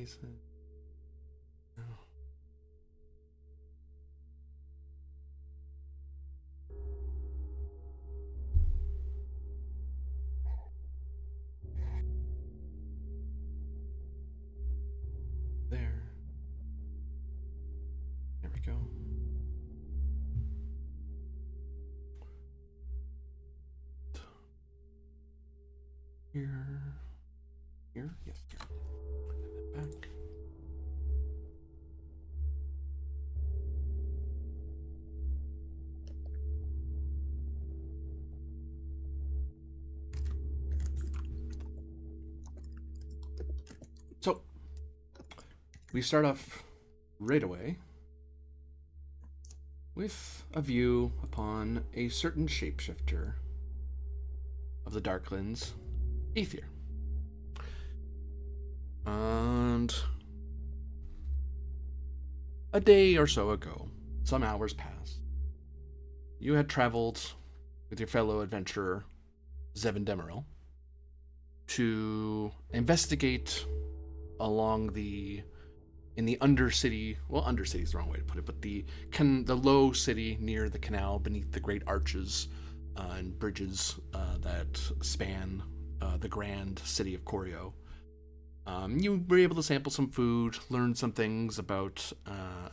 places. Oh. There. There we go. Here. Here? Yes, here. Put that back. So, we start off right away with a view upon a certain shapeshifter of the Darklands, Aether. And a day or so ago, some hours passed, you had traveled with your fellow adventurer, Zevin Demeril, to investigate along in the undercity. Well, undercity is the wrong way to put it, but the low city near the canal beneath the great arches and bridges that span the grand city of Corio. You were able to sample some food, learn some things about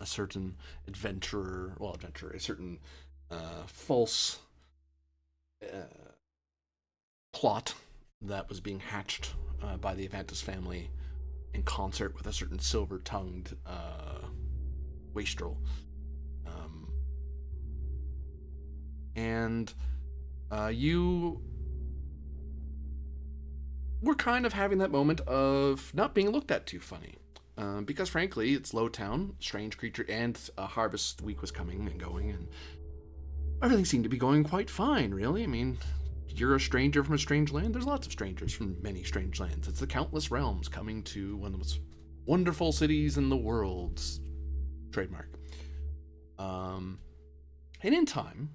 a certain a certain false plot that was being hatched by the Avantis family in concert with a certain silver-tongued wastrel. And you were kind of having that moment of not being looked at too funny. Because frankly, it's low town, strange creature, and harvest week was coming and going, and everything seemed to be going quite fine, really. I mean, you're a stranger from a strange land. There's lots of strangers from many strange lands. It's the countless realms coming to one of the most wonderful cities in the world. Trademark. And in time,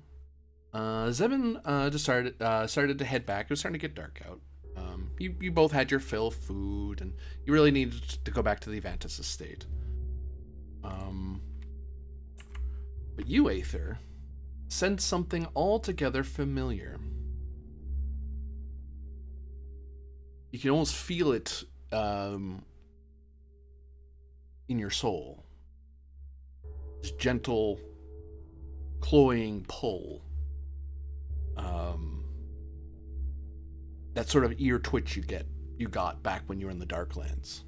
Zevin just started to head back. It was starting to get dark out. You both had your fill of food, and you really needed to go back to the Avantis estate. But you, Aether, sensed something altogether familiar. You can almost feel it in your soul. This gentle, cloying pull. That sort of ear twitch you got back when you were in the Darklands.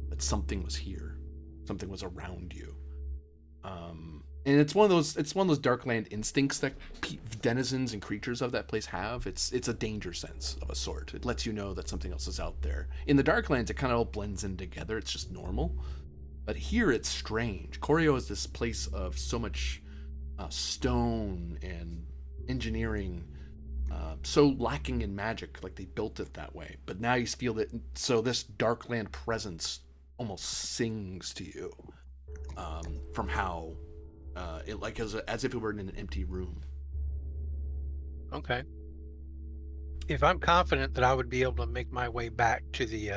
That something was here, something was around you. And it's one of those Darkland instincts that denizens and creatures of that place have. It's a danger sense of a sort. It lets you know that something else is out there. In the Darklands, it kind of all blends in together. It's just normal. But here, it's strange. Corio is this place of so much stone and engineering. So lacking in magic, like they built it that way. But now you feel that, so this Darkland presence almost sings to you from how it like as if it were in an empty room. Okay. If I'm confident that I would be able to make my way back to the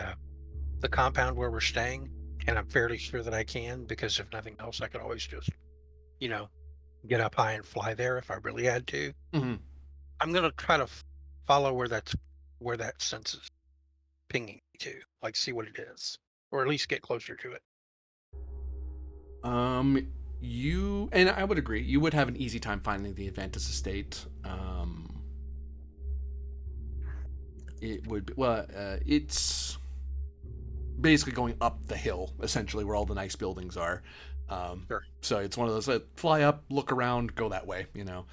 compound where we're staying, and I'm fairly sure that I can, because if nothing else, I could always just, you know, get up high and fly there if I really had to. Mm-hmm. I'm gonna try to follow where that sense is pinging me to, like see what it is, or at least get closer to it. You and I would agree. You would have an easy time finding the Avantis estate. It would be, it's basically going up the hill, essentially, where all the nice buildings are. Sure. So it's one of those fly up, look around, go that way, you know.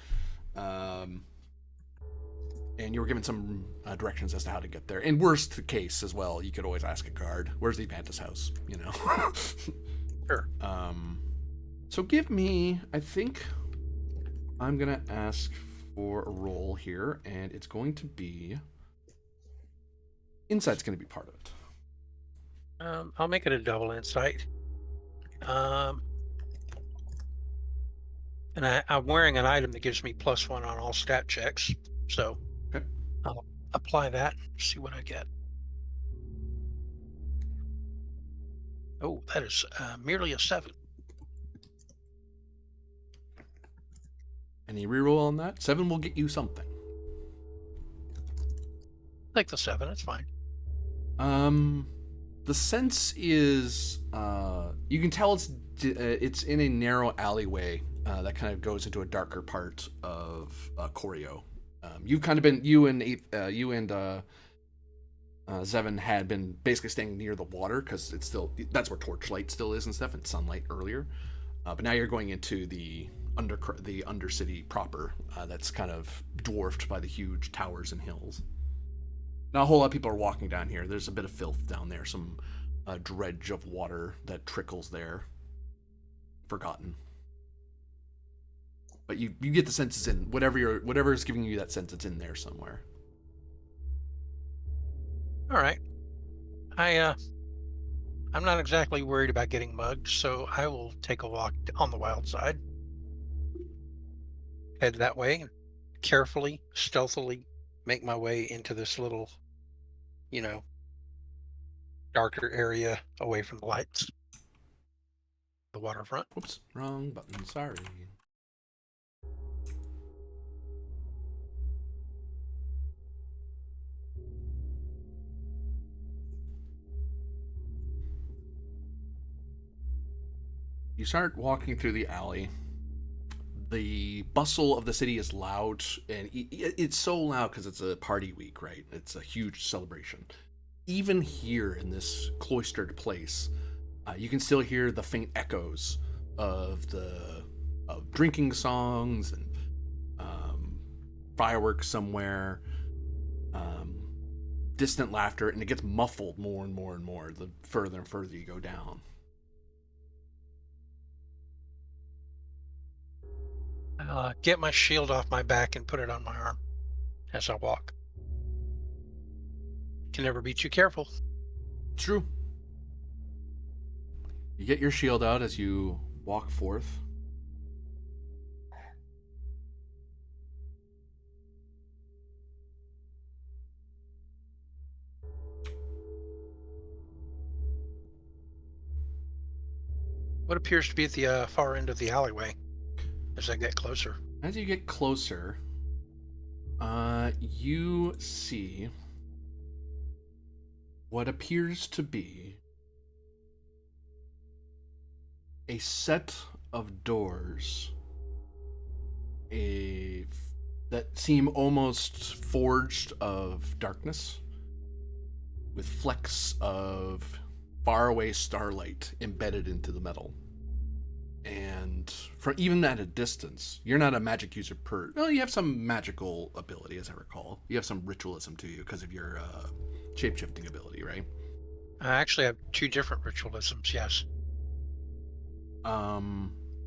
And you were given some directions as to how to get there. In worst case, as well, you could always ask a guard, "Where's the Avantis house?" You know. Sure. So give me, I think I'm gonna ask for a roll here, and it's going to be insight's going to be part of it. I'll make it a double insight. And I'm wearing an item that gives me +1 on all stat checks, so Okay. I'll apply that. See what I get. Oh, that is merely a 7. Any reroll on that? 7 will get you something. Take the 7. It's fine. The sense is you can tell it's in a narrow alleyway that kind of goes into a darker part of Corio. You've kind of been you and Zevin had been basically staying near the water because it's still that's where torchlight still is and stuff and sunlight earlier. But now you're going into the undercity proper that's kind of dwarfed by the huge towers and hills. Not a whole lot of people are walking down here. There's a bit of filth down there, some dredge of water that trickles there. Forgotten. But you get the sense it's in whatever is giving you that sense it's in there somewhere. All right. I'm not exactly worried about getting mugged, so I will take a walk on the wild side. Head that way, carefully, stealthily make my way into this little, you know, darker area away from the lights. The waterfront. Whoops, wrong button, sorry. You start walking through the alley. The bustle of the city is loud, and it's so loud because it's a party week, right? It's a huge celebration. Even here in this cloistered place, you can still hear the faint echoes of drinking songs and fireworks somewhere, distant laughter, and it gets muffled more and more and more the further and further you go down. Get my shield off my back and put it on my arm as I walk. Can never be too careful. True. You get your shield out as you walk forth. What appears to be at the far end of the alleyway as I get closer? As you get closer, you see what appears to be a set of doors that seem almost forged of darkness, with flecks of faraway starlight embedded into the metal. And from even at a distance, you're not a magic user well, you have some magical ability, as I recall. You have some ritualism to you because of your shape-shifting ability, right? I actually have 2 different ritualisms, yes.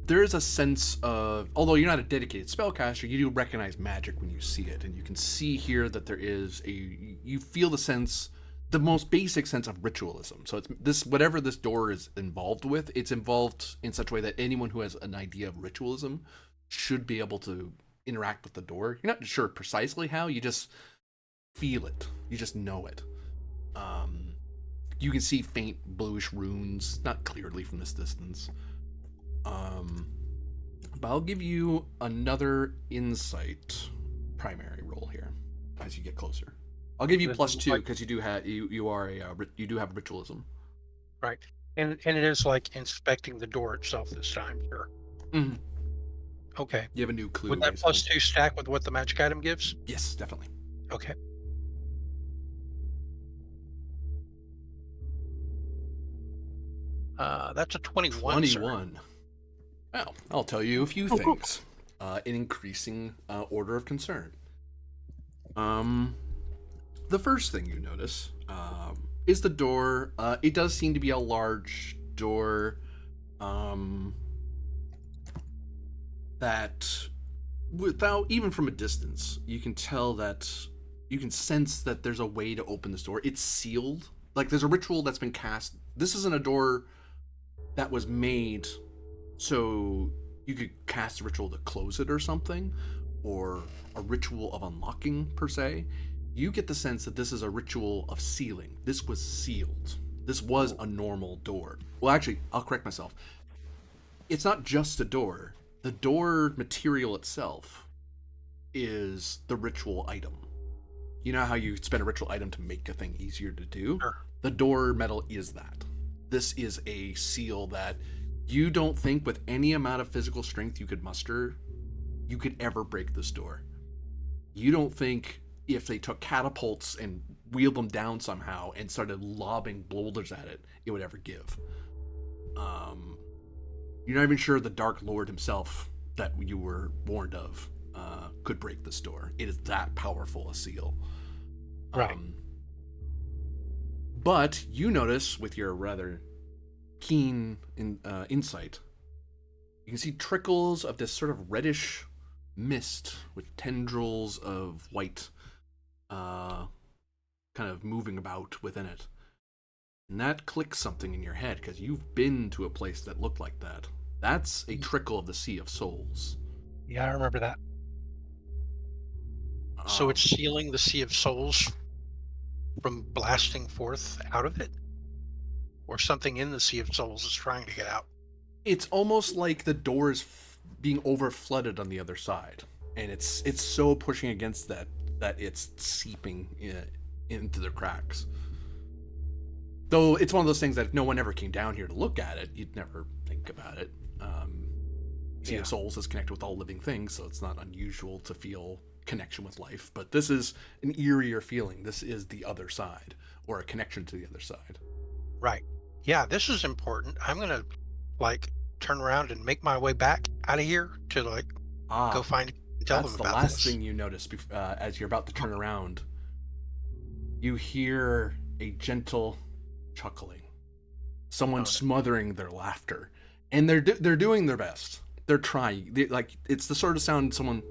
There is a sense of, although you're not a dedicated spellcaster, you do recognize magic when you see it, and you can see here that there is you feel the most basic sense of ritualism. So it's this, whatever this door is involved with, it's involved in such a way that anyone who has an idea of ritualism should be able to interact with the door. You're not sure precisely how, you just feel it. You just know it. You can see faint bluish runes, not clearly from this distance. But I'll give you another insight primary roll here as you get closer. I'll give you +2 because you do have you do have ritualism. Right, and it is like inspecting the door itself this time, sure. Mm-hmm. Okay. You have a new clue. Would that +2 stack with what the magic item gives? Yes, definitely. Okay. That's a 21. 21. Sir. Well, I'll tell you a few things in increasing order of concern. The first thing you notice is the door. It does seem to be a large door that, without even from a distance, you can tell that you can sense that there's a way to open this door. It's sealed. Like there's a ritual that's been cast. This isn't a door that was made so you could cast a ritual to close it or something, or a ritual of unlocking per se. You get the sense that this is a ritual of sealing. This was sealed. This was a normal door. Well, actually, I'll correct myself. It's not just a door. The door material itself is the ritual item. You know how you spend a ritual item to make a thing easier to do? Sure. The door metal is that. This is a seal that you don't think with any amount of physical strength you could muster, you could ever break this door. You don't think if they took catapults and wheeled them down somehow and started lobbing boulders at it, it would ever give. You're not even sure the Dark Lord himself that you were warned of could break this door. It is that powerful a seal. Right. But you notice, with your rather keen insight, you can see trickles of this sort of reddish mist with tendrils of white kind of moving about within it. And that clicks something in your head, because you've been to a place that looked like that. That's a trickle of the Sea of Souls. Yeah, I remember that. So it's sealing the Sea of Souls from blasting forth out of it? Or something in the Sea of Souls is trying to get out? It's almost like the door is being over flooded on the other side, and it's so pushing against that it's seeping into the cracks. Though it's one of those things that if no one ever came down here to look at it, you'd never think about it. Sea of Souls is connected with all living things, so it's not unusual to feel connection with life. But this is an eerier feeling. This is the other side, or a connection to the other side. Right. Yeah, this is important. I'm gonna turn around and make my way back out of here to go find and tell them That's the about last this. thing you notice as you're about to turn around. You hear a gentle chuckling, someone smothering their laughter, and they're doing their best. They're trying. It's the sort of sound someone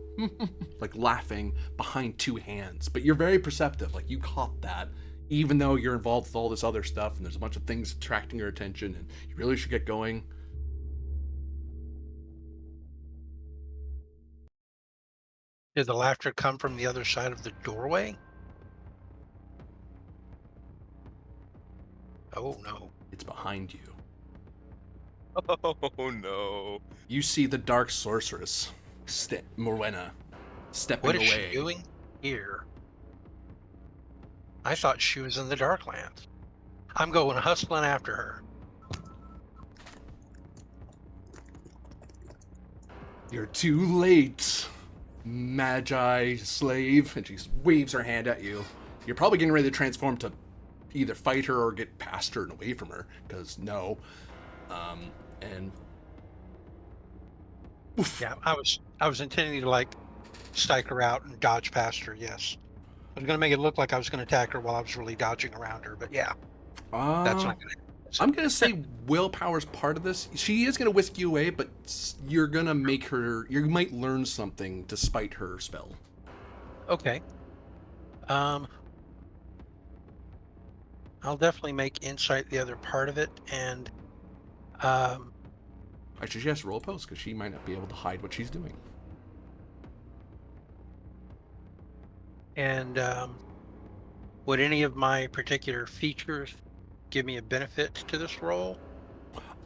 like laughing behind two hands. But you're very perceptive. Like, you caught that, even though you're involved with all this other stuff, and there's a bunch of things attracting your attention, and you really should get going. Did the laughter come from the other side of the doorway? Oh no. It's behind you. Oh no. You see the dark sorceress, Morwenna, stepping What is away. she doing here? I thought she was in the Darklands. I'm going hustling after her. You're too late, Magi slave. And she waves her hand at you. You're probably getting ready to transform to either fight her or get past her and away from her, because no. And oof. Yeah, I was intending to strike her out and dodge past her. Yes, I was going to make it look like I was going to attack her while I was really dodging around her. But yeah, that's not going to. I'm gonna say willpower's part of this. She is gonna whisk you away, but you're gonna make her. You might learn something despite her spell. Okay. I'll definitely make insight the other part of it, and I suggest roll post, because she might not be able to hide what she's doing. And would any of my particular features give me a benefit to this roll?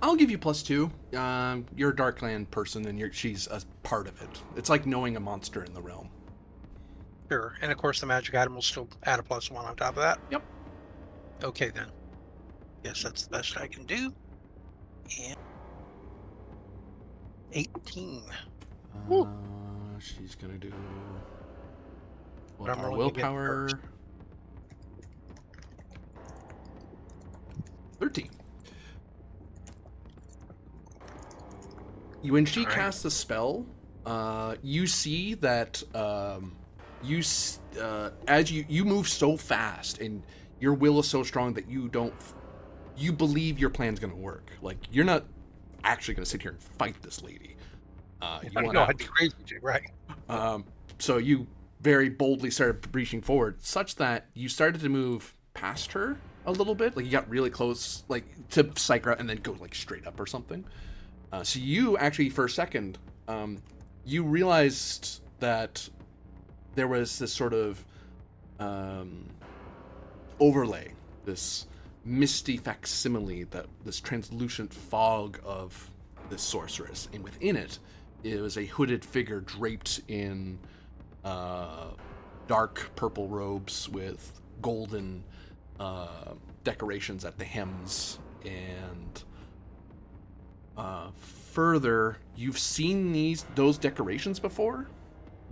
I'll give you +2. You're a Darkland person, and she's a part of it. It's like knowing a monster in the realm. Sure. And of course, the magic item will still add a +1 on top of that. Yep. Okay then. Yes, that's the best I can do. And 18. She's gonna do But I'm rolling again willpower. first. 13. When she All right. casts a spell, you see that as you move so fast and your will is so strong that you believe your plan's gonna work. Like, you're not actually gonna sit here and fight this lady. I'd be crazy to, right? So you very boldly started reaching forward, such that you started to move past her a little bit. Like, you got really close, like, to psych her out and then go straight up or something. So you actually, for a second, you realized that there was this sort of overlay, this misty facsimile, that this translucent fog of this sorceress, and within it is a hooded figure draped in dark purple robes with golden decorations at the hems. And further, you've seen those decorations before.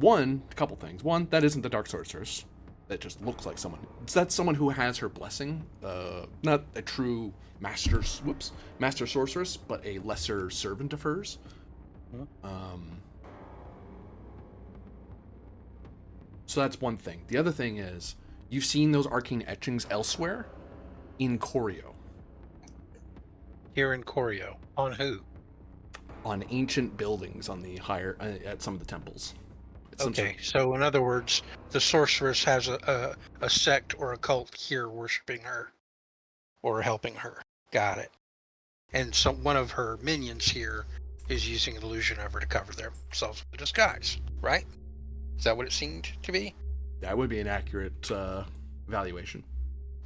A couple things. One, that isn't the Dark Sorceress. That just looks like someone. That's someone who has her blessing. Not a true master sorceress, but a lesser servant of hers. So that's one thing. The other thing is, you've seen those arcane etchings elsewhere in Corio. Here in Corio. On who? On ancient buildings on the higher at some of the temples. Okay, so in other words, the sorceress has a sect or a cult here worshiping her or helping her. Got it. And so one of her minions here is using an illusion of her to cover themselves with a disguise, right? Is that what it seemed to be? That would be an accurate evaluation.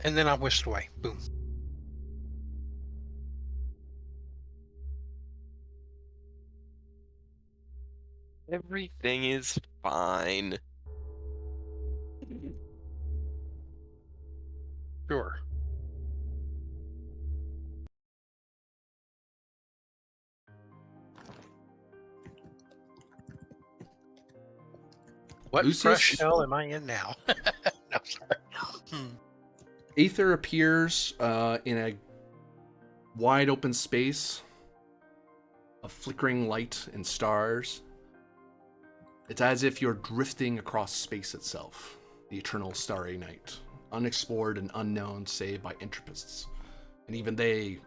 And then I'm whisked away. Boom. Everything is fine. Sure. What Lucius? fresh hell am I in now? No, sorry. Aether appears in a wide open space of flickering light and stars. It's as if you're drifting across space itself, the eternal starry night, unexplored and unknown save by entropists. And even they,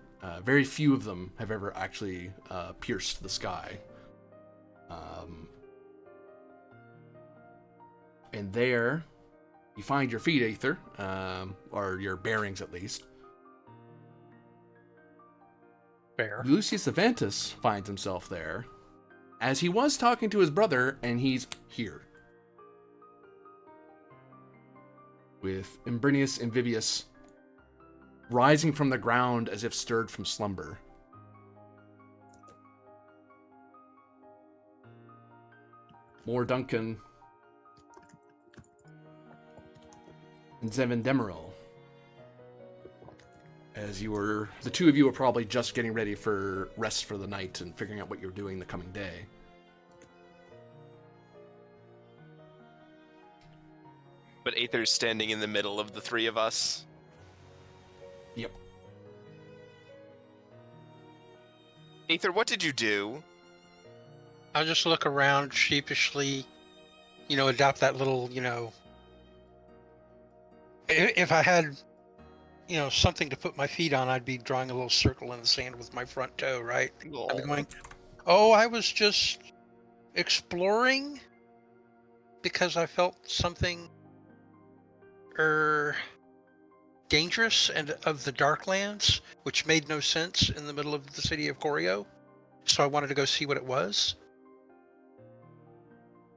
very few of them have ever actually pierced the sky. And there, you find your feet, Aether, or your bearings at least. Fair. Lucius Avantus finds himself there, as he was talking to his brother, and he's here. With Imbrinius and Vivius rising from the ground as if stirred from slumber. More Duncan and Zevin Demeril. As the two of you were probably just getting ready for rest for the night and figuring out what you're doing the coming day. But Aether's standing in the middle of the three of us. Yep. Aether, what did you do? I'll just look around sheepishly, adopt that little, if I had, something to put my feet on, I'd be drawing a little circle in the sand with my front toe, right? I'd be going, I was just exploring because I felt something dangerous and of the Darklands, which made no sense in the middle of the city of Corio. So I wanted to go see what it was.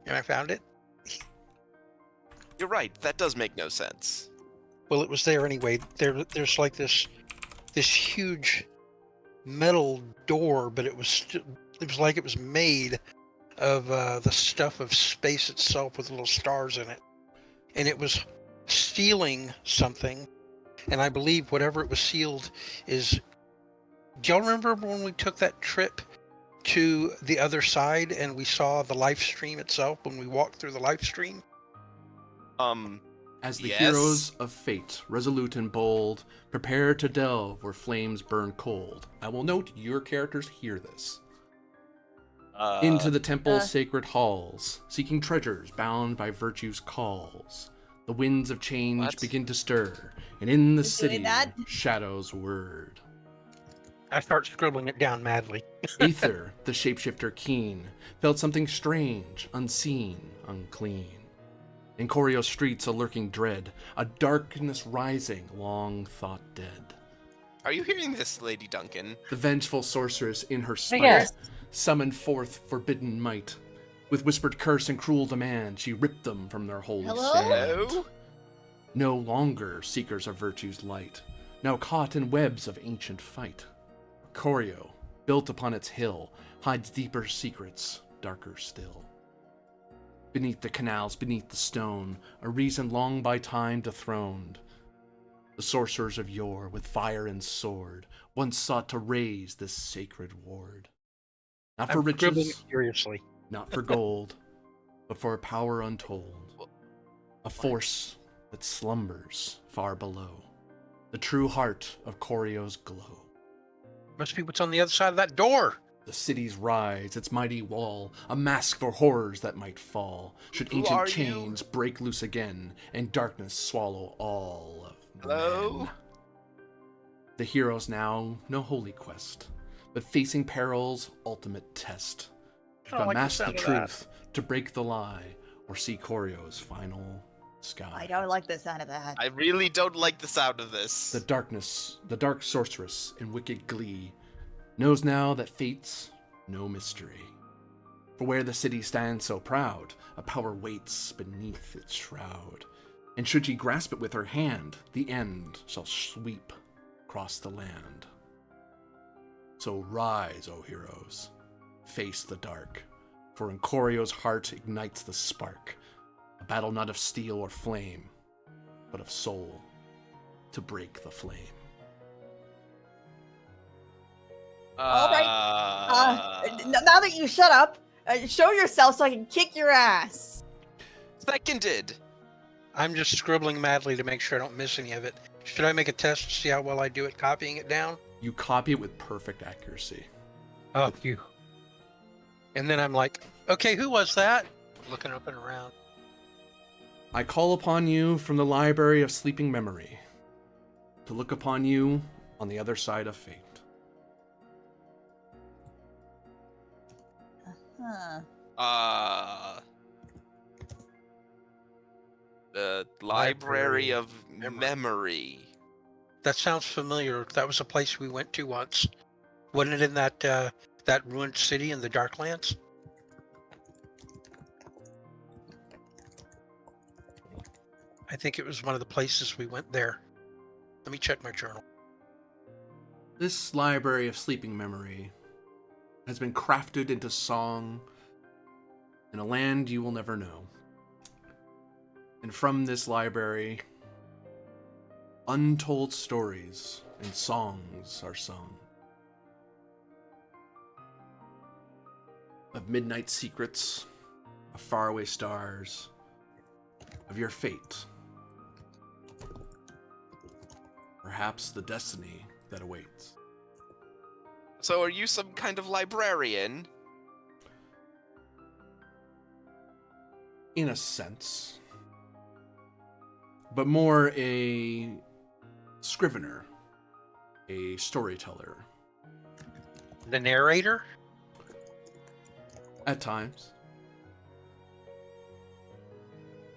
And I found it. You're right, that does make no sense. Well, it was there anyway. There's like this huge metal door, but it was like it was made of the stuff of space itself with little stars in it. And it was stealing something. And I believe whatever it was sealed is... Do y'all remember when we took that trip to the other side and we saw the live stream itself when we walked through the live stream? As the yes. heroes of fate, resolute and bold, prepare to delve where flames burn cold. I will note your characters hear this. Into the temple's sacred halls, seeking treasures bound by virtue's calls. The winds of change begin to stir, and in the city, shadows word. I start scribbling it down madly. Aether, the shapeshifter keen, felt something strange, unseen, unclean. In Corio streets a lurking dread, a darkness rising, long thought dead. Are you hearing this, Lady Duncan? The vengeful sorceress in her spite summoned forth forbidden might. With whispered curse and cruel demand, she ripped them from their holy stand. Hello? No longer seekers of virtue's light, now caught in webs of ancient fight. Corio, built upon its hill, hides deeper secrets, darker still. Beneath the canals, beneath the stone, a reason long by time dethroned. The sorcerers of yore, with fire and sword, once sought to raise this sacred ward. Not for I'm scribbling riches, furiously. not for gold, but for a power untold. A force that slumbers far below. The true heart of Corio's glow. Must be what's on the other side of that door. The city's rise, its mighty wall, a mask for horrors that might fall, should Who ancient are you? chains break loose again, and darkness swallow all of Hello? men. The heroes now no holy quest, but facing peril's ultimate test. I don't To like the mask the sound of that. truth, to break the lie, or see Corio's final sky. I don't like the sound of that. I really don't like the sound of this. The dark sorceress in wicked glee, knows now that fate's no mystery. For where the city stands so proud, a power waits beneath its shroud. And should she grasp it with her hand, the end shall sweep across the land. So rise, O heroes, face the dark, for in Corio's heart ignites the spark, a battle not of steel or flame, but of soul, to break the flame. All now that you shut up, show yourself so I can kick your ass. Seconded. I'm just scribbling madly to make sure I don't miss any of it. Should I make a test to see how well I do at copying it down? You copy it with perfect accuracy. Oh, you. And then I'm like, okay, who was that? Looking up and around. I call upon you from the library of sleeping memory to look upon you on the other side of fate. Huh. The Library of Memory. That sounds familiar. That was a place we went to once. Wasn't it in that that ruined city in the Darklands? I think it was one of the places we went there. Let me check my journal. This library of sleeping memory has been crafted into song in a land you will never know. And from this library, untold stories and songs are sung. Of midnight secrets, of faraway stars, of your fate. Perhaps the destiny that awaits. So are you some kind of librarian? In a sense. But more a scrivener, a storyteller. The narrator? At times.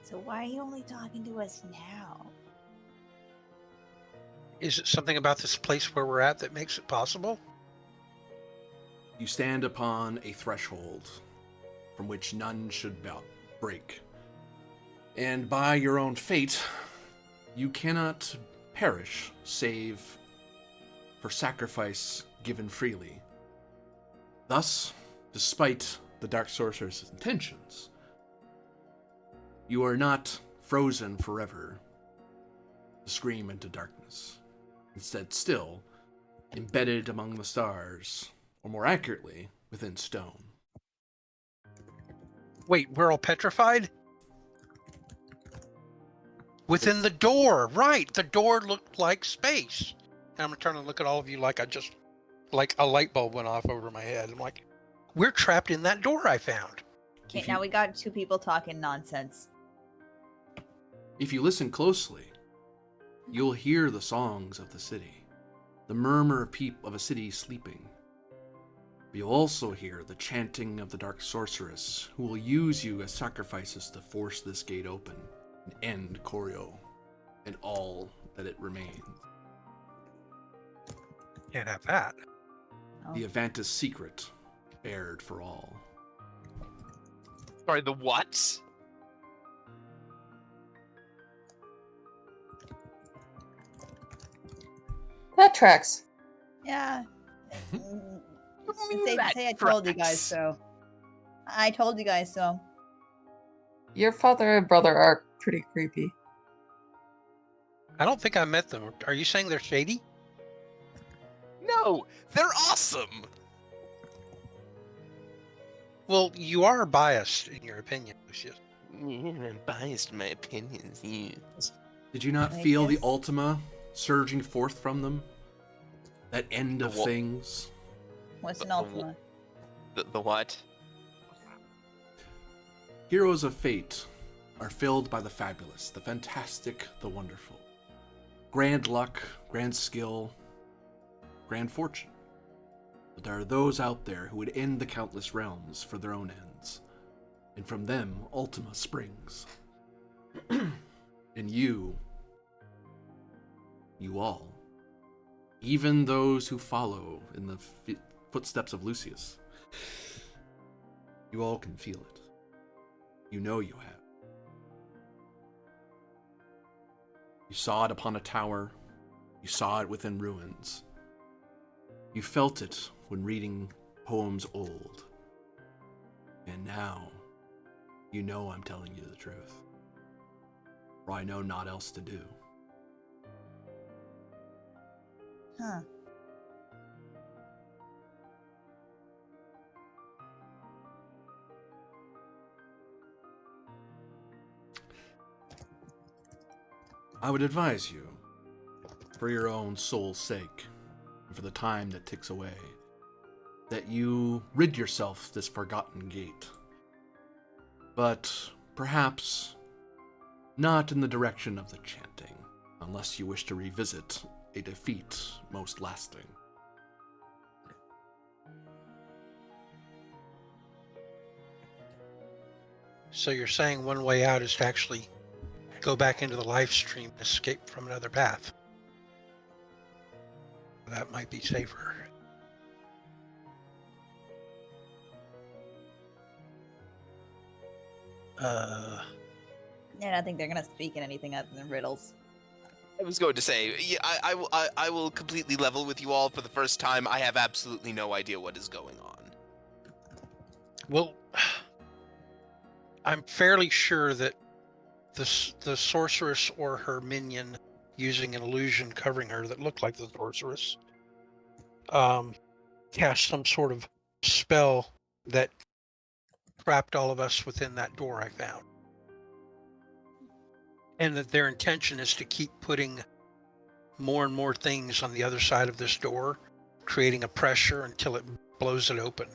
So why are you only talking to us now? Is it something about this place where we're at that makes it possible? You stand upon a threshold from which none should break. And by your own fate, you cannot perish save for sacrifice given freely. Thus, despite the Dark Sorcerer's intentions, you are not frozen forever to scream into darkness. Instead, still embedded among the stars, or more accurately, within stone. Wait, we're all petrified? Within the door, right. The door looked like space. And I'm trying to look at all of you like like a light bulb went off over my head. I'm like, we're trapped in that door I found. Okay, now we got two people talking nonsense. If you listen closely, you'll hear the songs of the city, the murmur of a city sleeping. But you'll also hear the chanting of the Dark Sorceress, who will use you as sacrifices to force this gate open and end Corio and all that it remains. Can't have that. Oh. The Avantis secret, bared for all. Sorry, the what? That tracks. Yeah. It's safe to That say I told you guys tracks. so. I told you guys so. Your father and brother are pretty creepy. I don't think I met them. Are you saying they're shady? No, they're awesome. Well, you are biased in your opinion, Lucius. Yeah, I'm biased in my opinions. Yes. Did you not I feel the guess. Ultima surging forth from them? That end The of wa- things? What's an The- the Ultima? The what? Heroes of fate are filled by the fabulous, the fantastic, the wonderful. Grand luck, grand skill, grand fortune. But there are those out there who would end the countless realms for their own ends. And from them, Ultima springs. And you all, even those who follow in the footsteps of Lucius, you all can feel it. You know you have. You saw it upon a tower. You saw it within ruins. You felt it when reading poems old. And now, you know I'm telling you the truth. For I know naught else to do. Huh. I would advise you, for your own soul's sake, and for the time that ticks away, that you rid yourself this forgotten gate. But perhaps not in the direction of the chanting, unless you wish to revisit a defeat most lasting. So you're saying one way out is to actually go back into the live stream and escape from another path. That might be safer. Yeah, I don't think they're gonna speak in anything other than riddles. I was going to say, yeah, I will completely level with you all for the first time. I have absolutely no idea what is going on. Well, I'm fairly sure that the sorceress or her minion using an illusion covering her that looked like the sorceress cast some sort of spell that trapped all of us within that door I found. And that their intention is to keep putting more and more things on the other side of this door, creating a pressure until it blows it open.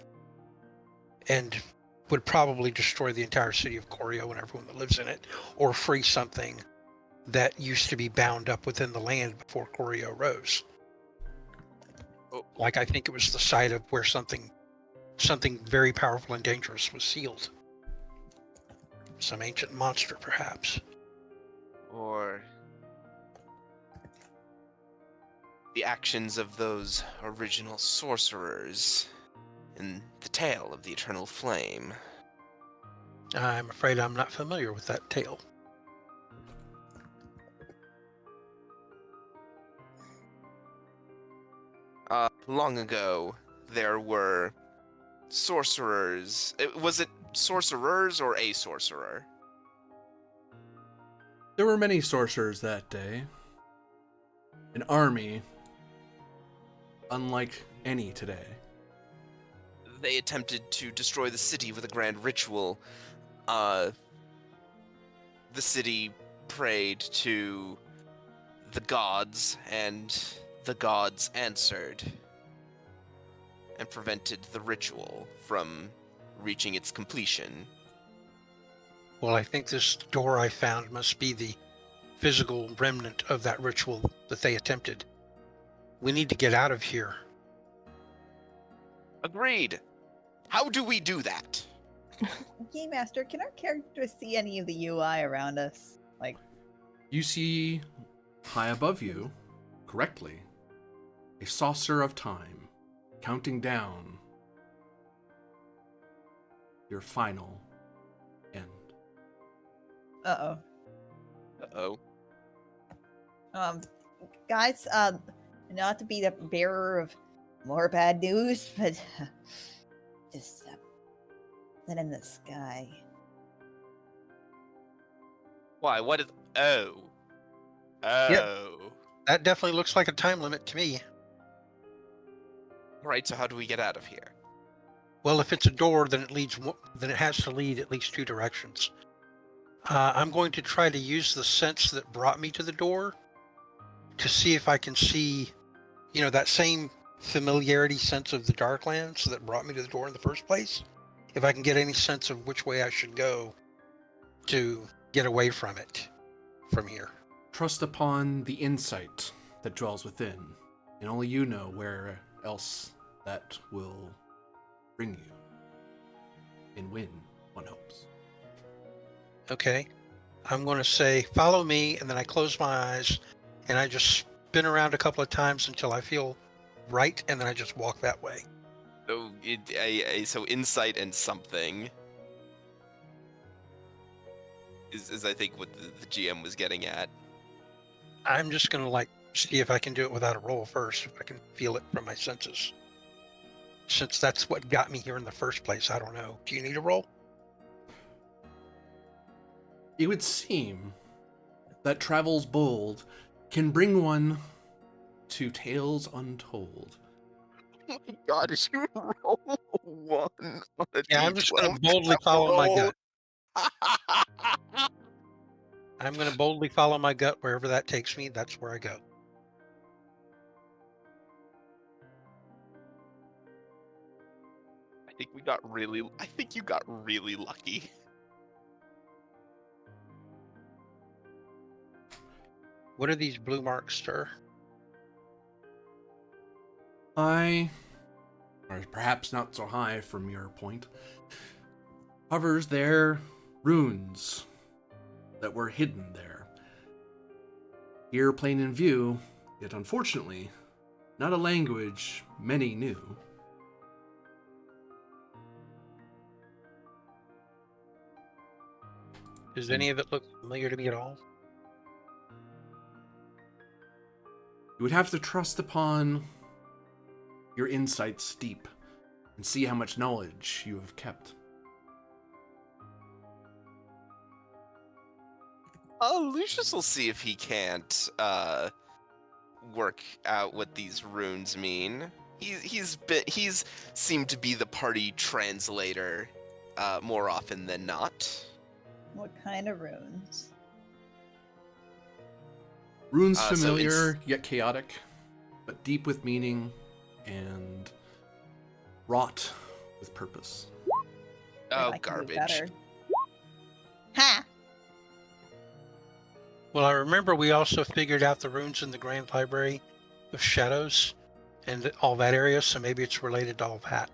And would probably destroy the entire city of Corio and everyone that lives in it, or free something that used to be bound up within the land before Corio rose. Oh. Like I think it was the site of where something very powerful and dangerous was sealed. Some ancient monster, perhaps. Or the actions of those original sorcerers in the tale of the eternal flame. I'm afraid I'm not familiar with that tale. Long ago, there were sorcerers. Was it sorcerers or a sorcerer? There were many sorcerers that day. An army unlike any today. They attempted to destroy the city with a grand ritual. The city prayed to the gods, and the gods answered and prevented the ritual from reaching its completion. Well, I think this door I found must be the physical remnant of that ritual that they attempted. We need to get out of here. Agreed. How do we do that? Game Master, can our characters see any of the UI around us? Like, You see, high above you, correctly, a saucer of time, counting down your final end. uh-oh. Uh-oh. Guys, not to be the bearer of more bad news, but just then in the sky. Why? What is? Oh. Oh. That definitely looks like a time limit to me. Right. So how do we get out of here? Well, if it's a door, then then it has to lead at least 2 directions. I'm going to try to use the sense that brought me to the door to see if I can see, that same familiarity sense of the Darklands that brought me to the door in the first place. If I can get any sense of which way I should go to get away from it from here. Trust upon the insight that dwells within, and only you know where else that will bring you. And when, one hopes. Okay. I'm going to say, follow me, and then I close my eyes, and I just spin around a couple of times until I feel right, and then I just walk that way. So, so insight and something is I think what the GM was getting at. I'm just going to, see if I can do it without a roll first, if I can feel it from my senses. Since that's what got me here in the first place, I don't know. Do you need a roll? It would seem that travels bold can bring one to tales untold. Oh my god, did you roll 1 on a Yeah, I'm just going D12 to boldly follow my gut. roll? I'm going to boldly follow my gut wherever that takes me. That's where I go. I think you got really lucky. What are these blue marks, sir? High, or perhaps not so high from your point, hovers there runes that were hidden there. Here plain in view, yet unfortunately, not a language many knew. Does any of it look familiar to me at all? You would have to trust upon your insights deep and see how much knowledge you have kept. Lucius will see if he can't work out what these runes mean. He's seemed to be the party translator more often than not. What kind of runes? Runes So familiar, yet chaotic, but deep with meaning and wrought with purpose. Oh, I can do garbage. better. Ha! Well, I remember we also figured out the runes in the Grand Library of Shadows and all that area, so maybe it's related to all that.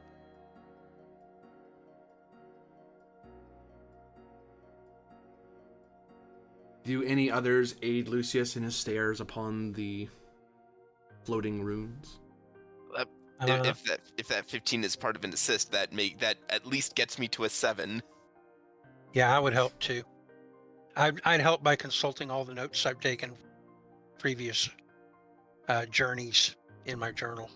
Do any others aid Lucius in his stares upon the floating runes? If that 15 is part of an assist, that at least gets me to a 7. Yeah, I would help too. I'd help by consulting all the notes I've taken previous journeys in my journal.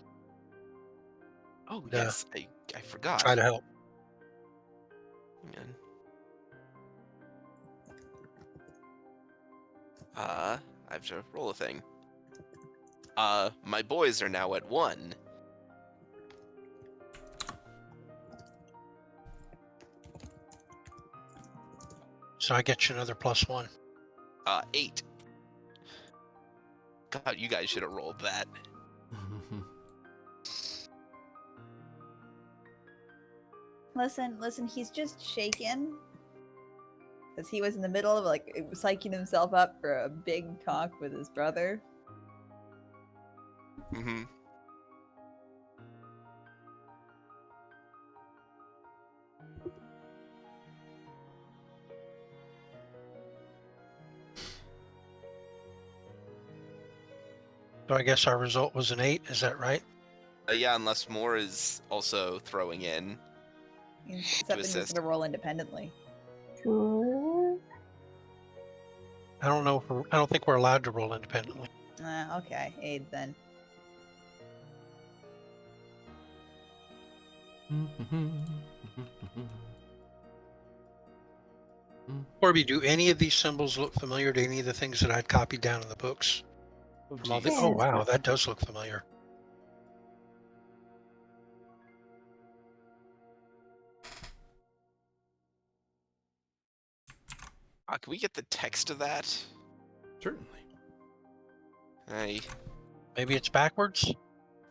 Oh yes, I forgot. Try to help. Man. I have to roll a thing. My boys are now at 1. So I get you another +1. 8. God, you guys should have rolled that. Listen, he's just shaken. Because he was in the middle of psyching himself up for a big talk with his brother. Mm-hmm. So I guess our result was an 8. Is that right? Yeah, unless more is also throwing in. Except he's assist. gonna roll independently. Sure. I don't know. I don't think we're allowed to roll independently. Okay, aid then. Corby, do any of these symbols look familiar to any of the things that I'd copied down in the books? From all the- geez. oh wow, that does look familiar. Can we get the text of that? Certainly. Maybe it's backwards,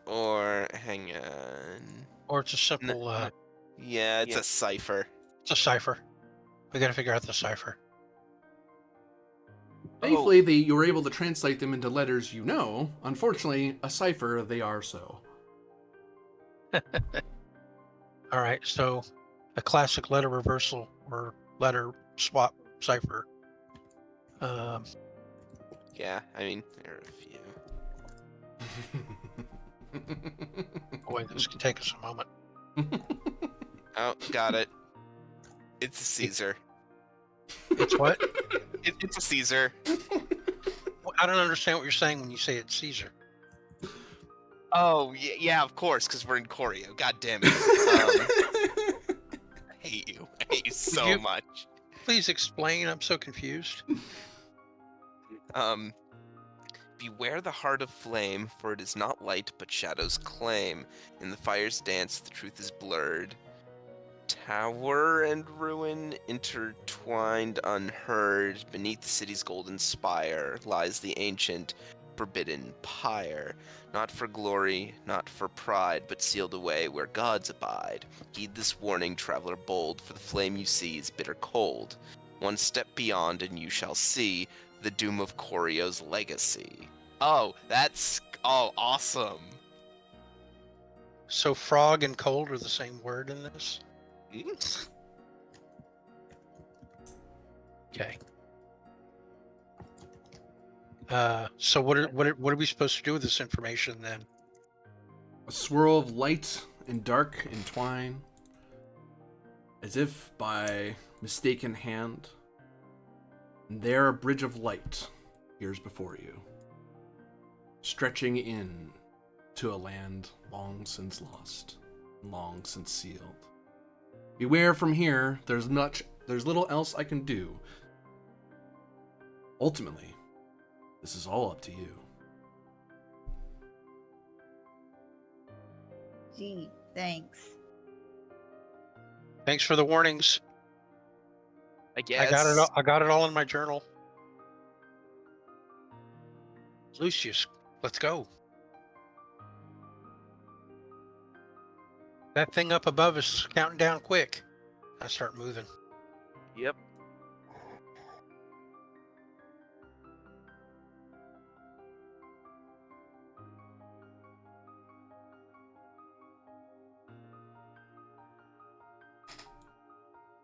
Or hang on. or it's a simple. Yeah, it's a cipher. It's a cipher. We got to figure out the cipher. Thankfully, you were able to translate them into letters you know. Unfortunately, a cipher, they are so. All right, so a classic letter reversal or letter swap cipher. Yeah, I mean, there are a few. Boy, this could take us a moment. Oh, got it. It's a Caesar. It's what? It's a Caesar. I don't understand what you're saying when you say it's Caesar. Oh, yeah, of course, because we're in Corio. God damn it. I hate you. I hate you so much. Please explain. I'm so confused. Beware the heart of flame, for it is not light, but shadows claim. In the fire's dance, the truth is blurred. Tower and ruin intertwined unheard. Beneath the city's golden spire lies the ancient, forbidden pyre. Not for glory, not for pride, but sealed away where gods abide. Heed this warning, traveler bold, for the flame you see is bitter cold. One step beyond and you shall see the doom of Corio's legacy. Oh, awesome. So frog and cold are the same word in this? Okay. So what are we supposed to do with this information then? A swirl of light and dark entwine, as if by mistaken hand. And there a bridge of light appears before you, stretching in to a land long since lost, long since sealed. Beware from here, there's little else I can do. Ultimately, this is all up to you. Gee, thanks. Thanks for the warnings. I guess. I got it all in my journal. Lucius, let's go. That thing up above is counting down quick. I start moving. Yep.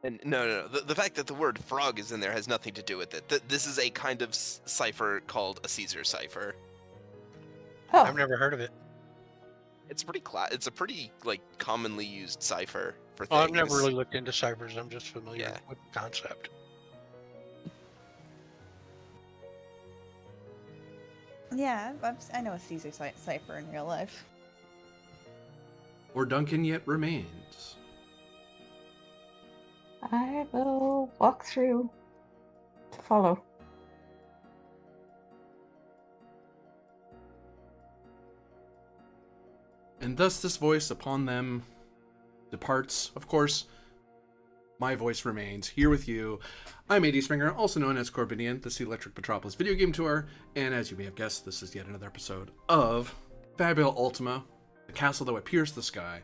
And no. The fact that the word frog is in there has nothing to do with it. This is a kind of cipher called a Caesar cipher. Oh, I've never heard of it. It's it's a pretty like commonly used cipher for Oh, things. I've never really looked into ciphers. I'm just familiar Yeah. with the concept. Yeah, I know a Caesar cipher in real life. Or Duncan yet remains. I will walk through to follow. And thus this voice upon them departs. Of course, my voice remains here with you. I'm A.D. Springer, also known as Corbinian. This is the Electric Metropolis video game tour. And as you may have guessed, this is yet another episode of Fabula Ultima, the castle that would pierce the sky.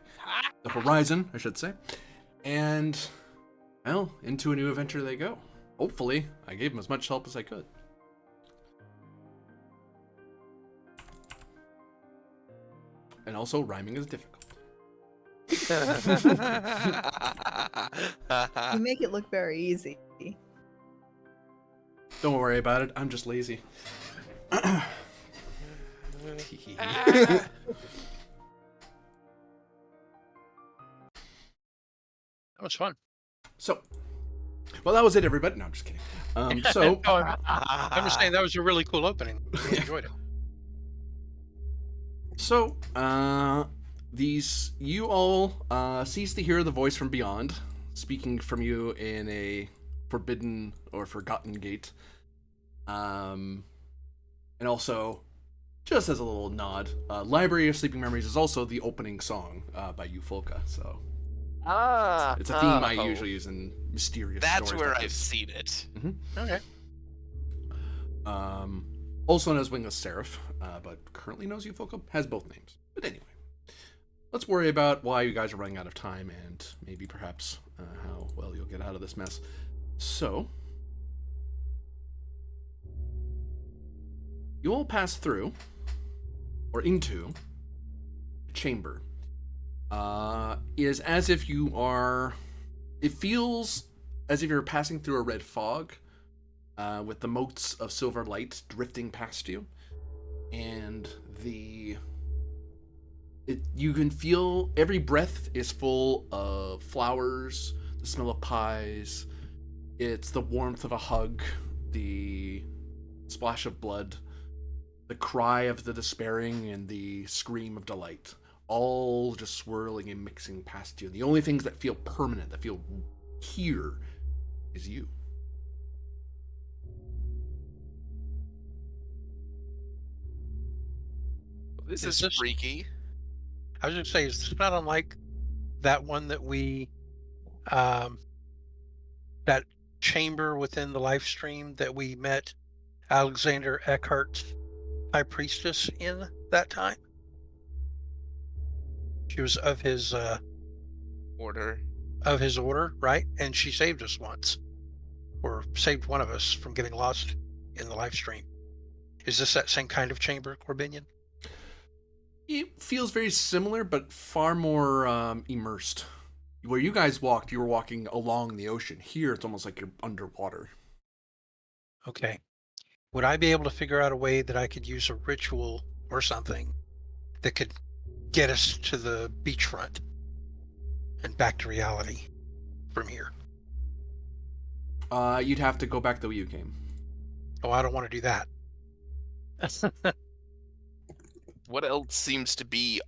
The horizon, I should say. And, well, into a new adventure they go. Hopefully, I gave them as much help as I could. And also, rhyming is difficult. You make it look very easy. Don't worry about it. I'm just lazy. That was fun. So, well, that was it, everybody. No, I'm just kidding. I'm just saying that was a really cool opening. I enjoyed it. So, You all cease to hear the voice from beyond, speaking from you in a forbidden or forgotten gate. And also, just as a little nod, Library of Sleeping Memories is also the opening song by Eufolka, so it's a theme I usually use in mysterious That's stories where like I've this. seen it. Okay. Also known as Wingless Seraph, but currently knows Eufolka, has both names. But anyway, let's worry about why you guys are running out of time and maybe perhaps how well you'll get out of this mess. So, you all pass through, or into, a chamber. It is as if you are... It feels as if you're passing through a red fog, with the motes of silver light drifting past you. And you can feel every breath is full of flowers, the smell of pies. It's the warmth of a hug, the splash of blood, the cry of the despairing, and the scream of delight, all just swirling and mixing past you. The only things that feel permanent, that feel here, is you. This Is is this- freaky. I was going to say, is this not unlike that one that we, that chamber within the live stream that we met Alexander Eckhart's High Priestess in that time? She was of his Order. order, right? And she saved us once, or saved one of us from getting lost in the live stream. Is this that same kind of chamber, Corbinian? It feels very similar, but far more immersed. Where you guys walked, you were walking along the ocean. Here, it's almost like you're underwater. Okay. Would I be able to figure out a way that I could use a ritual or something that could get us to the beachfront and back to reality from here? You'd have to go back the way you came. Oh, I don't want to do that. What else seems to be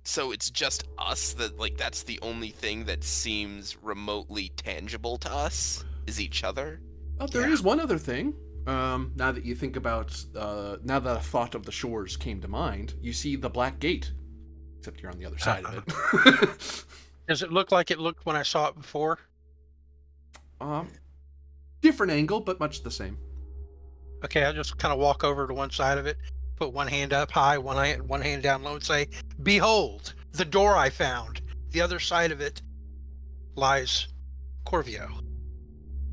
so it's just us that's the only thing that seems remotely tangible to us is each other? Oh, there is one other thing. Now that you think about, now that a thought of the shores came to mind, you see the Black Gate. Except you're on the other side of it. Does it look like it looked when I saw it before? Different angle, but much the same. Okay, I'll just kind of walk over to one side of it, put one hand up high, one hand down low, and say, "Behold, the door I found. The other side of it lies Corio.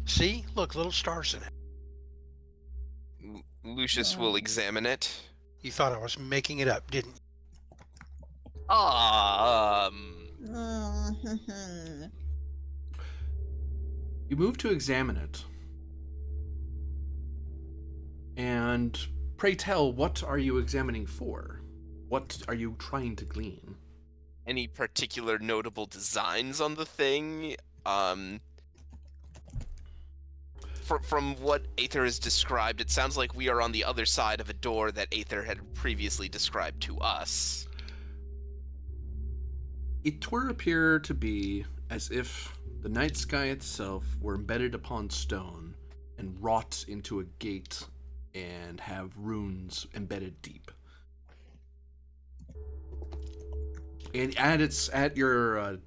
See? Look, little stars in it." Lucius will examine it. You thought I was making it up, didn't you? You move to examine it. And pray tell, what are you examining for? What are you trying to glean? Any particular notable designs on the thing? From what Aether has described, it sounds like we are on the other side of a door that Aether had previously described to us. It would appear to be as if the night sky itself were embedded upon stone and wrought into a gate and have runes embedded deep. And at your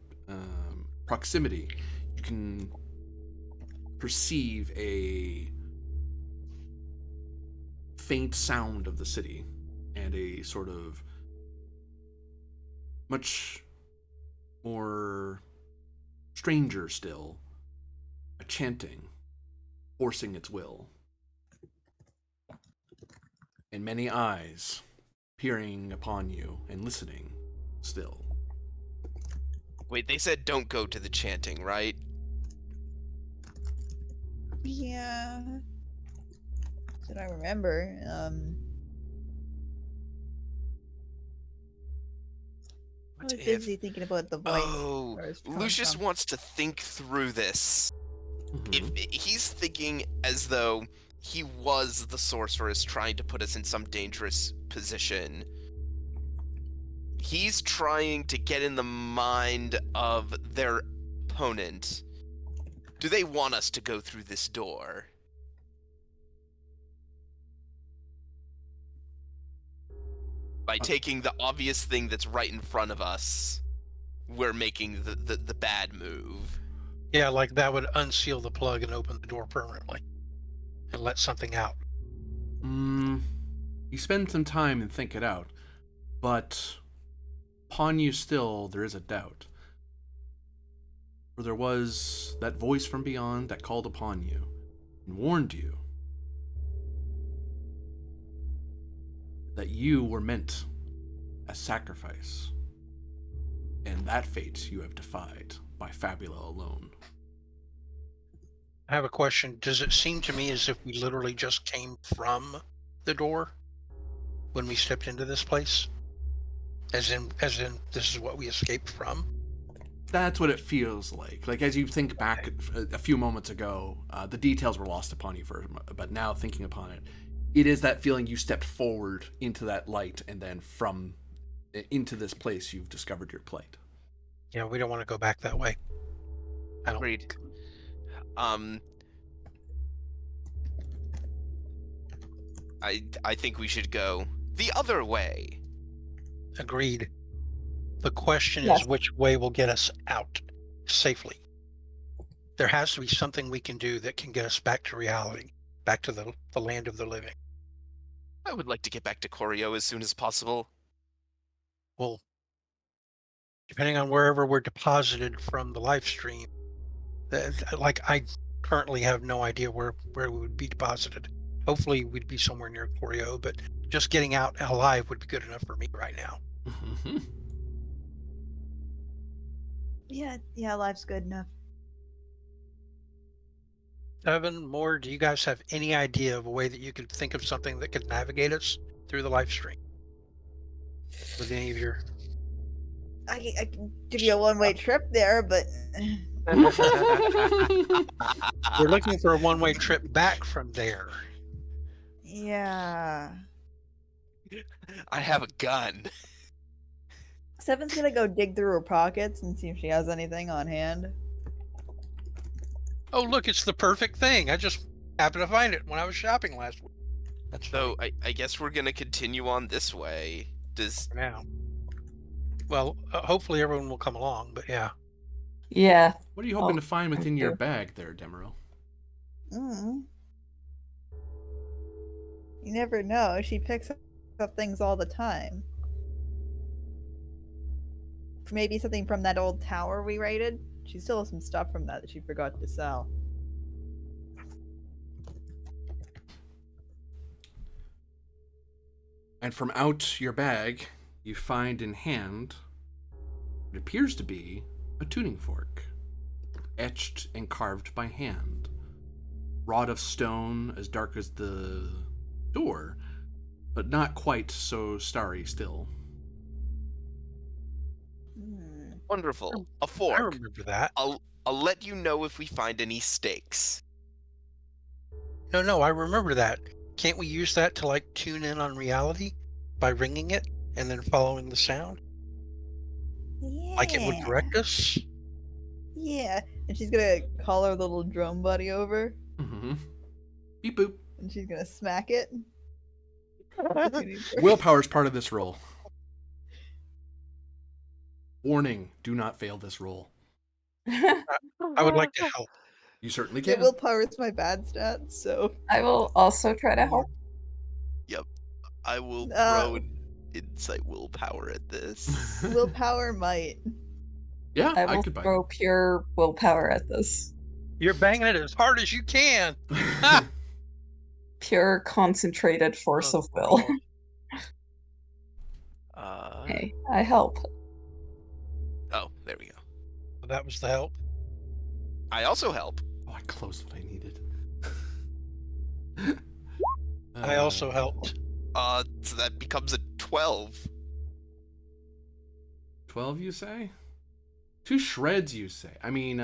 proximity, you can perceive a faint sound of the city and a sort of much more stranger still, a chanting, forcing its will. And many eyes peering upon you and listening still. Wait, they said don't go to the chanting, right? Yeah. That's what I remember. I was busy thinking about the voice. Oh, where it's coming Lucius from. wants to think through this. If he's thinking as though he was the sorceress trying to put us in some dangerous position, He's trying to get in the mind of their opponent. Do they want us to go through this door? By taking the obvious thing that's right in front of us, we're making the bad move. Yeah, like that would unseal the plug and open the door permanently and let something out. You spend some time and think it out, but upon you still, there is a doubt. For there was that voice from beyond that called upon you and warned you that you were meant as sacrifice, and that fate you have defied by Fabula alone. I have a question. Does it seem to me as if we literally just came from the door when we stepped into this place? As in this is what we escaped from? That's what it feels like. Like, as you think back a few moments ago, the details were lost upon you but now thinking upon it, it is that feeling you stepped forward into that light, and then from into this place you've discovered your plight. Yeah, we don't want to go back that way. I don't. Agreed. I think we should go the other way. Agreed. The question Yes. is which way will get us out safely. There has to be something we can do that can get us back to reality, back to the land of the living. I would like to get back to Corio as soon as possible. Well, depending on wherever we're deposited from the live stream, like I currently have no idea where we would be deposited. Hopefully we'd be somewhere near Corio, but just getting out alive would be good enough for me right now. Yeah, life's good enough. Evan, Moore, do you guys have any idea of a way that you could think of something that could navigate us through the live stream? With any of your... I can give you a one-way trip there, but We're looking for a one-way trip back from there. yeah. I have a gun. Seven's gonna go dig through her pockets and see if she has anything on hand. Oh, look, it's the perfect thing. I just happened to find it when I was shopping last week. That's So I guess we're gonna continue on this way. Does for now. Well, hopefully everyone will come along, but yeah. Yeah. What are you hoping Oh, to find thank within your you. bag there, Demero? You never know. She picks up things all the time. Maybe something from that old tower we raided. She still has some stuff from that she forgot to sell. And from out your bag, you find in hand what appears to be a tuning fork, etched and carved by hand. Wrought of stone as dark as the door, but not quite so starry still. wonderful. A I fork. remember that. I'll let you know if we find any stakes. No, I remember that. Can't we use that to like tune in on reality by ringing it and then following the sound? Yeah. Like it would direct us? Yeah. And she's gonna call her little drone buddy over Mm-hmm. Beep boop. and she's gonna smack it. Willpower is part of this roll. Warning, do not fail this roll. I would like to help. You certainly Yeah, can. willpower is my bad stat, so I will also try to help. I will Uh, throw an insight willpower at this. willpower might. Yeah, I I will could buy throw pure willpower at this. You're banging it as hard as you can. it. Pure concentrated force Oh, of will. Hey, I help. Oh, there we go. That was the help. I also help. Oh, I closed what I needed. I also helped. So that becomes a 12. 12, you say? 2 shreds, you say? I mean,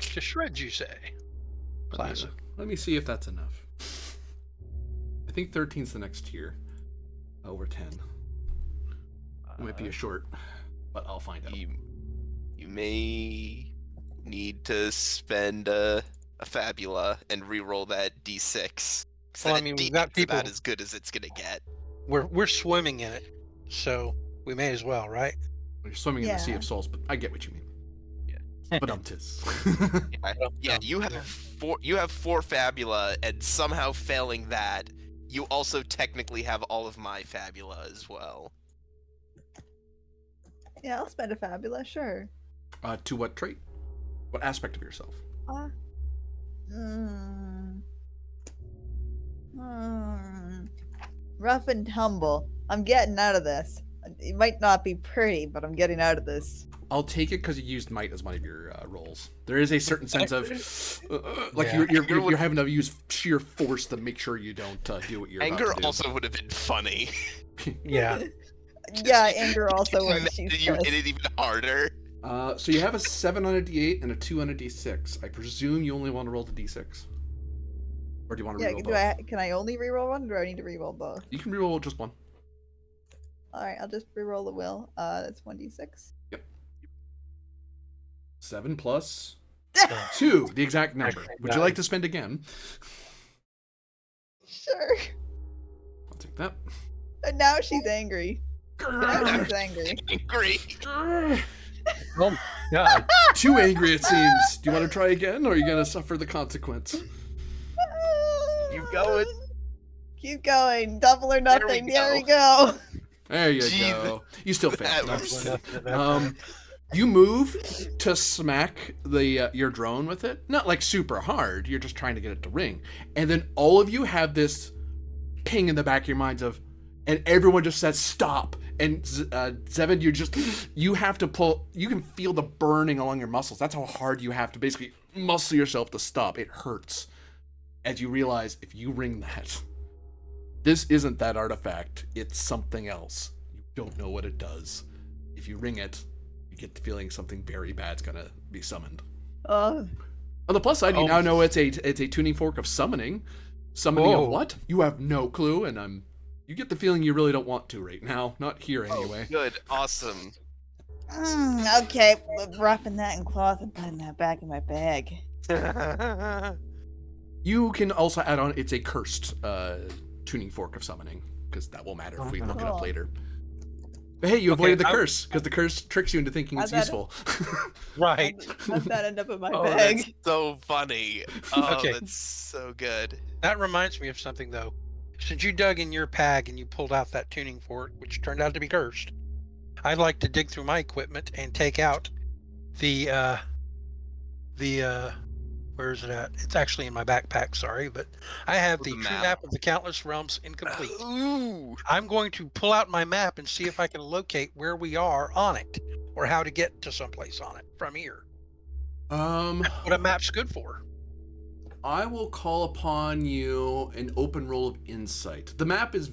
To shred, you say. Classic. Let me see if that's enough. I think 13's the next tier. Over 10. It might be a short, but I'll find out. You may need to spend a Fabula and re-roll that D6. 'Cause Well, I that mean, we've D6 got is people. about as good as it's gonna get. We're swimming in it, so we may as well, right? You're swimming in the sea Yeah. of souls, but I get what you mean. Yeah. But tis. Yeah, you have four Fabula, and somehow failing that, you also technically have all of my Fabula as well. Yeah, I'll spend a Fabula, sure. To what trait? What aspect of yourself? Mm, rough and tumble. I'm getting out of this. It might not be pretty, but I'm getting out of this. I'll take it because you used might as one of your roles. There is a certain sense of like Yeah. you're having to use sheer force to make sure you don't do what you're Anger about to do. also would have been funny. Yeah. Yeah, anger also works. You She's hit pissed. it even harder. So you have a 7 on a D8 and a 2 on a D6. I presume you only want to roll the D6, or do you want to Yeah, reroll both? can I only reroll one, or do I need to reroll both? You can reroll just one. All right, I'll just reroll the will. That's 1d6. 7 plus 2, the exact number. Would you like to spend again? Sure. I'll take that. And now she's angry. Now she's angry. Angry. Oh God. Too angry, it seems. Do you want to try again, or are you going to suffer the consequence? Keep going. Keep going. Double or There we nothing. There we go. There you Jesus. go. You still failed. That I'm was- just kidding. You move to smack the your drone with it. Not like super hard. You're just trying to get it to ring. And then all of you have this ping in the back of your minds of, and everyone just says stop. And Zevin, you have to pull. You can feel the burning along your muscles. That's how hard you have to basically muscle yourself to stop. It hurts as you realize if you ring that, this isn't that artifact. It's something else. You don't know what it does. If you ring it, you get the feeling something very bad's gonna be summoned. Oh, On the plus side, you Oh. now know it's a tuning fork of summoning. Summoning Whoa. of what? You have no clue, and you get the feeling you really don't want to right now. Not here anyway. Good. Awesome. okay. Wrapping that in cloth and putting that back in my bag. You can also add on it's a cursed tuning fork of summoning, because that will matter if we look it up Cool. later. But hey, you Okay, avoided the I- curse, because the curse tricks you into thinking it's How'd that- useful. Right. How'd that end up in my Oh, bag? that's so funny. Oh, Okay. that's so good. That reminds me of something though. Since you dug in your bag and you pulled out that tuning fork, which turned out to be cursed, I'd like to dig through my equipment and take out the where is it at? It's actually in my backpack, sorry, but I have Oh, the the true map. map of the countless realms incomplete. Ooh. I'm going to pull out my map and see if I can locate where we are on it or how to get to someplace on it from here. What a map's good for. I will call upon you an open roll of insight. The map is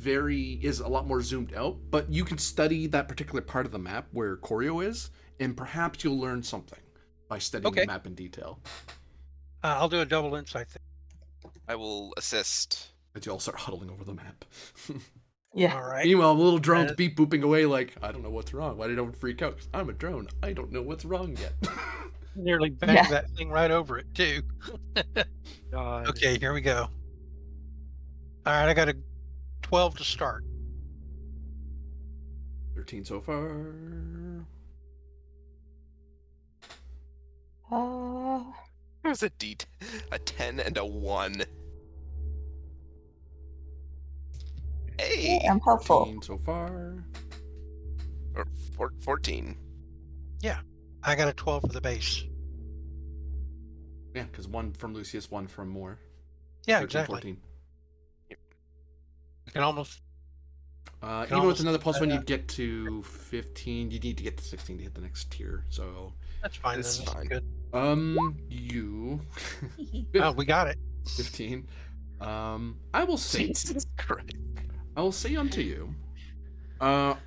a lot more zoomed out, but you can study that particular part of the map where Corio is, and perhaps you'll learn something by studying Okay. the map in detail. I'll do a double insight thing. I will assist. As you all start huddling over the map. Yeah. All right. Meanwhile, little drones Uh, beep booping away like, I don't know what's wrong. Why did everyone freak out? 'Cause I'm a drone. I don't know what's wrong yet. Nearly banged Yeah. that thing right over it too. Okay, here we go. All right, I got a 12 to start. 13 so far. It was a 10 and a 1. Hey, I'm helpful. 14 so far. or 14. I got a 12 for the base. Yeah, because one from Lucius, one from Moore. Yeah, 13, exactly. 14. You can almost. Even with almost another plus one, that. you'd get to 15. You need to get to 16 to hit the next tier. So, That's fine. That's That's fine. good. you Oh, we got it. 15. I will say, Jesus Christ. I will say unto you,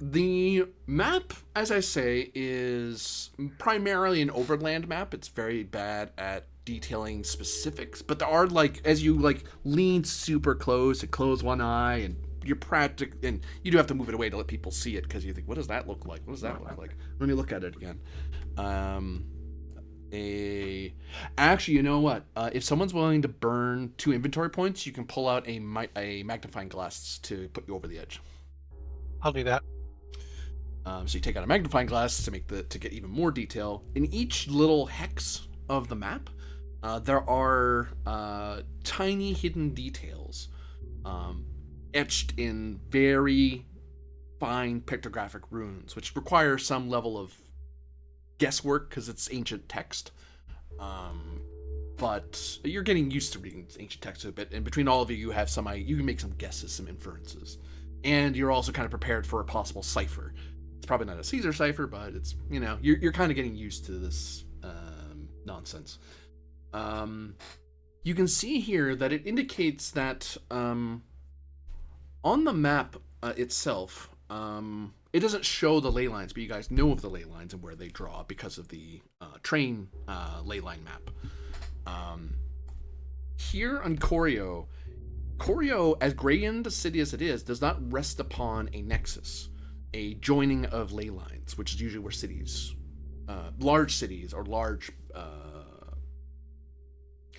the map, as I say, is primarily an overland map. It's very bad at detailing specifics, but there are as you lean super close and close one eye and you're practic, and you do have to move it away to let people see it because you think, what does that look like? What does that look like? Let me look at it again. Actually, you know what? If someone's willing to burn 2 inventory points, you can pull out a magnifying glass to put you over the edge. I'll do that. So you take out a magnifying glass to get even more detail. In each little hex of the map, there are tiny hidden details etched in very fine pictographic runes, which require some level of guesswork because it's ancient text. But you're getting used to reading ancient text a bit, and between all of you, you can make some guesses, some inferences, and you're also kind of prepared for a possible cipher. It's probably not a Caesar cipher, but it's, you're kind of getting used to this nonsense. You can see here that it indicates that on the map itself, it doesn't show the ley lines, but you guys know of the ley lines and where they draw because of the train ley line map. Here on Corio, as grand a city as it is, does not rest upon a nexus, a joining of ley lines, which is usually where cities, large cities or large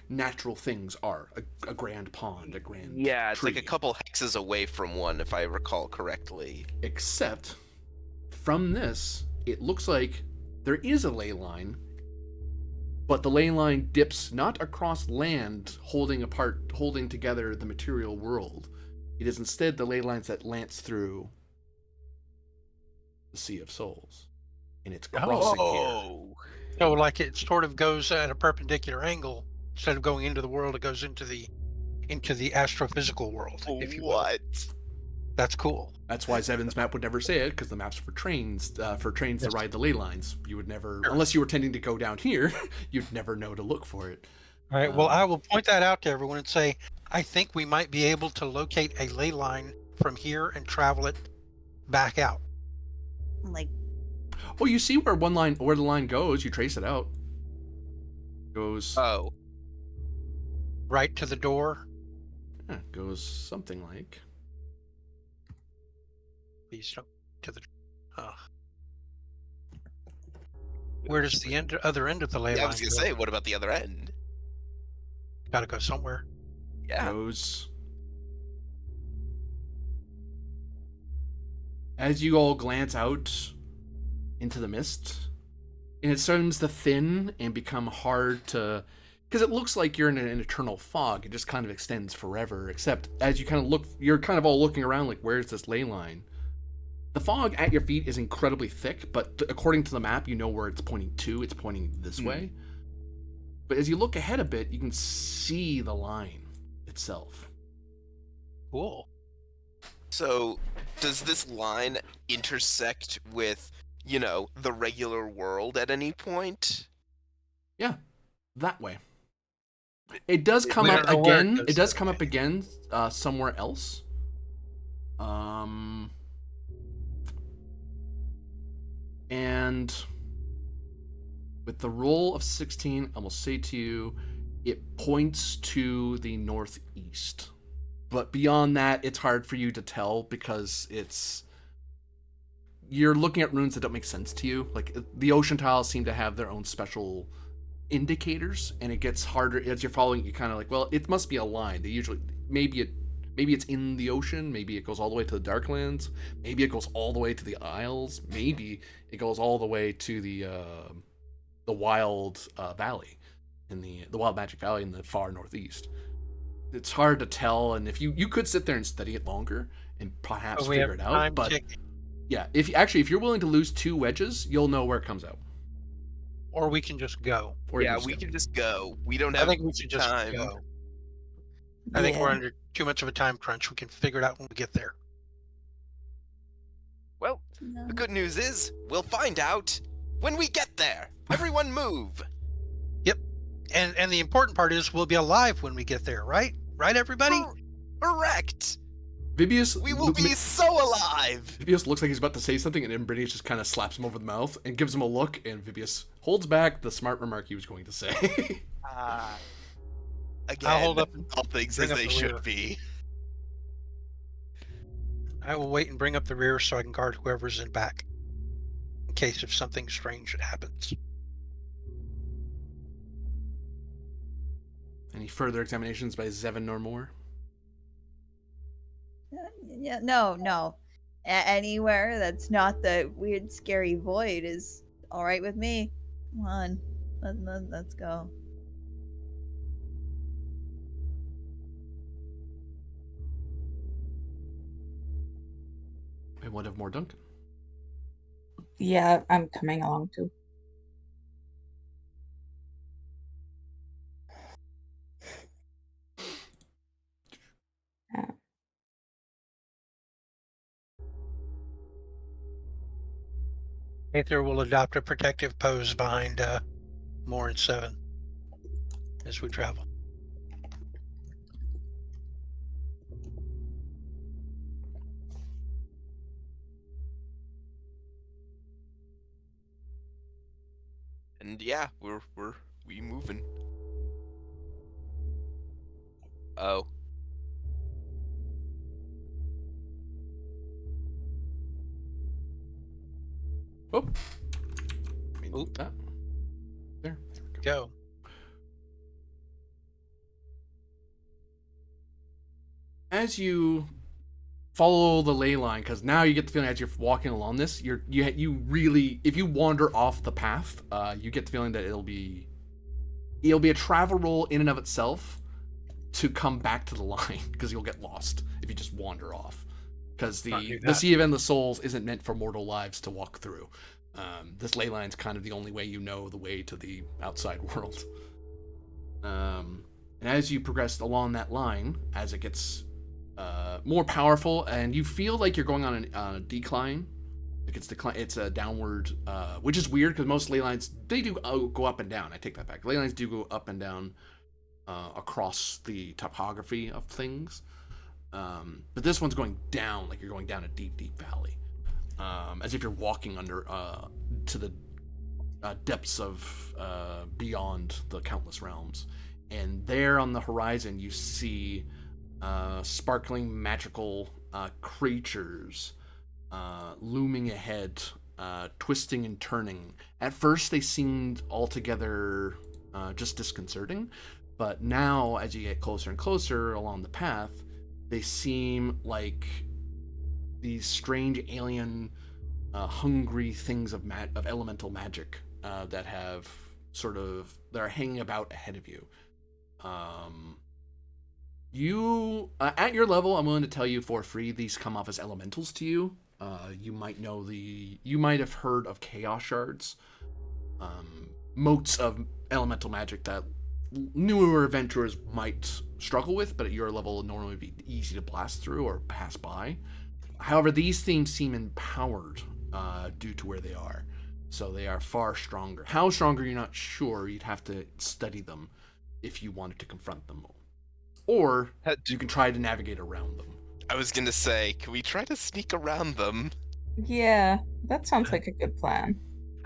natural things are. A grand pond, a grand it's tree. like a couple hexes away from one, if I recall correctly. Except, from this, it looks like there is a ley line, but the ley line dips not across land holding together the material world. It is instead the ley lines that lance through the Sea of Souls. And it's crossing here. So like it sort of goes at a perpendicular angle. Instead of going into the world, it goes into the astrophysical world, if you will. What? That's cool. That's why Zevin's map would never say it, because the map's for trains to ride the ley lines. You would never, unless you were tending to go down here, you'd never know to look for it. All right. Well, I will point that out to everyone and say, I think we might be able to locate a ley line from here and travel it back out. Like, oh, you see where the line goes. You trace it out. Goes. Oh. Right to the door. Yeah, goes something like. Please don't to the. Where does the other end of the ley line I was gonna say, what about the other end? Got to go somewhere. Yeah. Goes. As you all glance out into the mist, and it starts to thin and become hard to. Because it looks like you're in an eternal fog. It just kind of extends forever, except as you kind of look, you're kind of all looking around like, where's this ley line? The fog at your feet is incredibly thick, but according to the map, you know where it's pointing to. It's pointing this way. But as you look ahead a bit, you can see the line itself. Cool. So, does this line intersect with, the regular world at any point? Yeah, that way. It does come up again. It does come up again somewhere else. And with the roll of 16, I will say to you, it points to the northeast. But beyond that, it's hard for you to tell because you're looking at runes that don't make sense to you. Like, the ocean tiles seem to have their own special indicators, and it gets harder as you're following. You kind of like, well, it must be a line. They usually maybe it's in the ocean, maybe it goes all the way to the Darklands, maybe it goes all the way to the Isles, maybe it goes all the way to the Wild Valley, in the Wild Magic Valley in the far northeast. It's hard to tell, and if you could sit there and study it longer and perhaps figure it out, but yeah, if you're willing to lose 2 wedges, you'll know where it comes out. Or we can just go. We can just go. We don't have I think we should just time. go. I think we're under too much of a time crunch. We can figure it out when we get there. Well, the good news is we'll find out when we get there. Everyone move. Yep. And the important part is we'll be alive when we get there, right? Right, everybody? Correct. Vibius, we will be so alive. Vibius looks like he's about to say something, and then Brittany just kind of slaps him over the mouth and gives him a look, and Vibius holds back the smart remark he was going to say. Again, I'll hold up all things as they should be. I will wait and bring up the rear so I can guard whoever's in back, in case if something strange happens. Any further examinations by Zevin or more? Yeah, no. Anywhere that's not the weird, scary void is all right with me. Come on, let's go. And what of more Duncan? Yeah, I'm coming along too. Yeah. Aether will adopt a protective pose behind Moore and Seven as we travel. And yeah, we moving. Oh. Oh. Let me Oop. delete that. There we go. Go. As you follow the ley line, because now you get the feeling as you're walking along this, you really, if you wander off the path, you get the feeling that it'll be a travel roll in and of itself to come back to the line, because you'll get lost if you just wander off. Because the Sea of Endless Souls isn't meant for mortal lives to walk through. This ley line's kind of the only way you know the way to the outside world. And as you progress along that line, as it gets more powerful, and you feel like you're going on a decline. Like it's a downward, which is weird because most ley lines, they do go up and down. I take that back. Ley lines do go up and down across the topography of things. But this one's going down, like you're going down a deep, deep valley. As if you're walking under to the depths of beyond the countless realms. And there on the horizon, you see sparkling magical creatures looming ahead, twisting and turning. At first, they seemed altogether just disconcerting, but now, as you get closer and closer along the path, they seem like these strange alien, hungry things of elemental magic that are hanging about ahead of you. You at your level, I'm willing to tell you for free, these come off as elementals to you. You might have heard of chaos shards, motes of elemental magic that newer adventurers might struggle with, but at your level would normally be easy to blast through or pass by. However, these things seem empowered due to where they are, so they are far stronger. How stronger, you're not sure. You'd have to study them if you wanted to confront them. Or you can try to navigate around them. I was gonna say, can we try to sneak around them? Yeah, that sounds like a good plan.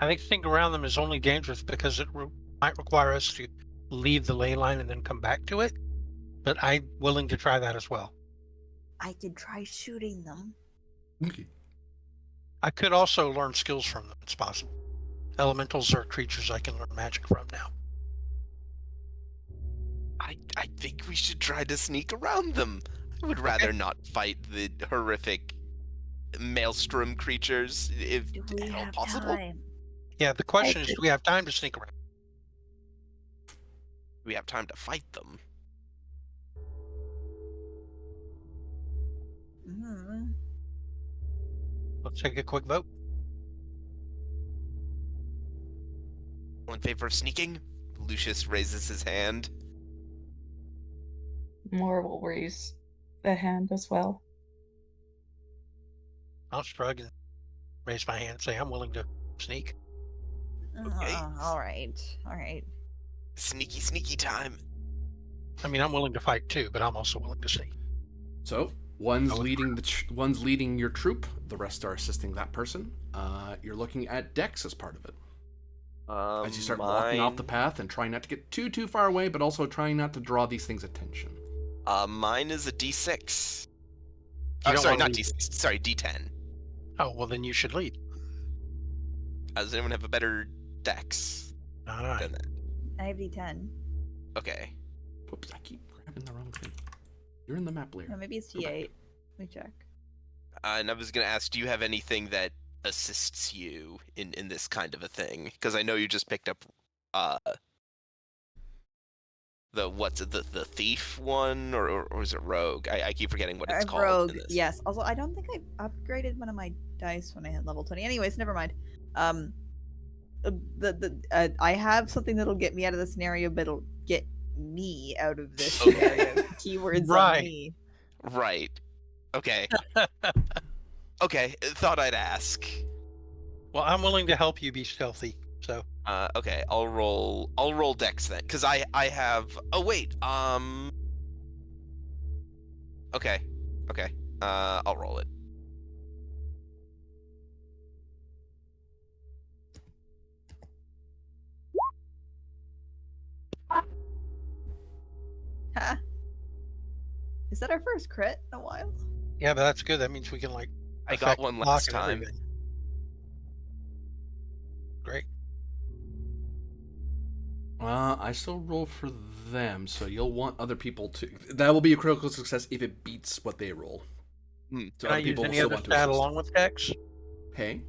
I think sneaking around them is only dangerous because it might require us to leave the ley line and then come back to it. But I'm willing to try that as well. I could try shooting them. Okay. I could also learn skills from them. It's possible. Elementals are creatures I can learn magic from now. I think we should try to sneak around them. I would rather not fight the horrific maelstrom creatures if Do we at all have possible. time? Yeah, the question is, do we have time to sneak around? We have time to fight them. Mm. Let's take a quick vote. All in favor of sneaking? Lucius raises his hand. Moore will raise the hand as well. I'll shrug and raise my hand and say I'm willing to sneak. Okay. All right. Sneaky time. I mean, I'm willing to fight too, but I'm also willing to sneak. So one's leading your troop. The rest are assisting that person. You're looking at Dex as part of it. As you start walking off the path and trying not to get too far away, but also trying not to draw these things' attention. Mine is a D6. You don't sorry, wanna not lead. D6. Sorry, D10. Oh, well, then you should lead. Does anyone have a better dex Not I. than that? I have D10. Okay. Whoops, I keep grabbing the wrong thing. You're in the map layer. No, maybe it's Go back. T8. Let me check. And I was gonna ask, do you have anything that assists you in this kind of a thing? Because I know you just picked up the thief one, or is it rogue? I keep forgetting what it's called Rogue, in this. yes. Also, I don't think I upgraded one of my dice when I hit level 20. Anyways, never mind. I have something that'll get me out of the scenario, but it'll get me out of this Okay. scenario. Keywords Right. on me. Right. Okay. Okay. Thought I'd ask. Well, I'm willing to help you be stealthy. So Okay. I'll roll dex then, because I have. Oh wait. Okay. Okay. I'll roll it. Huh? Is that our first crit in a while? yeah, but that's good. That means we can like. I got affect one block last and time. everything. Great. I still roll for them, so you'll want other people to. That will be a critical success if it beats what they roll. Hmm. So Can I other use people will any still other want to stat assist. along with Dex? Hey?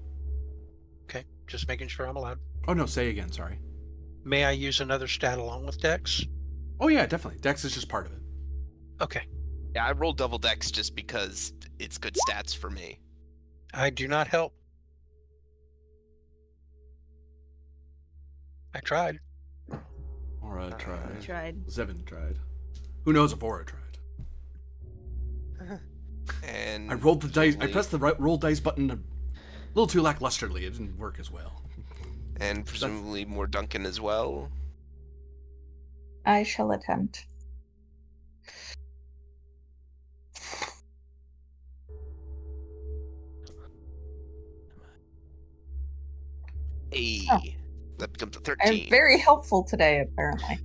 Okay, just making sure I'm allowed. Oh no, say again. Sorry. May I use another stat along with Dex? Oh yeah, definitely. Dex is just part of it. Okay. Yeah, I rolled double dex just because it's good stats for me. I do not help. I tried. Aura I tried. tried. Zevin tried. Who knows if Aura tried? And I rolled the dice. I presumably- pressed the roll dice button a little too lacklusterly. It didn't work as well. And presumably more Duncan as well. I shall attempt. Hey, Oh. that becomes a I'm 13. very helpful today, apparently.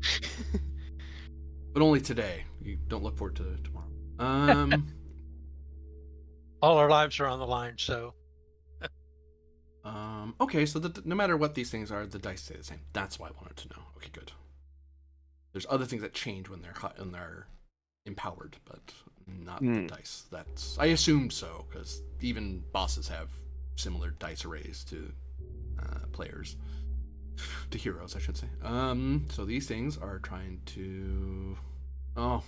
But only today. You don't look forward to tomorrow. All our lives are on the line, so Okay, so no matter what these things are, the dice stay the same. That's why I wanted to know. Okay, good. There's other things that change when they're empowered, but not the dice. That's I assumed so, because even bosses have similar dice arrays to players, to heroes, I should say. So these things are trying to. Oh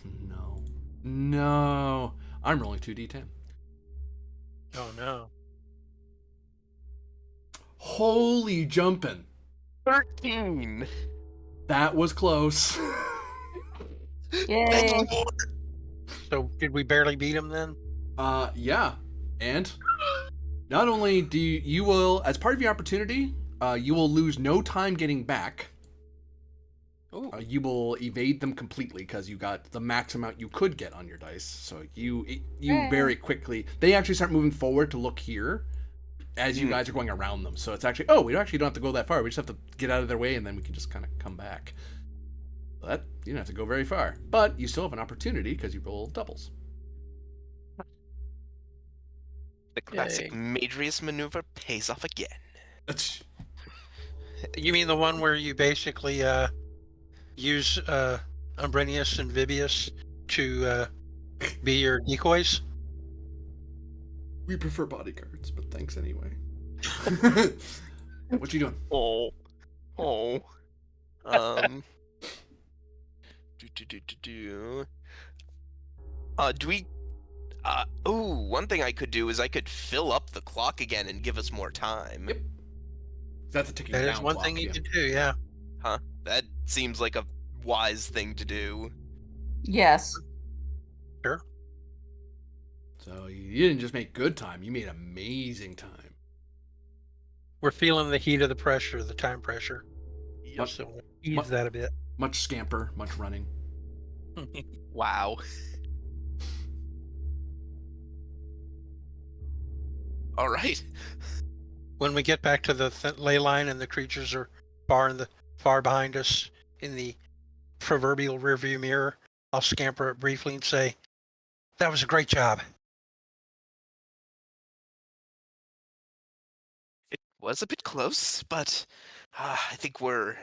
no! I'm rolling 2d10. oh no. Holy jumping! 13. That was close. Yay! So did we barely beat him then? Yeah. And not only do you will, as part of your opportunity, you will lose no time getting back. Ooh. You will evade them completely because you got the max amount you could get on your dice. So you very quickly. They actually start moving forward to look here as you guys are going around them. So it's actually, we actually don't have to go that far. We just have to get out of their way, and then we can just kind of come back. But you don't have to go very far. But you still have an opportunity because you roll doubles. The classic Yay. Madrius maneuver pays off again. You mean the one where you basically use Umbrinius and Vibius to be your decoys? We prefer bodyguards, but thanks anyway. What you doing? Oh. Do we? One thing I could do is I could fill up the clock again and give us more time. Yep. That's a ticking That down is one clock, thing you yeah. can do, yeah. Huh? That seems like a wise thing to do. Yes. Sure. So you didn't just make good time; you made amazing time. We're feeling the heat of the pressure, the time pressure. Much, So ease that a bit. much scamper, much running. Wow. All right. When we get back to the ley line and the creatures are far behind us in the proverbial rearview mirror, I'll scamper up briefly and say, "That was a great job." was a bit close, but I think we're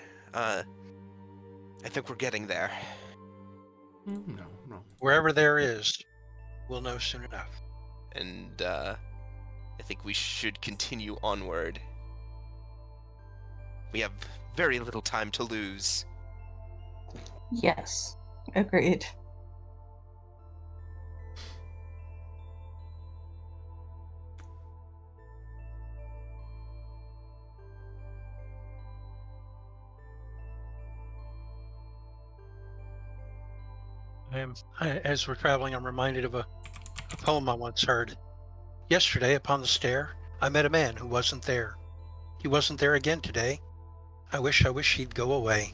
getting there. No, no. Wherever there is, we'll know soon enough. And I think we should continue onward. We have very little time to lose. Yes, agreed. As we're traveling, I'm reminded of a poem I once heard. Yesterday, upon the stair, I met a man who wasn't there. He wasn't there again today. I wish he'd go away.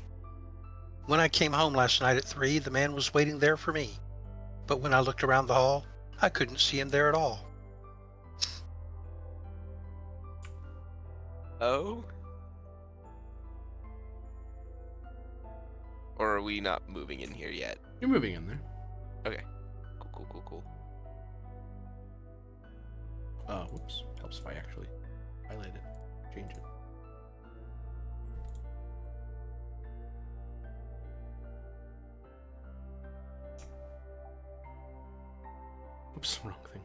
When I came home last night at 3, the man was waiting there for me. But when I looked around the hall, I couldn't see him there at all. Oh? Or are we not moving in here yet? You're moving in there. Okay. Cool. Whoops. Helps if I actually highlight it, change it. Oops, wrong thing.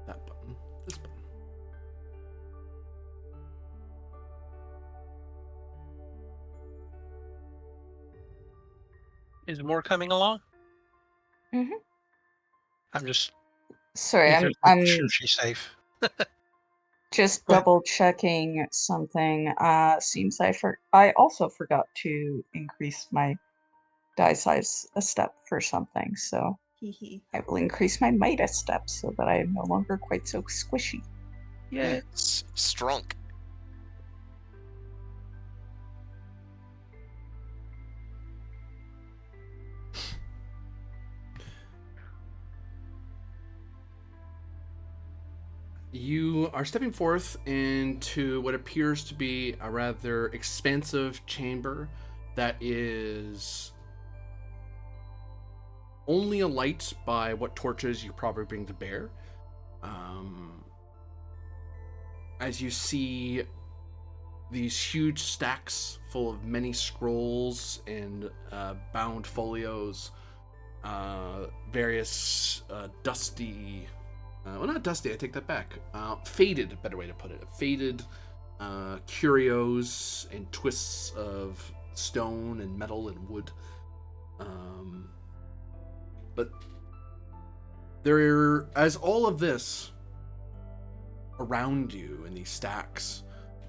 That button. This button. Is more coming along? Mhm. I'm just Sorry, interested to I'm make sure she's safe. just Go ahead. double checking something. Seems I also forgot to increase my die size a step for something, so Hee I will increase my might a step so that I am no longer quite so squishy. Yay. Strunk. You are stepping forth into what appears to be a rather expansive chamber that is only alight by what torches you probably bring to bear. As you see these huge stacks full of many scrolls and bound folios, various dusty, well, not dusty, I take that back, faded, a better way to put it, faded curios and twists of stone and metal and wood. But there, as all of this around you in these stacks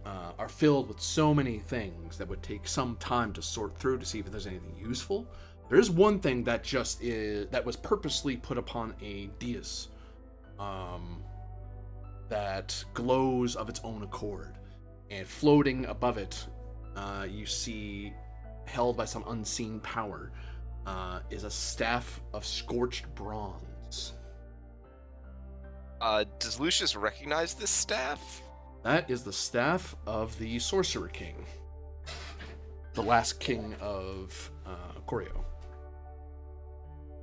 are filled with so many things that would take some time to sort through to see if there's anything useful, there is one thing that that was purposely put upon a dais that glows of its own accord, and floating above it, you see, held by some unseen power, is a staff of scorched bronze. Does Lucius recognize this staff? That is the staff of the Sorcerer King, the last king of Corio.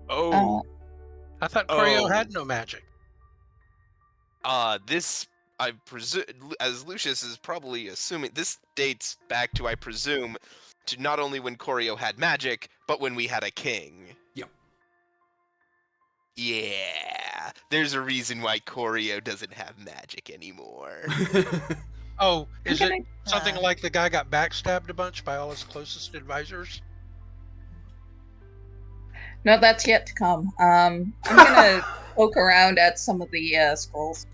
Oh, I thought Corio Oh. had no magic. this, I presume, as Lucius is probably assuming, this dates back to, I presume, to not only when Corio had magic, but when we had a king. Yep. Yeah, there's a reason why Corio doesn't have magic anymore. Oh, is it gonna- something like the guy got backstabbed a bunch by all his closest advisors? No, that's yet to come. I'm gonna poke around at some of the scrolls.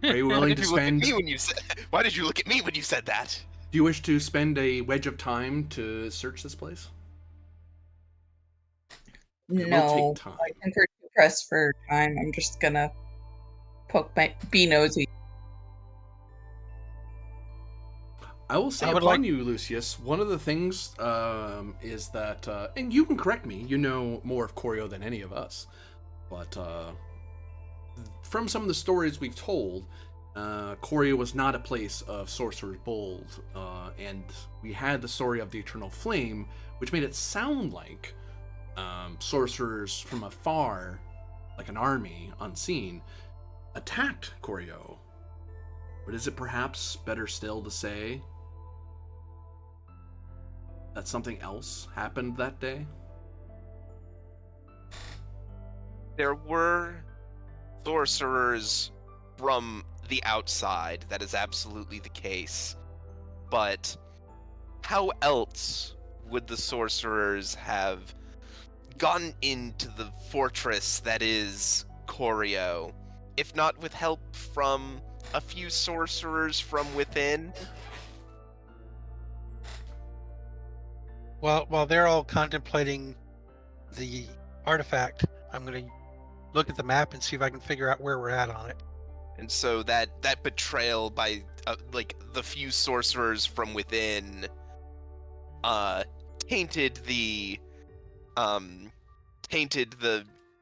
Are you Why willing did to you look at spend? me when you said? Why did you look at me when you said that? Do you wish to spend a wedge of time to search this place? It will No, take time. I think we're too pressed for time. I'm just gonna be nosy. I will say I would upon like- you, Lucius, one of the things is that, and you can correct me, you know more of Corio than any of us, but from some of the stories we've told, Corio was not a place of sorcerers bold, and we had the story of the Eternal Flame, which made it sound like sorcerers from afar, like an army, unseen, attacked Corio But is it perhaps better still to say that something else happened that day? There were sorcerers from the outside. That is absolutely the case. But how else would the sorcerers have gotten into the fortress that is Corio, if not with help from a few sorcerers from within? While they're all contemplating the artifact, I'm going to look at the map and see if I can figure out where we're at on it. And so that betrayal by like the few sorcerers from within tainted the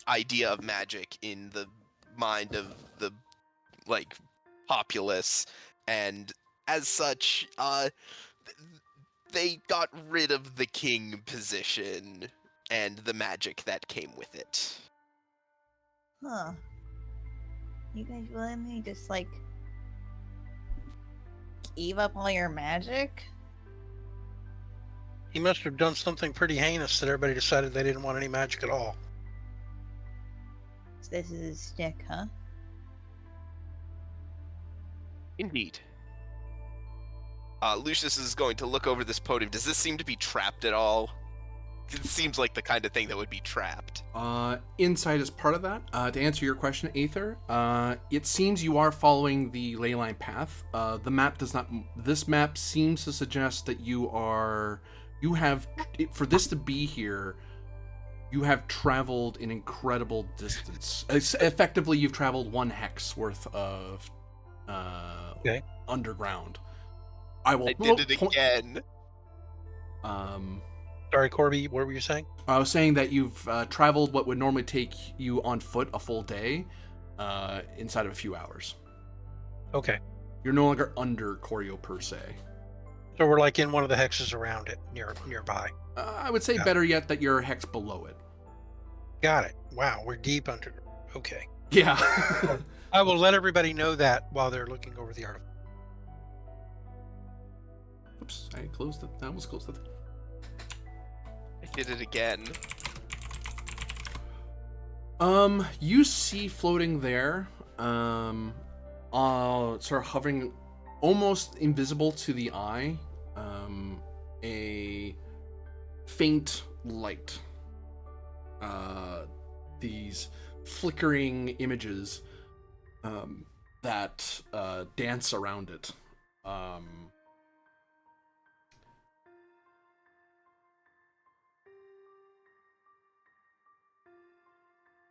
idea of magic in the mind of the like populace, and as such they got rid of the king position and the magic that came with it. Huh. You guys willingly just like gave up all your magic? He must have done something pretty heinous that everybody decided they didn't want any magic at all. So this is a stick, huh? Indeed. Lucius is going to look over this podium. Does this seem to be trapped at all? It seems like the kind of thing that would be trapped. Insight is part of that. To answer your question, Aether, it seems you are following the ley line path. The map does not. This map seems to suggest that you have, for this to be here, you have traveled an incredible distance. Effectively, you've traveled 1 hex worth of underground. I did it again. Sorry, Corby, what were you saying? I was saying that you've traveled what would normally take you on foot a full day inside of a few hours. Okay. You're no longer under Corio per se. So we're like in one of the hexes around it, nearby. I would say better yet that you're a hex below it. Got it. Wow, we're deep under. Okay. Yeah. I will let everybody know that while they're looking over the artifact. Oops, I closed it. I almost closed it. I did it again. You see floating there, sort of hovering, almost invisible to the eye, a faint light. These flickering images that dance around it.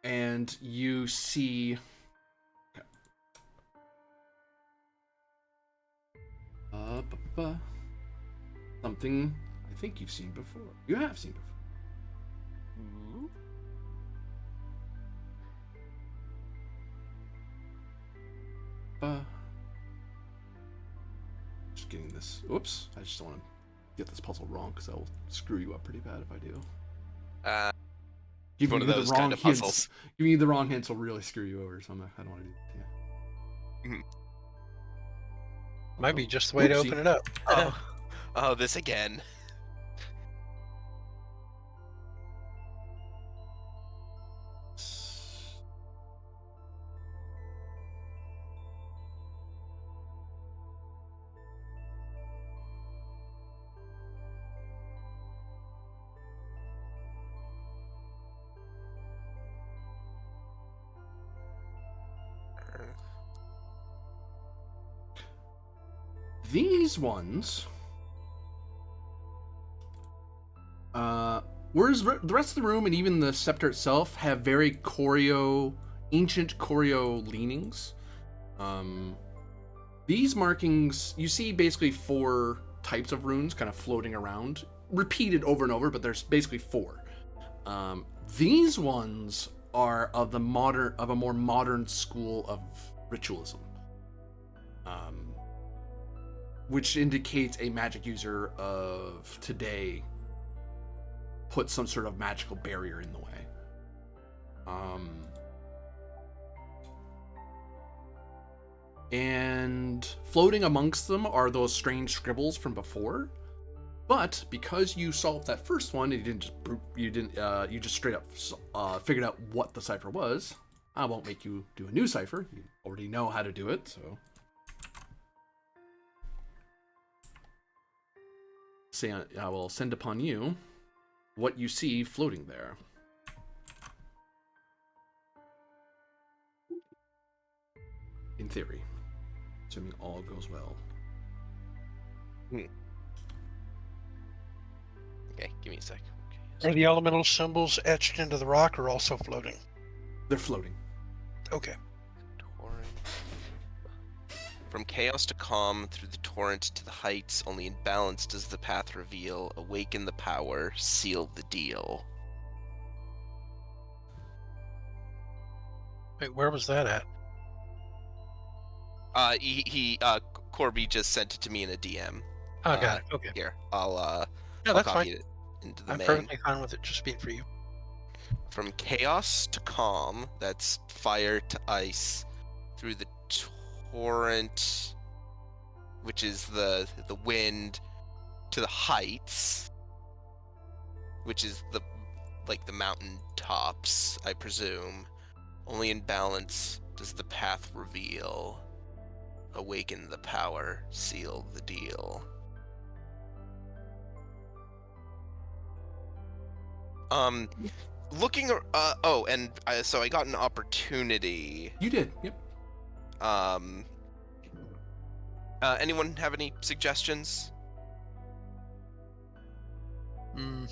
And you see something I think you've seen before. You have seen before. Just getting this. Oops! I just don't want to get this puzzle wrong because I'll screw you up pretty bad if I do. One of those kind of puzzles. Giving you the wrong hints will really screw you over, so I don't want to do that. Yeah. Might be just the way to open it up. Oh, this again. These ones, whereas the rest of the room and even the scepter itself have very ancient Corio leanings. These markings, you see basically 4 types of runes kind of floating around, repeated over and over, but there's basically 4. These ones are of a more modern school of ritualism. Which indicates a magic user of today put some sort of magical barrier in the way. And floating amongst them are those strange scribbles from before. But because you solved that first one, you just straight up figured out what the cipher was. I won't make you do a new cipher. You already know how to do it, so. Say I will send upon you what you see floating there. In theory, assuming all goes well. Okay, give me a sec. Okay. Are the elemental symbols etched into the rock or also floating? They're floating. Okay. Torrent. From chaos to calm, through the torrent to the heights, only in balance does the path reveal. Awaken the power, seal the deal. Wait, where was that at? Corby just sent it to me in a DM. Oh, got it. Okay. Here, No, I'll that's copy fine. it into the I'm main. perfectly fine with it just being for you. From chaos to calm, that's fire to ice, through the torrent, which is the wind, to the heights, which is the mountain tops, I presume. Only in balance does the path reveal. Awaken the power, seal the deal. Looking, so I got an opportunity. You did, yep. Anyone have any suggestions? Mm.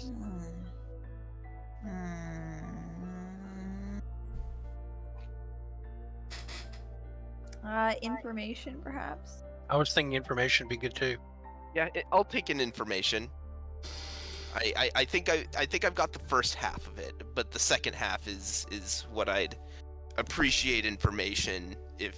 Information, perhaps. I was thinking information would be good too. Yeah, I'll take an information. I think I've got the first half of it, but the second half is what I'd appreciate information if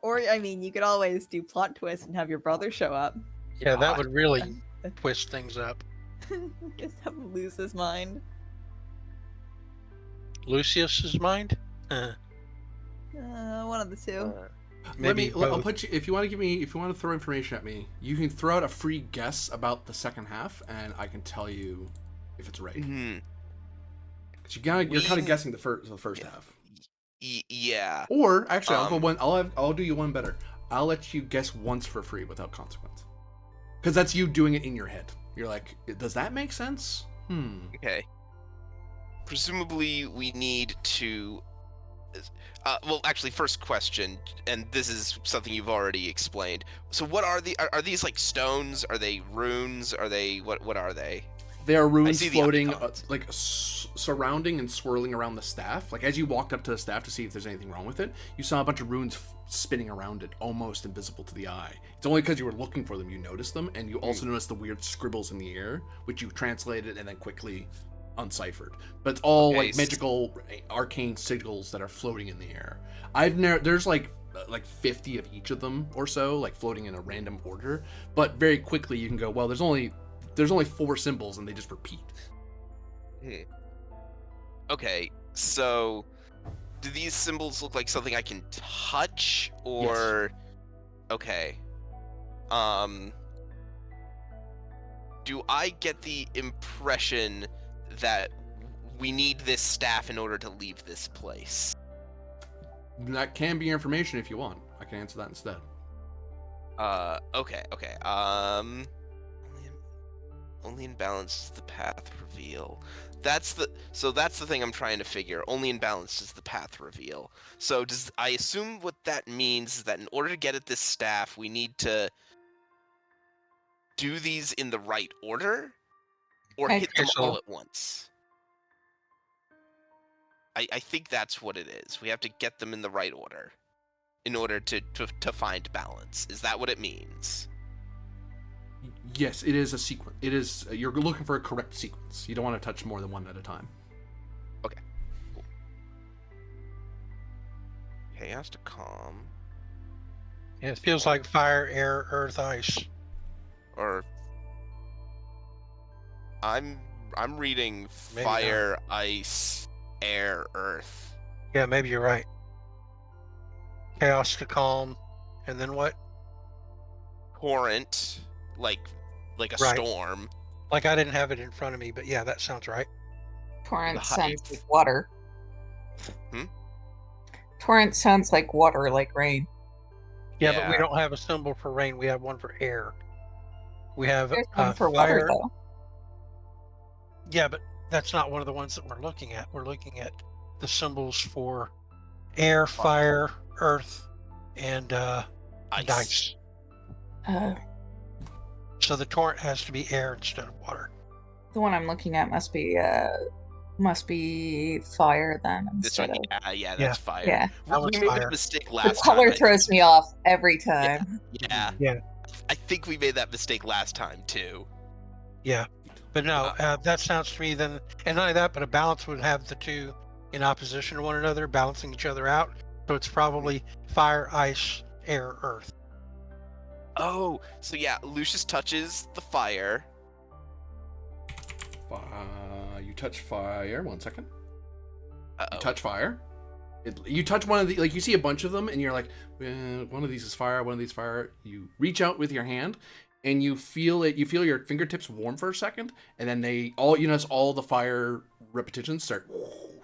Or I mean, you could always do plot twist and have your brother show up. Yeah, that Ah. would really twist things up. Just have him lose his mind. Lucius's mind? One of the two. Maybe I'll both. put you, if you want to throw information at me, you can throw out a free guess about the second half, and I can tell you if it's right. Mhm. 'Cause you're kind of guessing the first half. Yeah. Or actually, I'll go Um, one. I'll do you one better. I'll let you guess once for free without consequence. Because that's you doing it in your head. You're like, does that make sense? Okay. Presumably, we need to. Well, actually, first question, and this is something you've already explained. So, what are are these like stones? Are they runes? Are they what are they? There are runes see the floating, icons. surrounding and swirling around the staff. Like as you walked up to the staff to see if there's anything wrong with it, you saw a bunch of runes spinning around it, almost invisible to the eye. It's only because you were looking for them you noticed them, and you also noticed the weird scribbles in the air, which you translated and then quickly unciphered. But it's all Okay, like magical, arcane sigils that are floating in the air. There's like 50 of each of them or so, like floating in a random order. But very quickly you can go, well, there's only 4 symbols and they just repeat. Okay, so do these symbols look like something I can touch, or okay? Do I get the impression that we need this staff in order to leave this place? That can be your information if you want. I can answer that instead. Okay. Only in balance does the path reveal. That's the thing I'm trying to figure. Only in balance does the path reveal. So I assume what that means is that in order to get at this staff, we need to do these in the right order, or I hit them think all so. at once. I think that's what it is. We have to get them in the right order in order to find balance. Is that what it means? Yes, it is a sequence. It is. You're looking for a correct sequence. You don't want to touch more than one at a time. Okay. Chaos to calm. Yeah, it feels like fire, air, earth, ice. Or I'm reading Maybe fire, ice, air, earth. Yeah, maybe you're right. Chaos to calm, and then what? Torrent, like a Right. storm. Like I didn't have it in front of me, but yeah, that sounds right. Torrent The sounds height. like water. Hmm? Torrent sounds like water, like rain. Yeah, but we don't have a symbol for rain. We have one for air. We have There's one for water, fire. though. Yeah, but that's not one of the ones that we're looking at. We're looking at the symbols for air, fire, earth, and ice. Uh, So the torrent has to be air instead of water. the one I'm looking at must be fire then This instead one, of. that's fire. Yeah. That We one's made fire. that mistake The last time. color I throws think. me off every time. Yeah. Yeah. I think we made that mistake last time too. Yeah, but no, that sounds to me then, and not only that, but a balance would have the two in opposition to one another, balancing each other out. So it's probably fire, ice, air, earth. Oh, so yeah, Lucius touches the fire. You touch fire. 1 second. Uh-oh. You touch fire. You touch one of the, like, you see a bunch of them, and you're like, one of these is fire, one of these is fire. You reach out with your hand, and you feel it. You feel your fingertips warm for a second, and then notice all the fire repetitions start,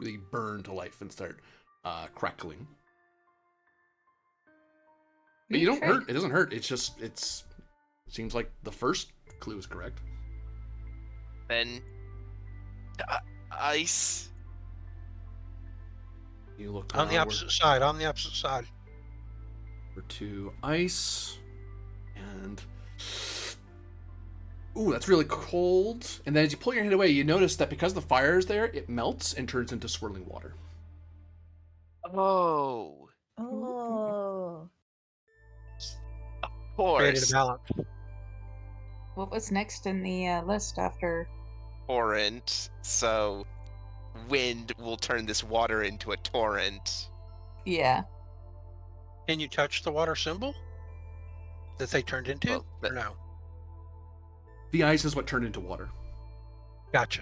they burn to life and start crackling. But you don't hurt. It doesn't hurt. It's just, it seems like the first clue is correct. Then ice. You look On the opposite side. On the opposite side. over to ice, and ooh, that's really cold. And then as you pull your hand away, you notice that because the fire is there, it melts and turns into swirling water. Oh, Oh. of Created course. a balance. What was next in the list after? Torrent. So wind will turn this water into a torrent. Yeah. Can you touch the water symbol that they turned into? Well, Or no? The ice is what turned into water. Gotcha.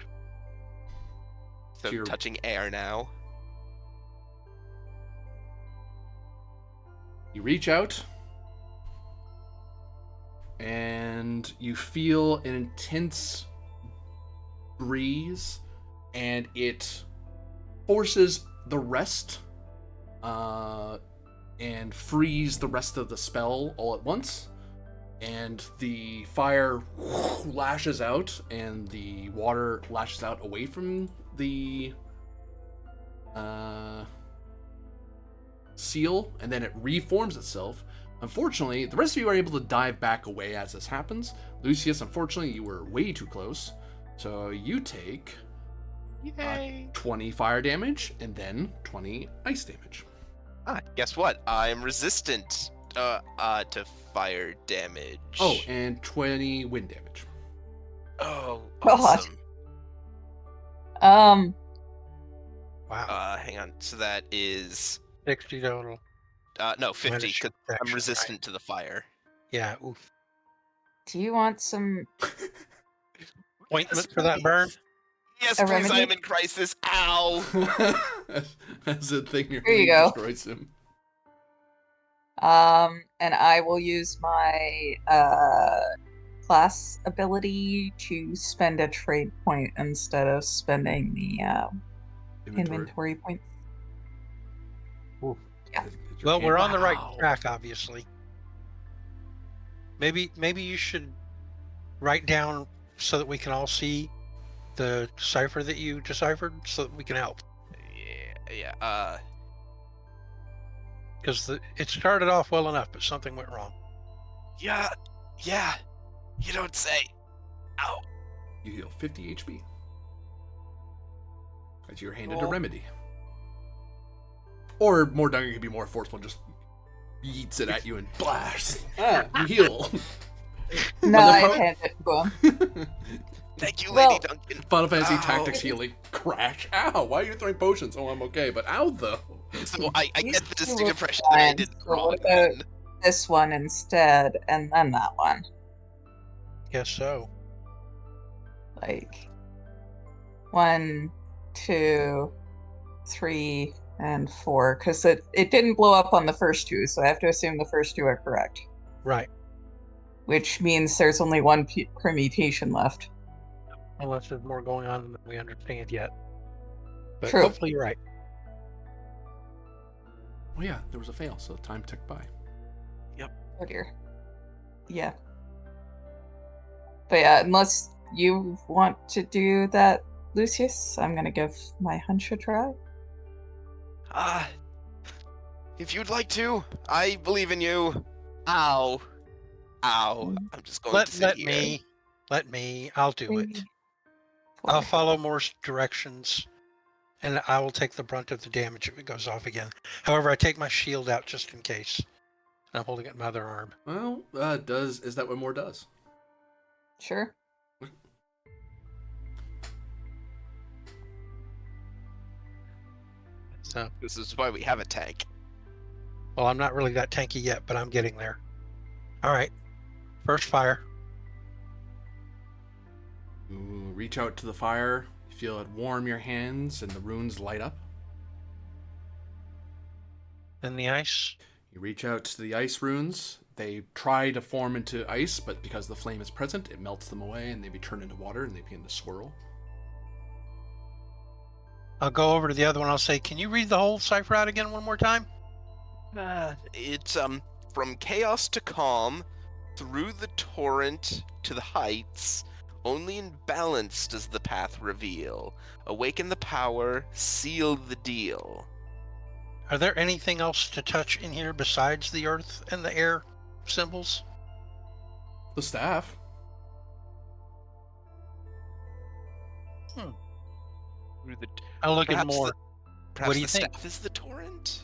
So you're- touching air now. You reach out, and you feel an intense breeze, and it forces the rest and frees the rest of the spell all at once. And the fire lashes out, and the water lashes out away from the seal, and then it reforms itself. Unfortunately, the rest of you are able to dive back away as this happens. Lucius, unfortunately, you were way too close, so you take 20 fire damage and then 20 ice damage. Guess what? I'm resistant to fire damage. Oh, and 20 wind damage. Oh, God. awesome. Wow. Hang on. So that is 60 total. no, 50. Minus 'Cause I'm protection, resistant to the fire. Yeah. Oof. Do you want some? Ointment for that burn? Yes, A please. I remedy? am in crisis. Ow. That's the thing. Here you go. Destroys him. And I will use my class ability to spend a trade point instead of spending the inventory points. Oof. Yeah. Is your Well, hand- we're on the right Wow. track, obviously. Maybe you should write down so that we can all see the cipher that you deciphered, so that we can help. Yeah. Because it started off well enough, but something went wrong. Yeah. You don't say. Ow. You heal 50 HP. As you're handed a Cool. remedy. Or more dungeon could be more forceful, just yeets it at you and blast. You heal. No, Other I pro- hand it to him. Thank you, Well- Lady Duncan. Final Fantasy Ow. Tactics healing. Crash. Ow, why are you throwing potions? Oh, I'm okay, but ow though. So I These get the two distinct look impression that I fine, did it so wrong what about then. this one instead, and then that one? Guess so. Like 1, 2, 3, and 4, because it didn't blow up on the first two, so I have to assume the first two are correct. Right. Which means there's only one permutation left. Unless there's more going on than we understand yet. But True. hopefully you're right. Oh yeah, there was a fail, so time ticked by. Oh dear. Yeah. But yeah, unless you want to do that, Lucius, I'm gonna give my hunch a try. If you'd like to, I believe in you. Ow. Ow. I'm just going to sit here. Let me. I'll do it. 3, I'll 4. follow Morse directions, and I will take the brunt of the damage if it goes off again. However, I take my shield out just in case. I'm holding it in my other arm. Well, is that what more does? Sure. So, This is why we have a tank. well, I'm not really that tanky yet, but I'm getting there. All right. First fire. You reach out to the fire, you feel it warm your hands, and the runes light up. Then the ice. You reach out to the ice runes. They try to form into ice, but because the flame is present, it melts them away, and they turn into water, and they begin to swirl. I'll go over to the other one. I'll say, can you read the whole cipher out again one more time? It's from chaos to calm, through the torrent to the heights. Only in balance does the path reveal. Awaken the power, seal the deal. Are there anything else to touch in here besides the earth and the air symbols? The staff. Through the I'll look at Perhaps more. perhaps What do you the think? staff is the torrent.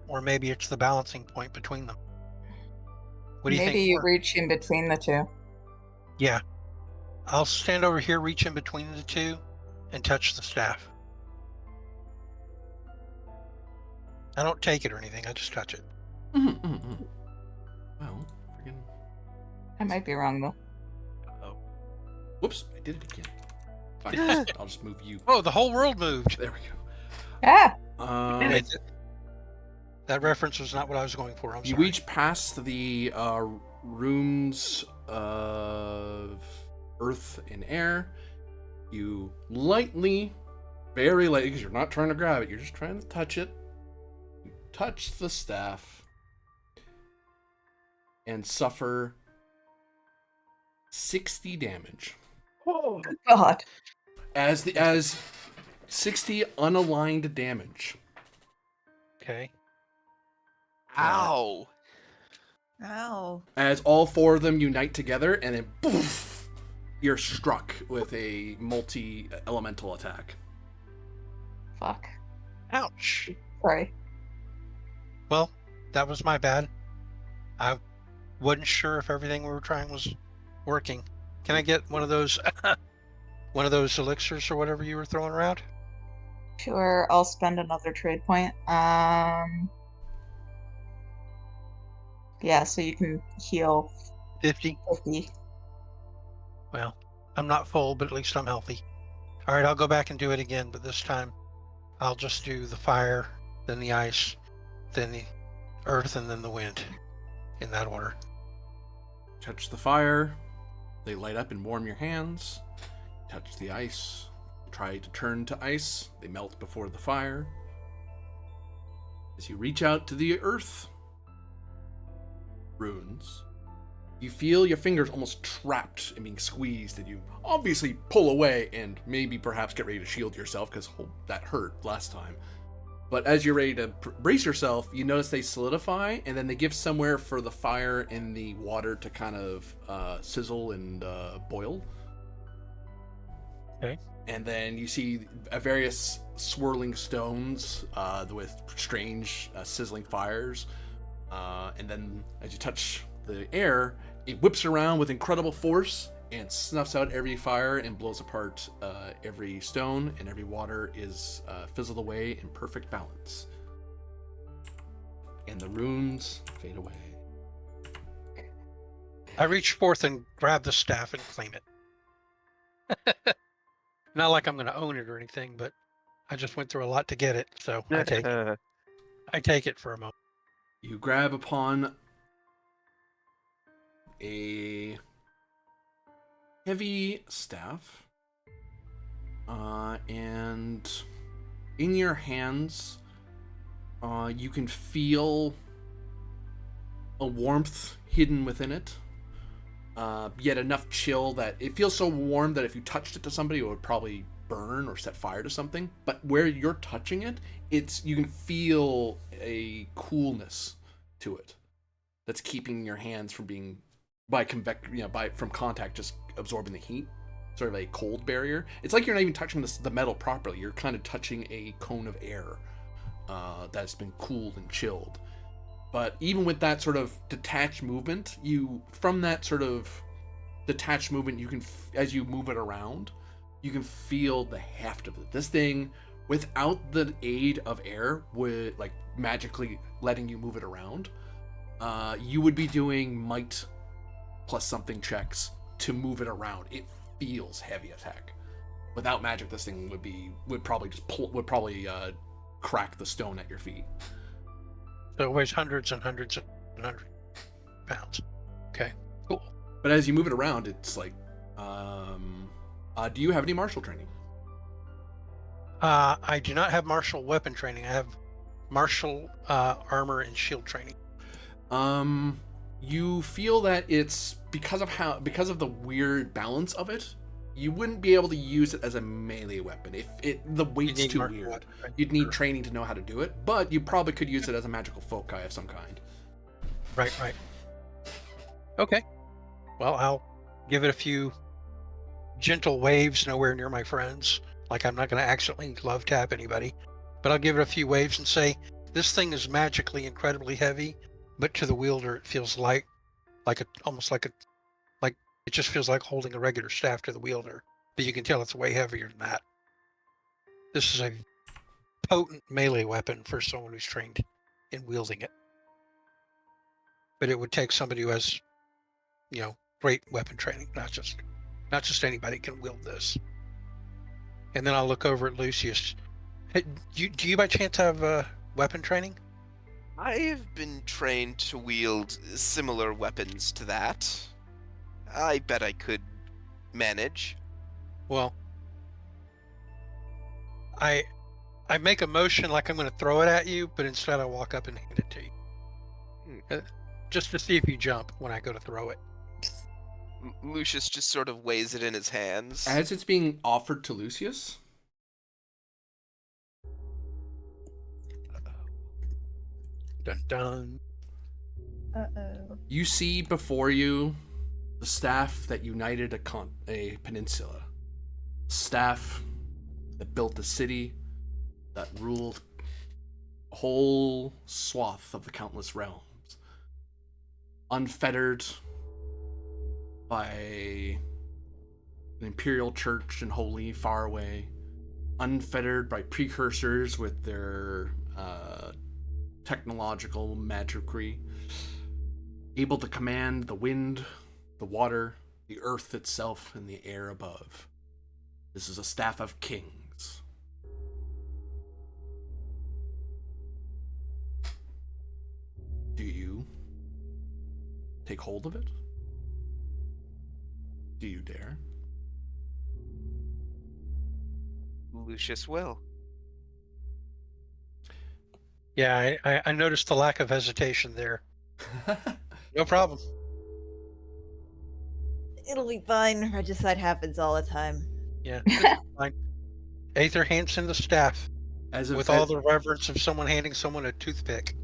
Or maybe it's the balancing point between them. What do you Maybe think? you Mark? reach in between the two. Yeah. I'll stand over here, reach in between the two, and touch the staff. I don't take it or anything. I just touch it. Well, friggin'. I might be wrong though. Whoops, I did it again. Fine, I'll just move you. Oh, the whole world moved. There we go. Ah! That reference was not what I was going for. I'm You sorry. reach past the runes of earth and air. You lightly, very lightly, because you're not trying to grab it, you're just trying to touch it. You touch the staff and suffer 60 damage. Oh God. As 60 unaligned damage. Okay. Ow! Ow. As all four of them unite together, and then poof, you're struck with a multi-elemental attack. Fuck. Ouch. Sorry. Well, that was my bad. I wasn't sure if everything we were trying was working. Can I get one of those elixirs or whatever you were throwing around? Sure, I'll spend another trade point. Yeah, so you can heal 50. 50. Well, I'm not full, but at least I'm healthy. All right, I'll go back and do it again, but this time I'll just do the fire, then the ice, then the earth, and then the wind, in that order. Touch the fire, they light up and warm your hands. Touch the ice, try to turn to ice, they melt before the fire. As you reach out to the earth runes, you feel your fingers almost trapped and being squeezed, and you obviously pull away and maybe perhaps get ready to shield yourself because that hurt last time. But as you're ready to brace yourself, you notice they solidify, and then they give somewhere for the fire and the water to kind of sizzle and boil. Okay. And then you see various swirling stones with strange sizzling fires. And then as you touch the air, it whips around with incredible force and snuffs out every fire and blows apart every stone, and every water is fizzled away in perfect balance. And the runes fade away. I reach forth and grab the staff and claim it. Not like I'm going to own it or anything, but I just went through a lot to get it, so I take it. I take it for a moment. You grab upon a heavy staff, and in your hands, you can feel a warmth hidden within it. Yet enough chill that it feels so warm that if you touched it to somebody, it would probably burn or set fire to something. But where you're touching it, you can feel a coolness to it that's keeping your hands from being from contact, just absorbing the heat. Sort of a cold barrier. It's like you're not even touching the metal properly. You're kind of touching a cone of air that's been cooled and chilled. But even with that sort of detached movement, you can, as you move it around, you can feel the heft of it. This thing, without the aid of air, would like magically letting you move it around. You would be doing might plus something checks to move it around. It feels heavy as heck. Without magic, this thing would probably crack the stone at your feet. So it weighs hundreds and hundreds and hundreds of pounds. Okay, cool. But as you move it around, it's like, do you have any martial training? I do not have martial weapon training. I have martial armor and shield training. You feel that it's because of the weird balance of it, you wouldn't be able to use it as a melee weapon. The weight's too weird. Weapon, right? You'd need training to know how to do it, but you probably could use it as a magical foci of some kind. Right. Okay. Well, I'll give it a few gentle waves, nowhere near my friends. Like I'm not going to accidentally love tap anybody, but I'll give it a few waves and say, this thing is magically incredibly heavy, but to the wielder it feels almost like it just feels like holding a regular staff to the wielder, but you can tell it's way heavier than that. This is a potent melee weapon for someone who's trained in wielding it. But it would take somebody who has, great weapon training, not just anybody can wield this. And then I'll look over at Lucius. Hey, do you by chance have weapon training? I've been trained to wield similar weapons to that. I bet I could manage. Well, I make a motion like I'm going to throw it at you, but instead I walk up and hand it to you. Just to see if you jump when I go to throw it. Lucius just sort of weighs it in his hands. As it's being offered to Lucius, Dun dun. you see before you the staff that united a peninsula. Staff that built a city, that ruled a whole swath of the countless realms. Unfettered by an imperial church and holy far away. Unfettered by precursors with their technological magicry. Able to command the wind, the water, the earth itself, and the air above. This is a staff of kings. Do you take hold of it? Do you dare? Lucius will. Yeah, I noticed the lack of hesitation there. No problem. It'll be fine. Regicide happens all the time. Yeah, it's fine. Aether hands in the staff with all the reverence of someone handing someone a toothpick.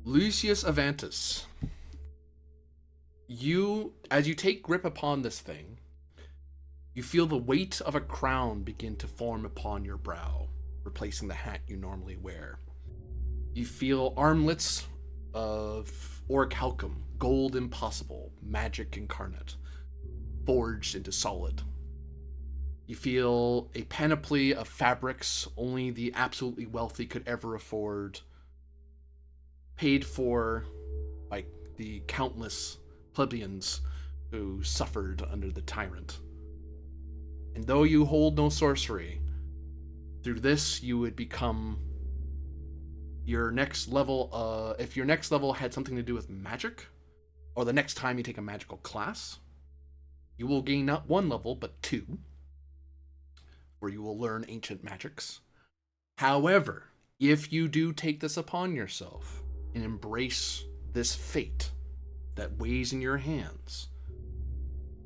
Lucius Avantus, as you take grip upon this thing, you feel the weight of a crown begin to form upon your brow, replacing the hat you normally wear. You feel armlets of orichalcum, gold impossible, magic incarnate, forged into solid. You feel a panoply of fabrics only the absolutely wealthy could ever afford, paid for by the countless plebeians who suffered under the tyrant. And though you hold no sorcery, through this you would become your next level. If your next level had something to do with magic, or the next time you take a magical class, you will gain not one level but two, where you will learn ancient magics. However, if you do take this upon yourself and embrace this fate that weighs in your hands,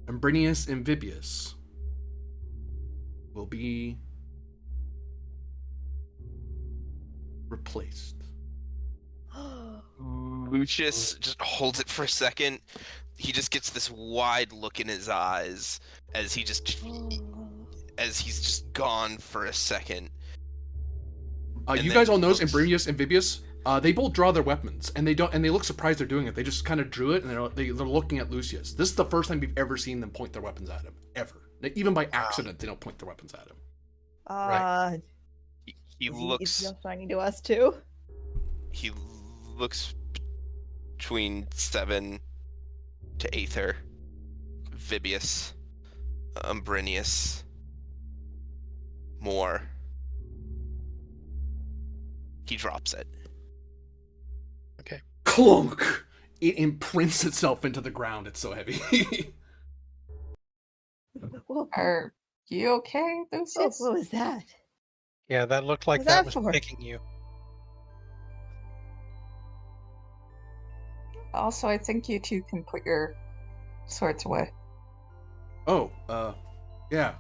Umbrinius Amphibius will be replaced. Lucius just holds it for a second. He just gets this wide look in his eyes as he's just gone for a second. You guys all notice Umbrinius Amphibius. They both draw their weapons, and they look surprised they're doing it. They just kind of drew it, and they're looking at Lucius. This is the first time we've ever seen them point their weapons at him, ever. Even by accident, they don't point their weapons at him. Right. He looks. Is he shiny to us too? He looks between 7 to Aether, Vibius, Umbrinius, more. He drops it. Okay. Clunk! It imprints itself into the ground. It's so heavy. Are you okay, Lucius? What was that? Yeah, that looked like What's that that was for? picking you. Also, I think you two can put your swords away. Oh, yeah.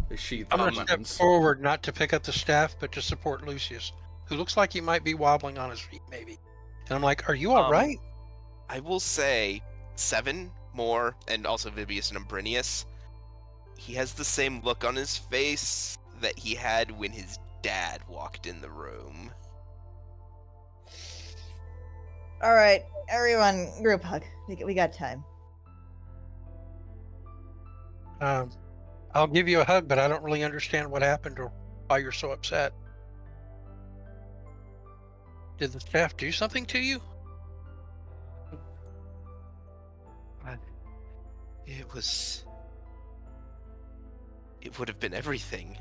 They sheath I'm their going to step weapons. forward, not to pick up the staff, but to support Lucius, who looks like he might be wobbling on his feet, maybe. And I'm like, are you all right? I will say 7 more, and also Vibius and Umbrinius. He has the same look on his face that he had when his dad walked in the room. All right, everyone, group hug. We got time. I'll give you a hug, but I don't really understand what happened or why you're so upset. Did the staff do something to you? It would have been everything.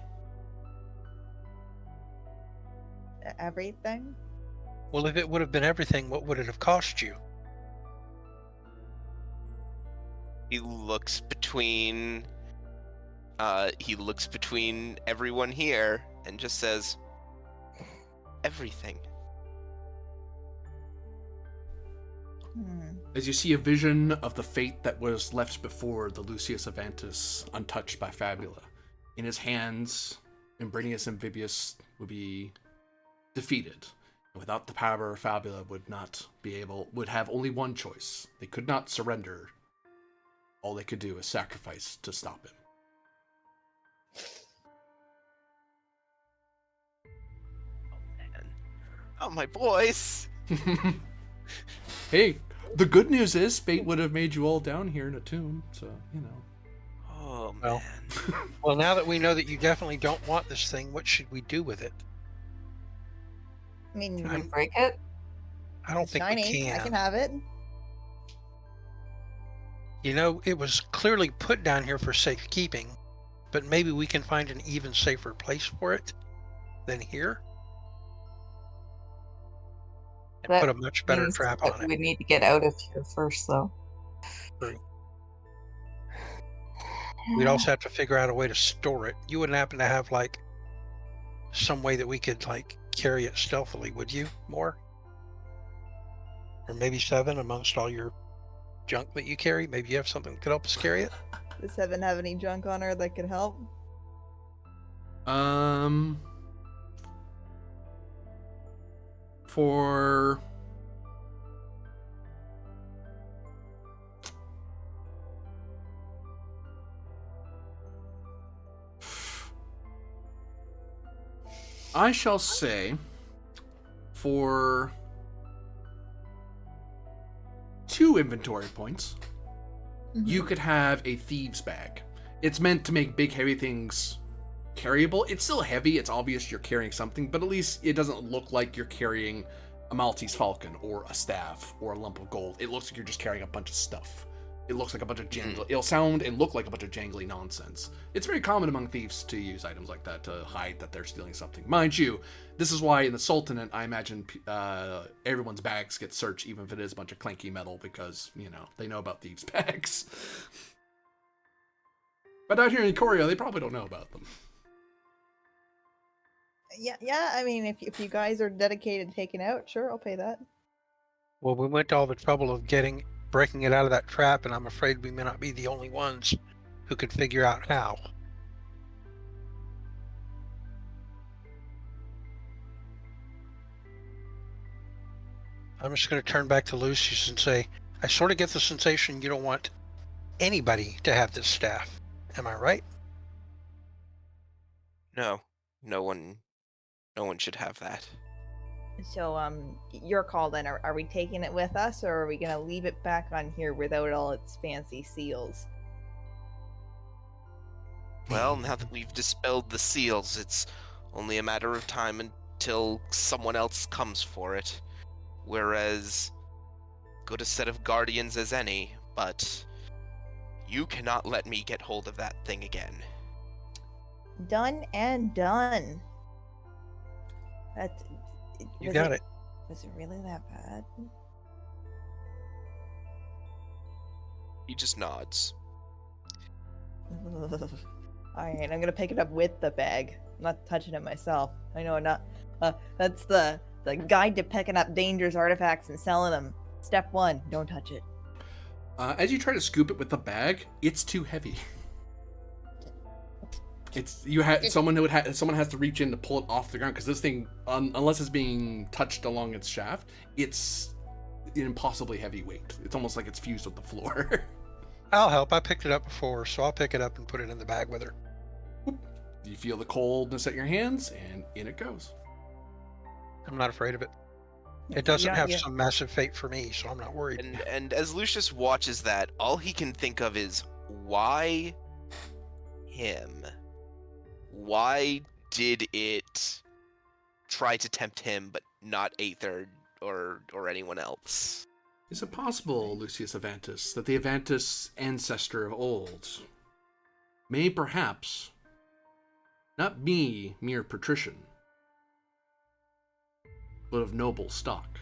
Everything? Well, if it would have been everything, what would it have cost you? He looks between everyone here and just says, everything. As you see a vision of the fate that was left before the Lucius Avantus, untouched by Fabula. In his hands, Umbrinius Amphibius would be defeated. And without the power, Fabula would have only one choice. They could not surrender. All they could do is sacrifice to stop him. Oh, my boys! Hey, the good news is fate would have made you all down here in a tomb, so, you know. Oh, Well, man. well, now that we know that you definitely don't want this thing, what should we do with it? I mean, Can we break it? I don't think shiny. we can. I can have it. You know, it was clearly put down here for safekeeping, but maybe we can find an even safer place for it than here. And That put a much better means trap that on it. we need to get out of here first, though. We'd also have to figure out a way to store it. You wouldn't happen to have, like, some way that we could, like, carry it stealthily, would you? More? Or maybe 7 amongst all your junk that you carry? Maybe you have something that could help us carry it? Does Seven have any junk on her that could help? For I shall say, for 2 inventory points, you Mhm. could have a thieves bag. It's meant to make big, heavy things carryable. It's still heavy. It's obvious you're carrying something, but at least it doesn't look like you're carrying a Maltese falcon or a staff or a lump of gold. It looks like you're just carrying a bunch of stuff. It looks like a bunch of jangly. It'll sound and look like a bunch of jangly nonsense. It's very common among thieves to use items like that to hide that they're stealing something. Mind you, this is why in the Sultanate, I imagine everyone's bags get searched, even if it is a bunch of clanky metal, because, you know, they know about thieves' bags. But out here in Corio, they probably don't know about them. Yeah. I mean, if you guys are dedicated to taking out, sure, I'll pay that. Well, we went to all the trouble of breaking it out of that trap, and I'm afraid we may not be the only ones who could figure out how. I'm just going to turn back to Lucius and say, I sort of get the sensation you don't want anybody to have this staff. Am I right? No, no one should have that. So, your call then. Are we taking it with us, or are we gonna leave it back on here without all its fancy seals? Well, now that we've dispelled the seals, it's only a matter of time until someone else comes for it. Whereas, good a set of guardians as any, but you cannot let me get hold of that thing again. Done and done. That You got it. Was it really that bad? He just nods. All right, I'm gonna pick it up with the bag. I'm not touching it myself. I know I'm not. That's the guide to picking up dangerous artifacts and selling them. Step 1: don't touch it. As you try to scoop it with the bag, it's too heavy. Someone has to reach in to pull it off the ground, because this thing, unless it's being touched along its shaft, it's an impossibly heavy weight. It's almost like it's fused with the floor. I'll help. I picked it up before, so I'll pick it up and put it in the bag with her. You feel the coldness at your hands, and in it goes. I'm not afraid of it. It doesn't have some massive fate for me, so I'm not worried. And as Lucius watches that, all he can think of is, why him? Why did it try to tempt him, but not Aether or anyone else? Is it possible, Lucius Avantis, that the Avantis ancestor of old may perhaps not be mere patrician, but of noble stock?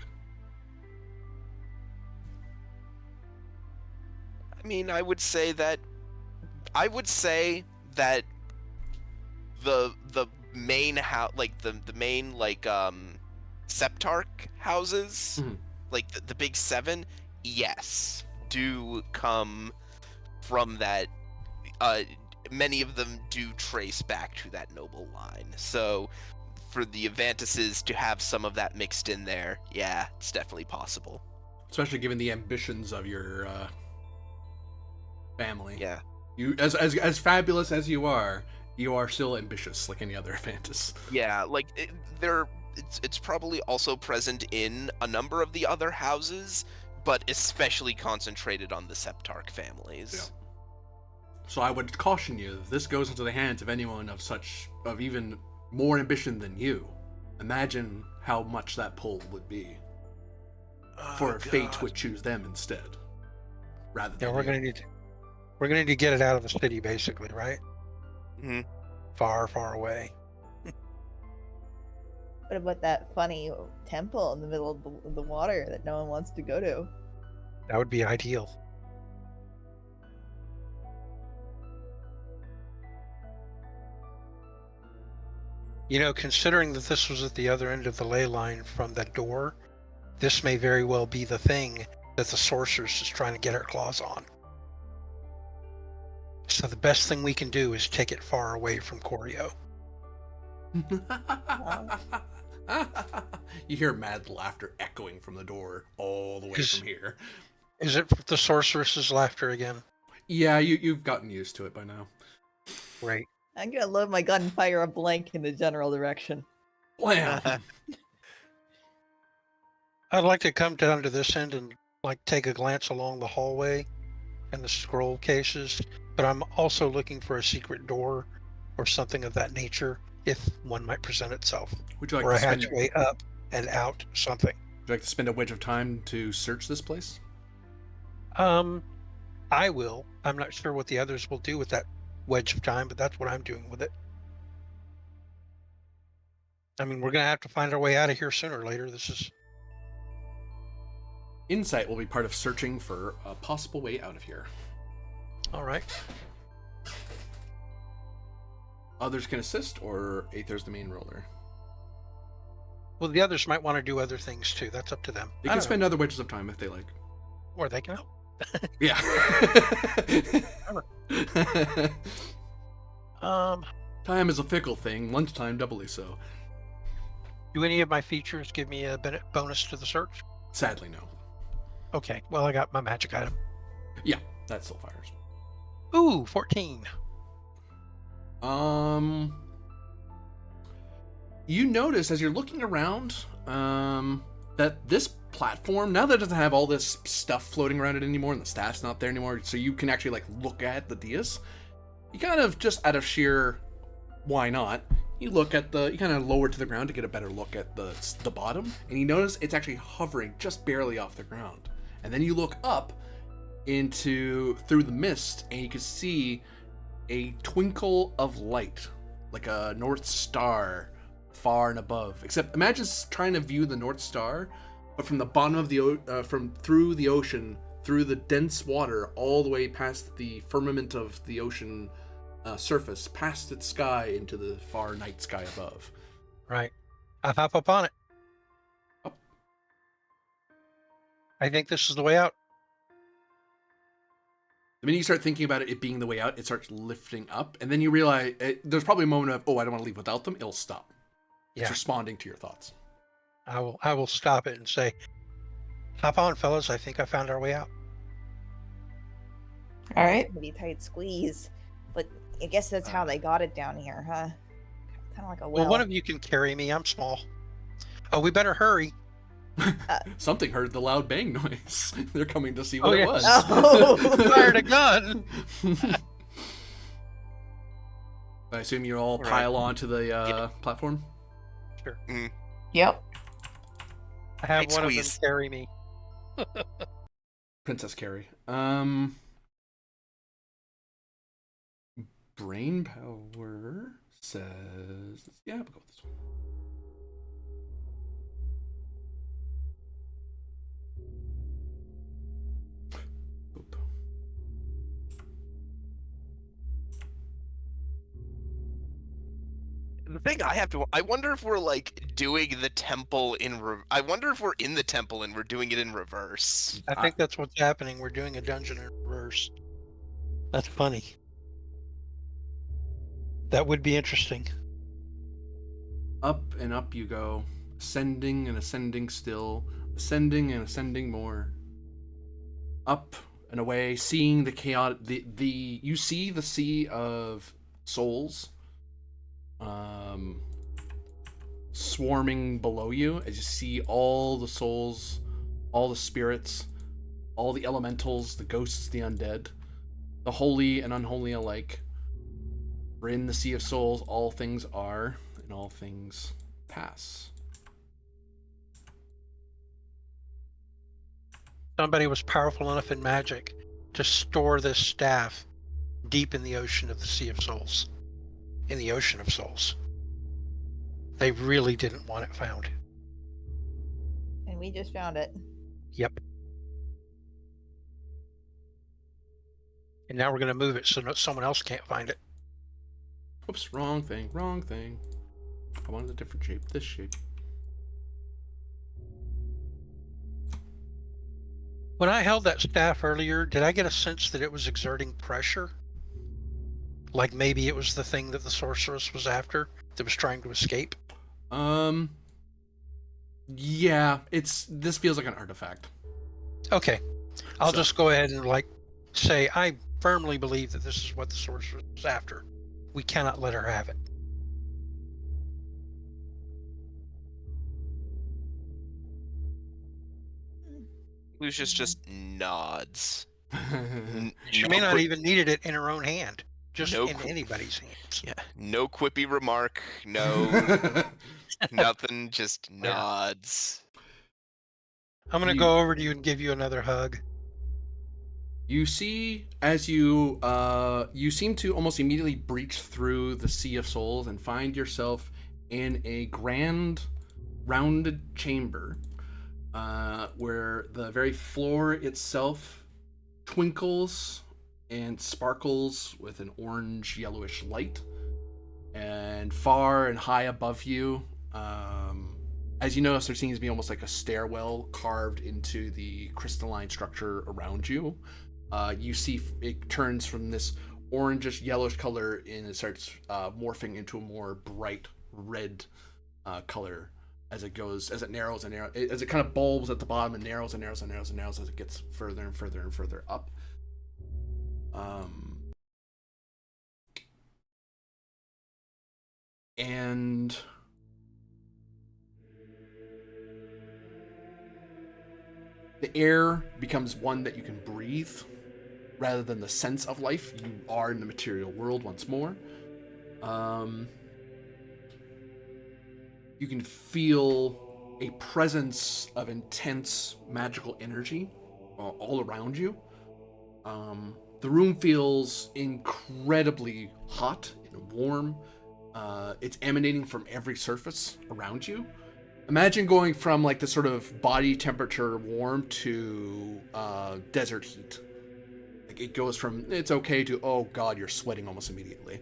I mean, I would say that the main house, like the main Septarch houses, Mhm. like the big 7, yes, do come from that. Many of them do trace back to that noble line. So for the Avantises to have some of that mixed in there, yeah, it's definitely possible. Especially given the ambitions of your family. Yeah. You, as fabulous as you are still ambitious, like any other Avantis. Yeah, like it's probably also present in a number of the other houses, but especially concentrated on the Septarch families. Yeah. So I would caution you, if this goes into the hands of anyone of even more ambition than you, imagine how much that pull would be. For fate would choose them instead, rather than we're gonna need to get it out of the city, basically, right? Mm-hmm. Far, far away. What about that funny temple in the middle of the water that no one wants to go to? That would be ideal. You know, considering that this was at the other end of the ley line from that door, this may very well be the thing that the sorceress is trying to get her claws on. So the best thing we can do is take it far away from Corio. You hear mad laughter echoing from the door all the way from here. Is it the sorceress's laughter again? Yeah, you've gotten used to it by now. Right. I'm gonna load my gun and fire a blank in the general direction. Blam! I'd like to come down to this end and like take a glance along the hallway and the scroll cases, but I'm also looking for a secret door or something of that nature if one might present itself. Would you like Or to a spend? hatchway up and out something. Would you like to spend a wedge of time to search this place? I will. I'm not sure what the others will do with that wedge of time, but that's what I'm doing with it. I mean, we're gonna have to find our way out of here sooner or later. This is Insight will be part of searching for a possible way out of here. all right. Others can assist, or Aether's the main roller. Well, the others might want to do other things too. That's up to them. They I can don't spend other wedges of time if they like. know. Or they can help. Yeah. Time is a fickle thing. Lunchtime doubly so. Do any of my features give me a bonus to the search? Sadly, no. Okay. Well, I got my magic item. Yeah, that still fires. Ooh, 14. You notice as you're looking around, that this platform, now that it doesn't have all this stuff floating around it anymore and the staff's not there anymore, so you can actually like look at the dais, you kind of just out of sheer why not, you kind of lower to the ground to get a better look at the bottom, and you notice it's actually hovering just barely off the ground. And then you look up through the mist, and you can see a twinkle of light, like a North Star far and above. Except imagine trying to view the North Star, but from the bottom of through the ocean, through the dense water, all the way past the firmament of the ocean surface, past its sky into the far night sky above. Right. I hop up on it. Up. I think this is the way out. The minute you start thinking about it being the way out, it starts lifting up, and then you realize there's probably a moment of, oh, I don't want to leave without them. It'll stop. It's Yeah. responding to your thoughts. I will stop it and say, hop on, fellas. I think I found our way out. All right. Pretty tight squeeze, but I guess that's how they got it down here, huh? Kind of like a well. Well, one of you can carry me. I'm small. Oh, we better hurry. Something heard the loud bang noise. They're coming to see what yeah. it was. Oh. Fired a gun. I assume you all Right. pile onto the platform. Sure. Yep. I have Right, one squeeze. of them carry me. Princess Carrie. Brain power says, yeah, we'll go with this one. Boop. The thing I wonder if we're like doing the temple I wonder if we're in the temple and we're doing it in reverse. I think that's what's happening. We're doing a dungeon in reverse. That's funny. That would be interesting. Up and up you go, ascending and ascending still, ascending and ascending more. Up and away, seeing the chaotic, you see the sea of souls swarming below you as you see all the souls, all the spirits, all the elementals, the ghosts, the undead, the holy and unholy alike. For in the sea of souls, all things are, and all things pass. Somebody was powerful enough in magic to store this staff deep in the ocean of the Sea of Souls. In the Ocean of Souls. They really didn't want it found. And we just found it. Yep. And now we're going to move it so someone else can't find it. Oops, wrong thing, wrong thing. I wanted a different shape, this shape. When I held that staff earlier, did I get a sense that it was exerting pressure? Like maybe it was the thing that the sorceress was after that was trying to escape? Yeah, this feels like an artifact. Okay. I'll So- just go ahead and say I firmly believe that this is what the sorceress was after. We cannot let her have it. Lucius just nods. She may not even needed it in her own hand, just No in qu- anybody's hands. Yeah, no quippy remark, no nothing, just nods. I'm gonna You- go over to you and give you another hug. You see, as you seem to almost immediately breach through the sea of souls and find yourself in a grand, rounded chamber, where the very floor itself twinkles and sparkles with an orange yellowish light, and far and high above you, as you notice, there seems to be almost like a stairwell carved into the crystalline structure around you. You see it turns from this orangish yellowish color and it starts morphing into a more bright red color as it narrows and narrows, as it kind of bulbs at the bottom and narrows and narrows and narrows and narrows as it gets further and further and further up. And the air becomes one that you can breathe rather than the sense of life. You are in the material world once more. You can feel a presence of intense magical energy all around you. The room feels incredibly hot and warm. It's emanating from every surface around you. Imagine going from like the sort of body temperature warm to desert heat. Like it goes from it's okay to oh god you're sweating almost immediately.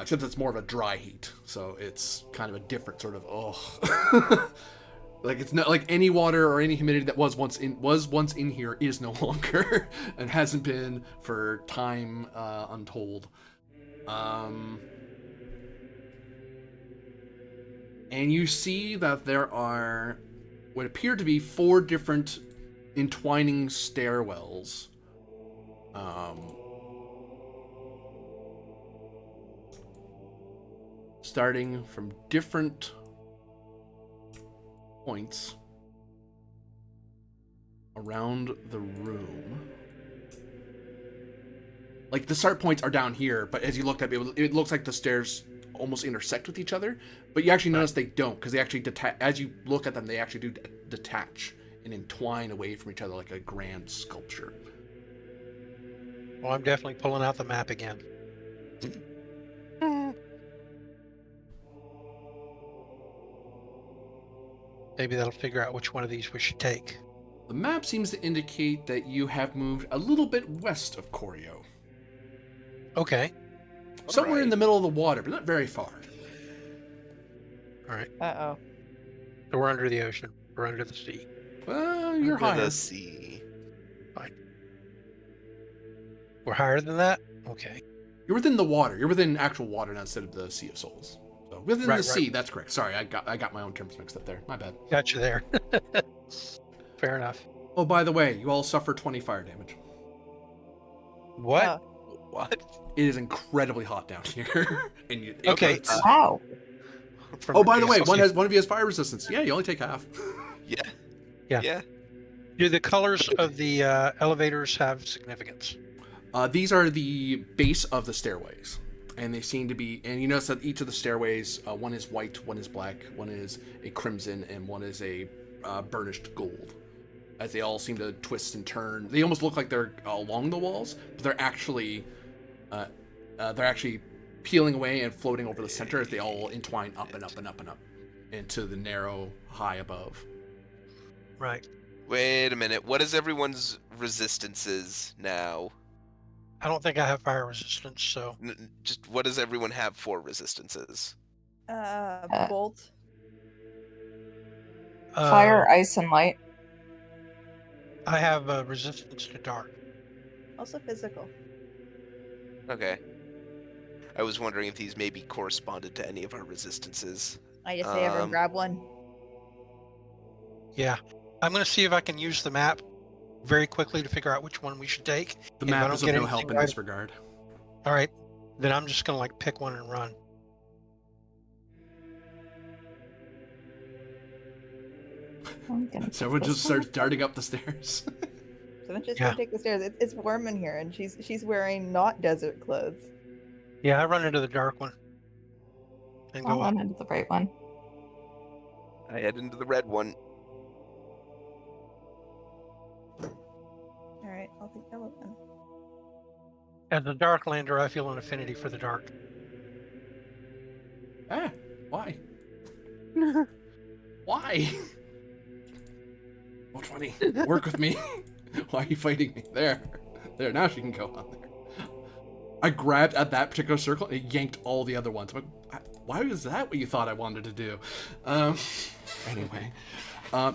Except it's more of a dry heat, so it's kind of a different sort of oh. Like it's not like any water or any humidity that was once in here is no longer and hasn't been for time untold. And you see that there are what appear to be 4 different entwining stairwells. Starting from different points around the room. Like the start points are down here, but as you looked up, it looks like the stairs almost intersect with each other. But you actually notice they don't, because they actually as you look at them, they actually do detach and entwine away from each other like a grand sculpture. Well, I'm definitely pulling out the map again. Maybe that'll figure out which one of these we should take. The map seems to indicate that you have moved a little bit west of Corio. Okay. Somewhere in the middle of the water, but not very far. All right. Uh-oh. So we're under the ocean. We're under the sea. Well, you're Under higher. the sea. Fine. We're higher than that? Okay. You're within the water. You're within actual water now instead of the Sea of Souls. So within the sea, that's correct. Sorry, I got my own terms mixed up there. My bad. Got you there. Fair enough. Oh, by the way, you all suffer 20 fire damage. What? Oh. What? It is incredibly hot down here. And it Okay. hurts. Wow. From Oh, by the way, okay. one of you has fire resistance. Yeah, you only take half. Yeah. Yeah. Yeah. Do the colors of the elevators have significance? These are the base of the stairways. And they seem to be, and you notice that each of the stairways, one is white, one is black, one is a crimson, and one is a burnished gold. As they all seem to twist and turn. They almost look like they're along the walls, but they're actually peeling away and floating over the center as they all entwine up and up and up and up into the narrow high above. Right. Wait a minute. What is everyone's resistances now? I don't think I have fire resistance, so Just what does everyone have for resistances? Bolt. Fire, ice, and light. I have resistance to dark. Also physical. Okay. I was wondering if these maybe corresponded to any of our resistances. I just say everyone grab one. Yeah. I'm going to see if I can use the map very quickly to figure out which one we should take. The If I map don't is of get no anything help in right- this regard. All right. Then I'm just going to like pick one and run. I'm gonna So put everyone this just starts one. darting up the stairs. So then just Yeah. go take the stairs. It's warm in here, and she's wearing not desert clothes. Yeah, I run into the dark one and I'll go up. run into the bright one. I head into the red one. All right, I'll take yellow then. As a Darklander, I feel an affinity for the dark. Ah, why? Why? Oh, 20. Work with me. Why are you fighting me? There. Now she can go on there. I grabbed at that particular circle and yanked all the other ones. I'm like, why was that what you thought I wanted to do? Anyway.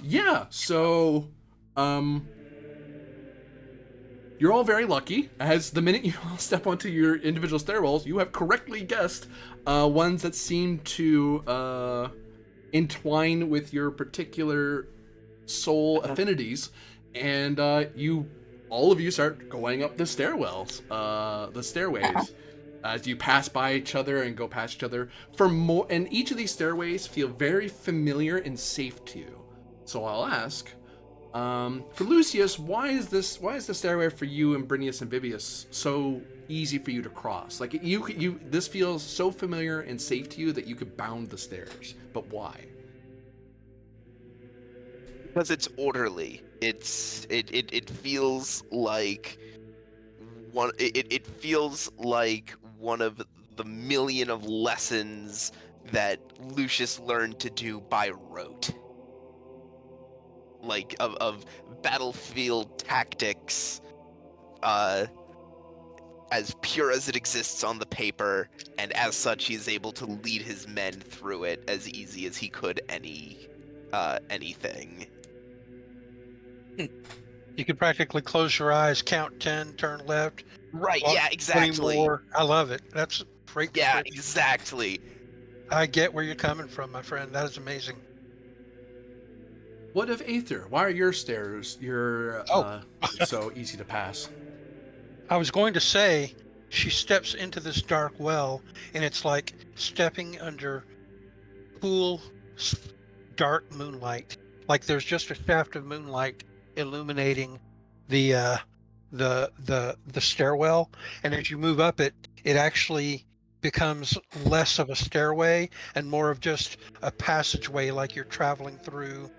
Yeah, so... You're all very lucky, as the minute you all step onto your individual stairwells, you have correctly guessed ones that seem to entwine with your particular soul affinities, and all of you start going up the stairwells, the stairways, as you pass by each other and go past each other. And each of these stairways feel very familiar and safe to you. So I'll ask, for Lucius, why is the stairway for you and Brinius and Vibius so easy for you to cross? Like this feels so familiar and safe to you that you could bound the stairs. But why? Because it's orderly. It feels like it feels like one of the million of lessons that Lucius learned to do by rote. Like of battlefield tactics, as pure as it exists on the paper, and as such he's able to lead his men through it as easy as he could anything. You could practically close your eyes, count 10, turn left. Right, walk yeah, 20 exactly. more. I love it. That's great. Yeah, description. exactly. I get where you're coming from, my friend. That is amazing. What of Aether? Why are your stairs so easy to pass? I was going to say, she steps into this dark well, and it's like stepping under cool, dark moonlight. Like there's just a shaft of moonlight illuminating the stairwell, and as you move up it, it actually becomes less of a stairway and more of just a passageway, like you're traveling through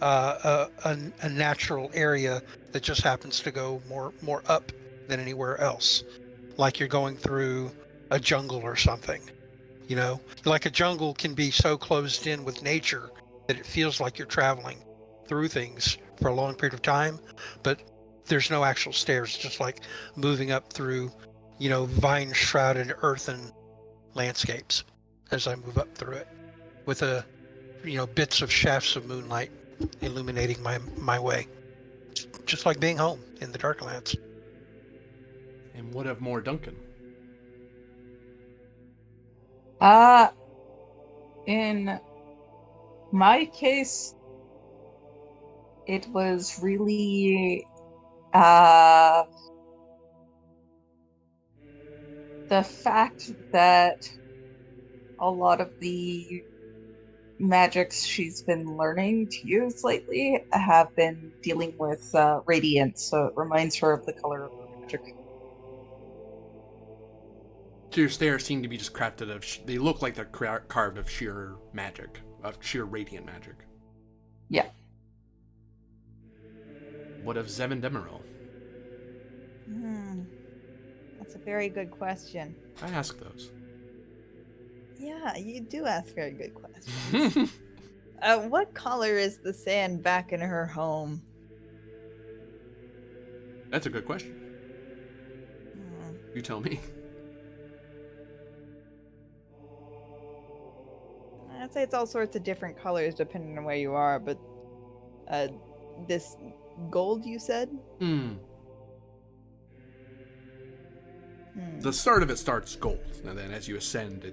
a natural area that just happens to go more up than anywhere else, like you're going through a jungle or something. You know, like a jungle can be so closed in with nature that it feels like you're traveling through things for a long period of time, but there's no actual stairs, just like moving up through, vine shrouded earthen landscapes as I move up through it with bits of shafts of moonlight illuminating my way, just like being home in the Darklands. And what of more Duncan? In my case, it was really the fact that a lot of the magics she's been learning to use lately have been dealing with radiance, so it reminds her of the color of her magic. So your stairs seem to be just crafted of... they look like they're carved of sheer magic. Of sheer radiant magic. Yeah. What of Zem and Demeril? That's a very good question. I ask those. Yeah, you do ask very good questions. What color is the sand back in her home? That's a good question. You tell me. I'd say it's all sorts of different colors depending on where you are, but this gold you said? The start of it starts gold, and then as you ascend, to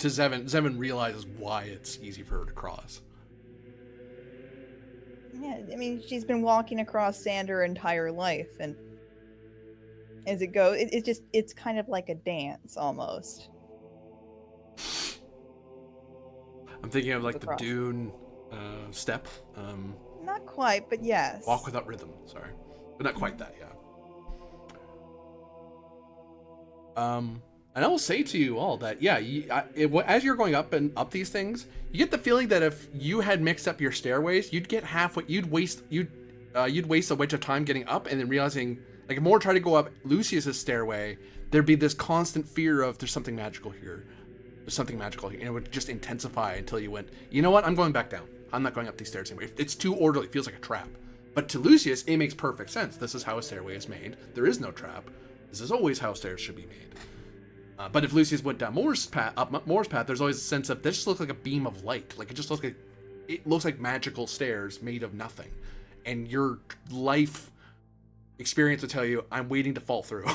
Zevin realizes why it's easy for her to cross. Yeah, I mean, she's been walking across sand her entire life, and as it goes, it's kind of like a dance almost. I'm thinking of like the Dune step. Not quite, but yes. Walk without rhythm, sorry. But not quite that, yeah. And I will say to you all that, yeah, as you're going up and up these things, you get the feeling that if you had mixed up your stairways, you'd get halfway, you'd waste a bunch of time getting up and then realizing, like, more try to go up Lucius's stairway, there'd be this constant fear of there's something magical here. There's something magical here. And it would just intensify until you went, you know what, I'm going back down. I'm not going up these stairs anymore. It's too orderly, it feels like a trap. But to Lucius, it makes perfect sense. This is how a stairway is made. There is no trap. This is always how stairs should be made. But if Lucius went down up Moore's path, there's always a sense of this just looks like a beam of light. Like it looks like magical stairs made of nothing. And your life experience would tell you, I'm waiting to fall through.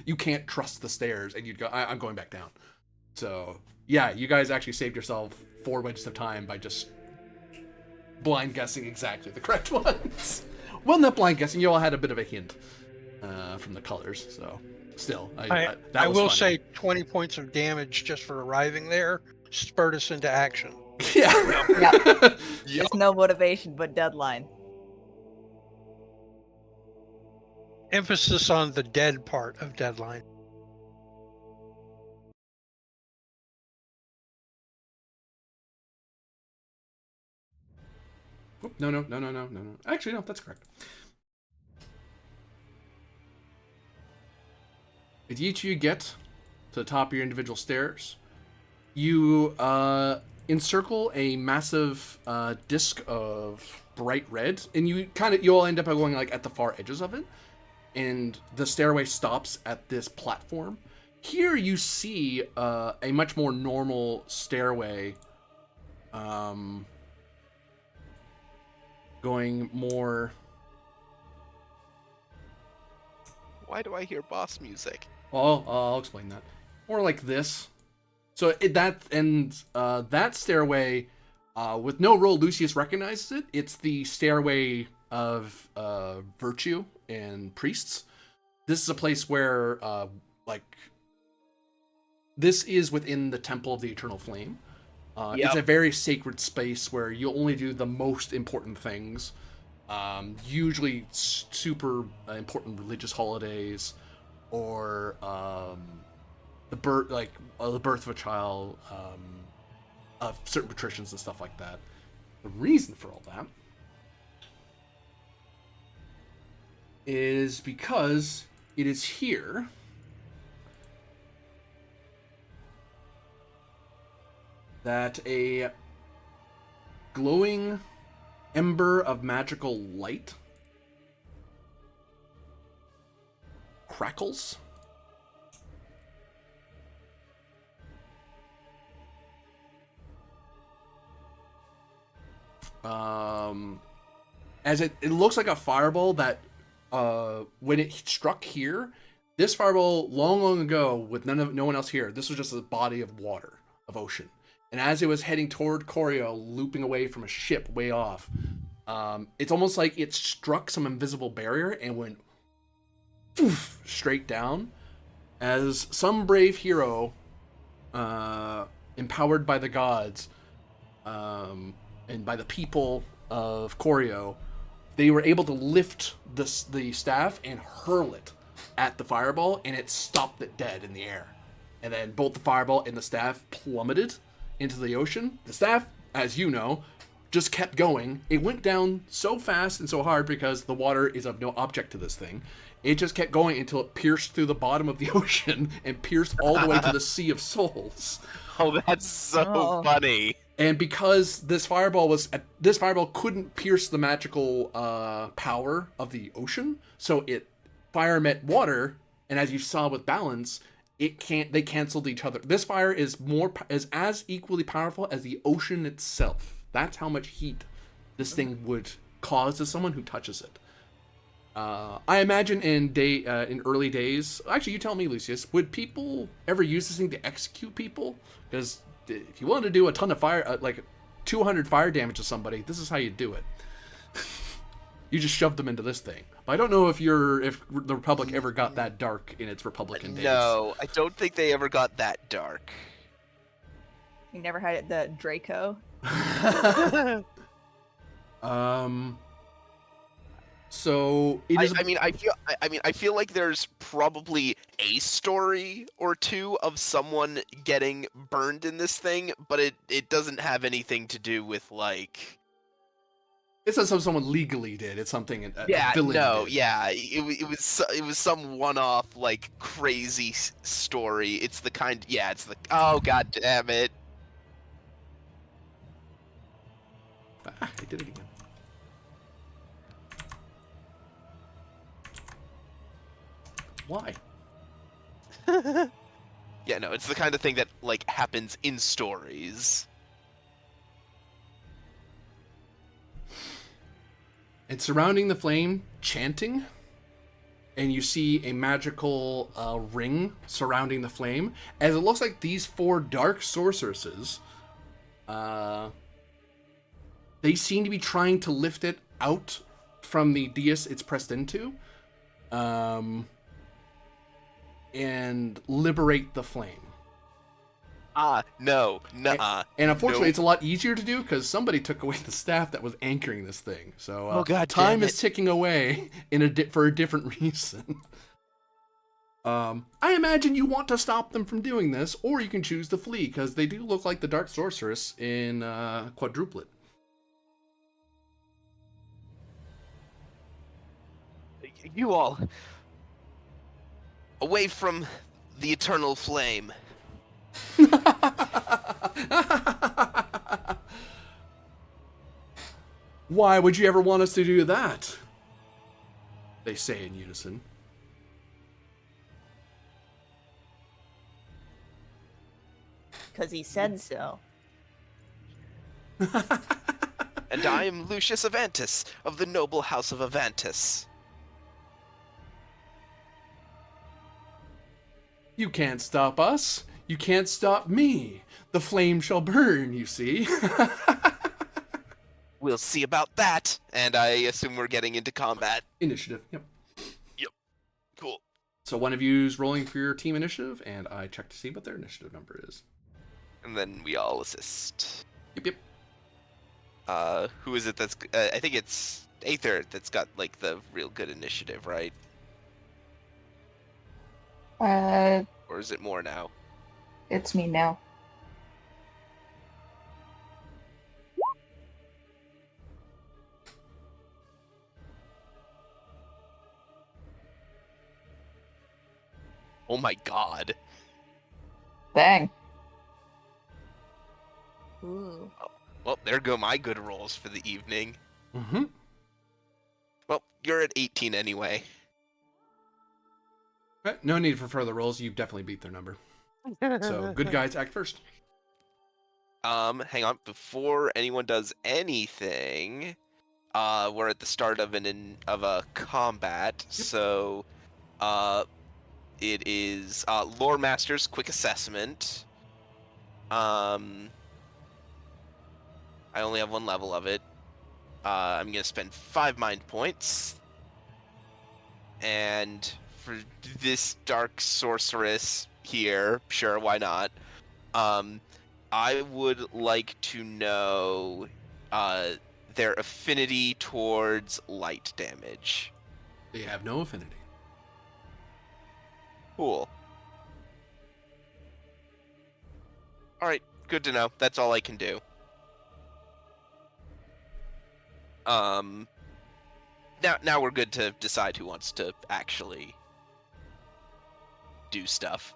You can't trust the stairs, and you'd go, I'm going back down. So yeah, you guys actually saved yourself 4 wedges of time by just blind guessing exactly the correct ones. Well, not blind guessing, you all had a bit of a hint from the colors, so still. I will say 20 points of damage just for arriving there spurred us into action. Yeah. Yeah. There's no motivation but deadline. Emphasis on the dead part of deadline. No. Actually, no, that's correct. If each of you get to the top of your individual stairs, you encircle a massive disc of bright red, and you all end up going like at the far edges of it, and the stairway stops at this platform. Here you see a much more normal stairway, going more. Why do I hear boss music? Well, I'll explain that. More like this. So that stairway, with no roll, Lucius recognizes it. It's the stairway of virtue and priests. This is a place where, this is within the Temple of the Eternal Flame. It's a very sacred space where you only do the most important things. Usually super important religious holidays, or the birth of a child, of certain patricians and stuff like that. The reason for all that is because it is here that a glowing ember of magical light crackles. As it looks like a fireball that, when it struck here, this fireball long ago, with no one else here, this was just a body of water, of ocean. And as it was heading toward Corio, looping away from a ship way off, it's almost like it struck some invisible barrier and went poof, straight down. As some brave hero, empowered by the gods, and by the people of Corio, they were able to lift the staff and hurl it at the fireball, and it stopped it dead in the air. And then both the fireball and the staff plummeted into the ocean. The staff, as you know, just kept going. It went down so fast and so hard because the water is of no object to this thing. It just kept going until it pierced through the bottom of the ocean and pierced all the way to the Sea of Souls. Oh, that's so funny. And because this fireball couldn't pierce the magical power of the ocean, so fire met water, and as you saw with balance, they canceled each other. This fire is as equally powerful as the ocean itself. That's how much heat this thing would cause to someone who touches it. I imagine in early days, actually, you tell me, Lucius, would people ever use this thing to execute people? Because if you want to do a ton of fire, like 200 fire damage to somebody, this is how you do it. You just shove them into this thing. But I don't know if the Republic ever got that dark in its Republican days. No, I don't think they ever got that dark. You never had the Draco? So it is. I feel like there's probably a story or two of someone getting burned in this thing, but it doesn't have anything to do with like. It's not something someone legally did. It's something a villain did. It was some one-off like crazy story. It's the kind. Yeah, it's the. Oh god damn it! Ah, I did it again. Why? Yeah, no, it's the kind of thing that like happens in stories. And surrounding the flame, chanting, and you see a magical ring surrounding the flame, as it looks like these 4 dark sorceresses, they seem to be trying to lift it out from the dais it's pressed into, and liberate the flame. No, nuh-uh. And unfortunately, Nope. it's a lot easier to do because somebody took away the staff that was anchoring this thing. So Oh, God time damn is ticking away for a different reason. I imagine you want to stop them from doing this, or you can choose to flee because they do look like the Dark Sorceress in Quadruplet. You all away from the eternal flame. Why would you ever want us to do that? They say in unison. Because he said so. And I am Lucius Avantis of the noble house of Avantis. You can't stop us. You can't stop me. The flame shall burn, you see. We'll see about that. And I assume we're getting into combat. Initiative, yep. Cool. So one of you's rolling for your team initiative, and I check to see what their initiative number is. And then we all assist. Yep. Who is it that's... I think it's Aether that's got, like, the real good initiative, right? Or is it more now? It's me now. Oh my god. Dang. Ooh. Well, there go my good rolls for the evening. Mm-hmm. Well, you're at 18 anyway. Okay, no need for further rolls. You've definitely beat their number. So, good guys, act first. Hang on. Before anyone does anything, we're at the start of a combat. So, it is Lore Master's quick assessment. I only have 1 level of it. I'm gonna spend 5 mind points, and for this dark sorceress here, sure, why not? I would like to know their affinity towards light damage. They have no affinity. Cool. Alright, good to know. That's all I can do. Now we're good to decide who wants to actually do stuff.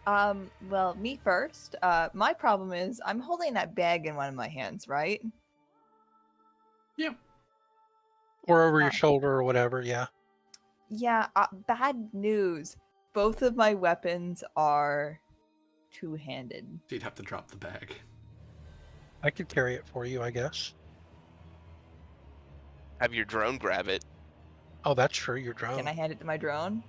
Well, me first. My problem is I'm holding that bag in one of my hands, right? Yeah. Or over your shoulder or whatever, yeah. Yeah, bad news. Both of my weapons are two-handed. So you'd have to drop the bag. I could carry it for you, I guess. Have your drone grab it. Oh, that's true, your drone. Can I hand it to my drone?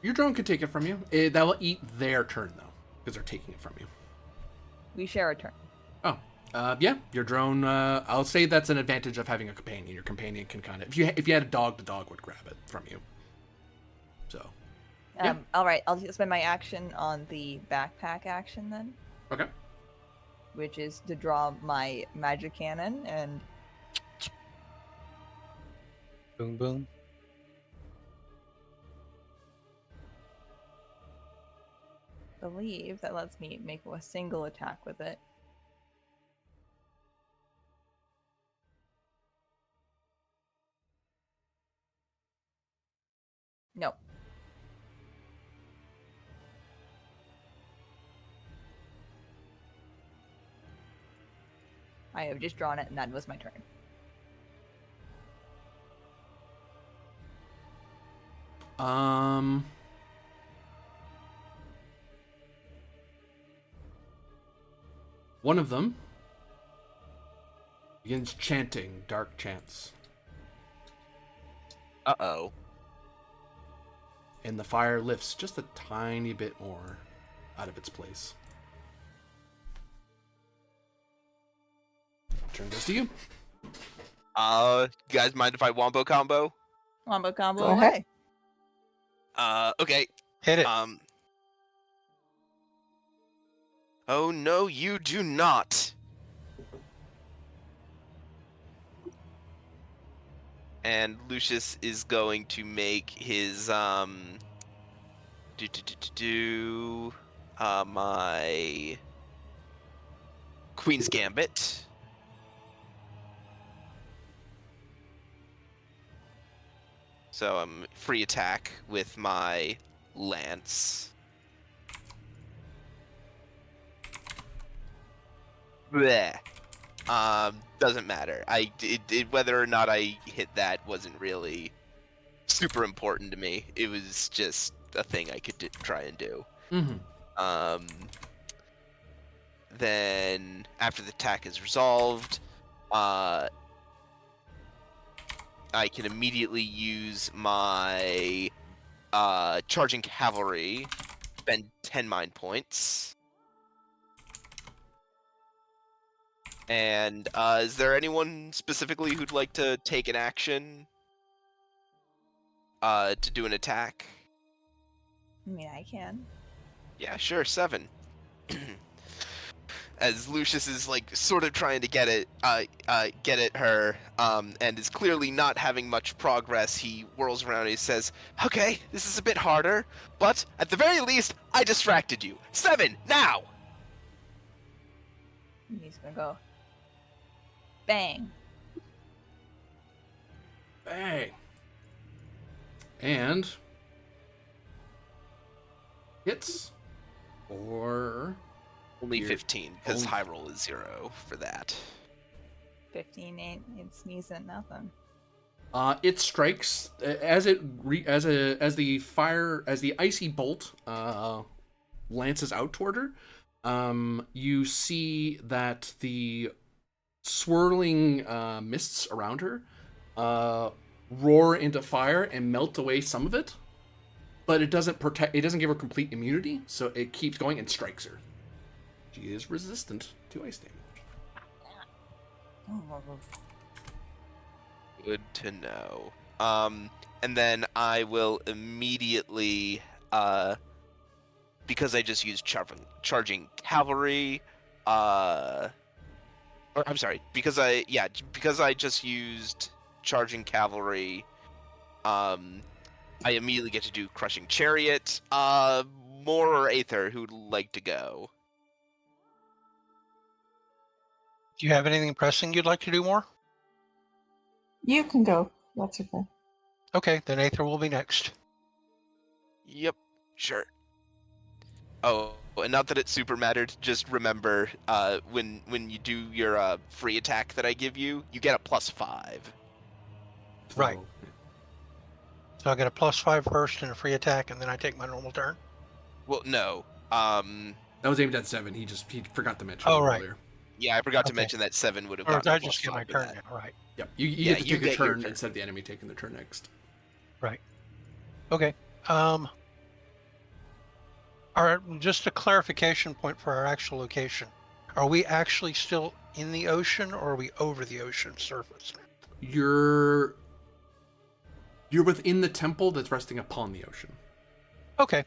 Your drone could take it from you. That will eat their turn, though, because they're taking it from you. We share a turn. Oh, yeah, your drone, I'll say that's an advantage of having a companion. Your companion can kind of... If you had a dog, the dog would grab it from you. So, yeah. All right, I'll spend my action on the backpack action then. Okay. Which is to draw my magic cannon and Boom, boom. Believe that lets me make a single attack with it. No. I have just drawn it, and that was my turn. One of them begins chanting dark chants, Uh-oh. and the fire lifts just a tiny bit more out of its place. Turn goes to you. You guys mind if I wombo combo? Wombo combo Go ahead. away. Okay. Hit it. Oh no, you do not. And Lucius is going to make his my Queen's Gambit. So I'm free attack with my lance. Bleh. Doesn't matter. Whether or not I hit that wasn't really super important to me. It was just a thing I could try and do. Mm-hmm. Then after the attack is resolved, I can immediately use my charging cavalry, spend 10 mind points. And is there anyone specifically who'd like to take an action to do an attack? I mean, I can. Yeah, sure, 7. As Lucius is like sort of trying to get at her, and is clearly not having much progress, he whirls around and he says, "Okay, this is a bit harder, but at the very least, I distracted you. 7 now." And he's gonna go. Bang. Bang. And hits or Only You're- 15, because only- high roll is 0 for that. 15 ain't sneezing nothing. It strikes as the icy bolt lances out toward her. You see that the swirling mists around her roar into fire and melt away some of it, but it doesn't protect. It doesn't give her complete immunity, so it keeps going and strikes her. She is resistant to ice damage. Good to know. And then I will immediately, because I just used charging cavalry, or I'm sorry, because I just used charging cavalry, I immediately get to do crushing chariot. Moore or Aether, who'd like to go? Do you have anything pressing you'd like to do more? You can go. That's okay. Okay, then Aether will be next. Yep, sure. Oh, and not that it super mattered. Just remember, when you do your free attack that I give you, you get a +5. Right. So I get a +5 first and a free attack, and then I take my normal turn. Well, no. That was aimed at 7. He forgot to mention Oh, it right. earlier. Yeah, I forgot to Okay. mention that 7 would have Or gotten I a just get +5 my to turn that. now, right? Yep. You Yeah, get to you take your get your turn turn. instead of the enemy taking their turn next. Okay. Just a clarification point for our actual location. Are we actually still in the ocean, or are we over the ocean surface? You're within the temple that's resting upon the ocean. Okay.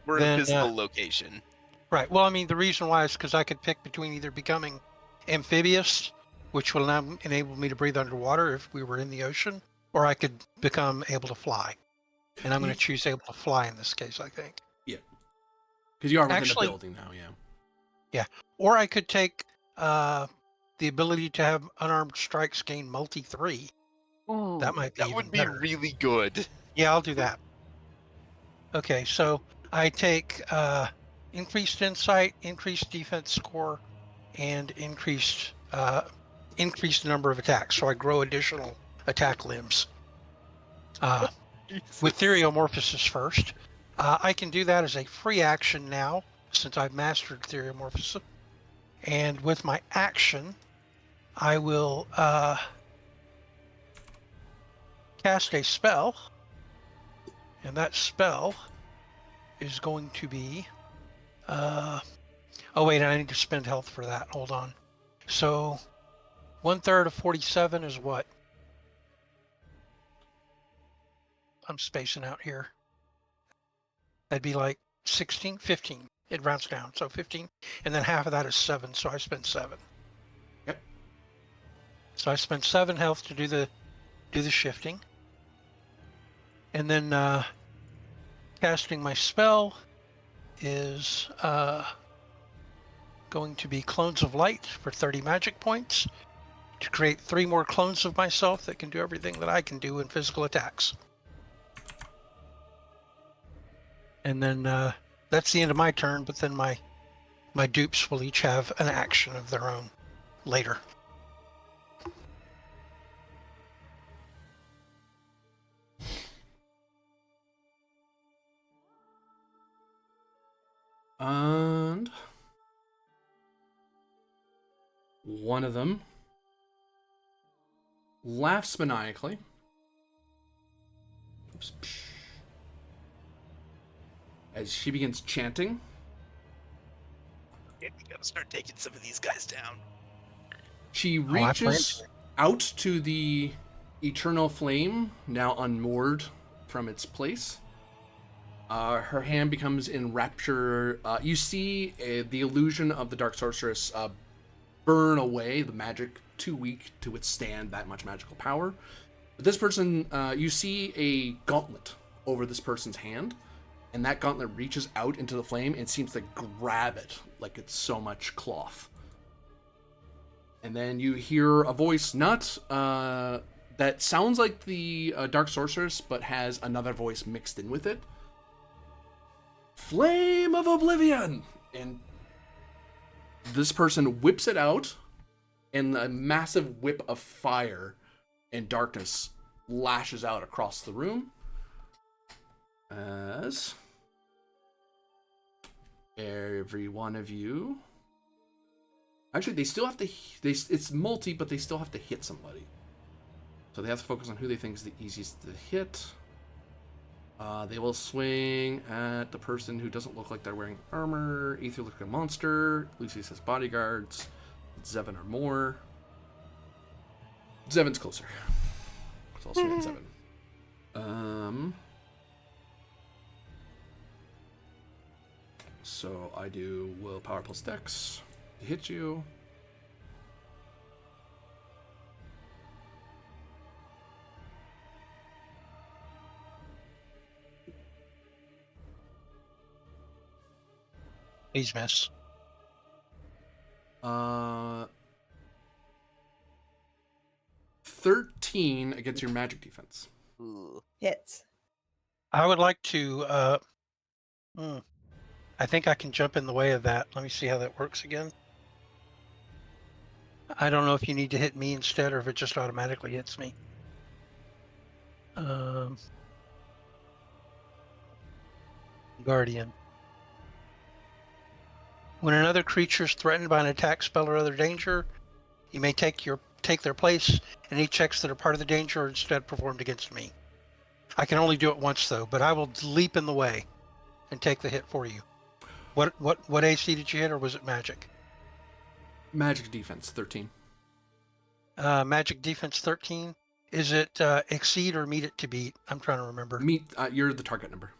We're in a Then, physical location. Right. Well, I mean, the reason why is because I could pick between either becoming amphibious, which will now enable me to breathe underwater if we were in the ocean, or I could become able to fly. And I'm going You- to choose able to fly in this case, I think. Because you are within Actually- the building now, yeah. Or I could take the ability to have unarmed strikes gain multi 3. That might be That even would be better. really good. Yeah, I'll do that. Okay, so I take increased insight, increased defense score, and increased number of attacks. So I grow additional attack limbs. With Theriomorphosis first. I can do that as a free action now, since I've mastered Theriomorphosis. And with my action, I will cast a spell. And that spell is going to be... oh wait, I need to spend health for that. Hold on. So 1/3 of 47 is what? I'm spacing out here. That'd be like 16, 15. It rounds down, so 15. And then half of that is 7, so I spend 7. Yep. So I spend 7 health to do the shifting. And then casting my spell is going to be Clones of Light for 30 magic points to create 3 more clones of myself that can do everything that I can do in physical attacks. And then that's the end of my turn, but then my dupes will each have an action of their own later. And one of them laughs maniacally. Oops. As she begins chanting. Yeah, we gotta start taking some of these guys down. She I plan reaches out to the eternal flame, now unmoored from its place. Her hand becomes in rapture. You see the illusion of the Dark Sorceress burn away, the magic too weak to withstand that much magical power. But this person, you see a gauntlet over this person's hand, and that gauntlet reaches out into the flame and seems to grab it like it's so much cloth. And then you hear a voice, not that sounds like the Dark Sorceress, but has another voice mixed in with it. Flame of Oblivion! And this person whips it out, and a massive whip of fire and darkness lashes out across the room. As every one of you... Actually, they still have to... it's multi, but they still have to hit somebody. So they have to focus on who they think is the easiest to hit. They will swing at the person who doesn't look like they're wearing armor. Aether looks like a monster. Lucy says bodyguards. Zevin or more. Zevin's closer. So I'll swing at Zevin. So I do willpower plus dex to hit you. Please miss. 13 against your magic defense. Ooh. Hits. I would like to... I think I can jump in the way of that. Let me see how that works again. I don't know if you need to hit me instead or if it just automatically hits me. Guardian. When another creature is threatened by an attack, spell, or other danger, you may take their place, and any checks that are part of the danger are instead performed against me. I can only do it once though, but I will leap in the way and take the hit for you. What AC did you hit, or was it magic? Magic defense 13. Magic defense 13. Is it exceed or meet it to beat? I'm trying to remember. Meet. You're the target number.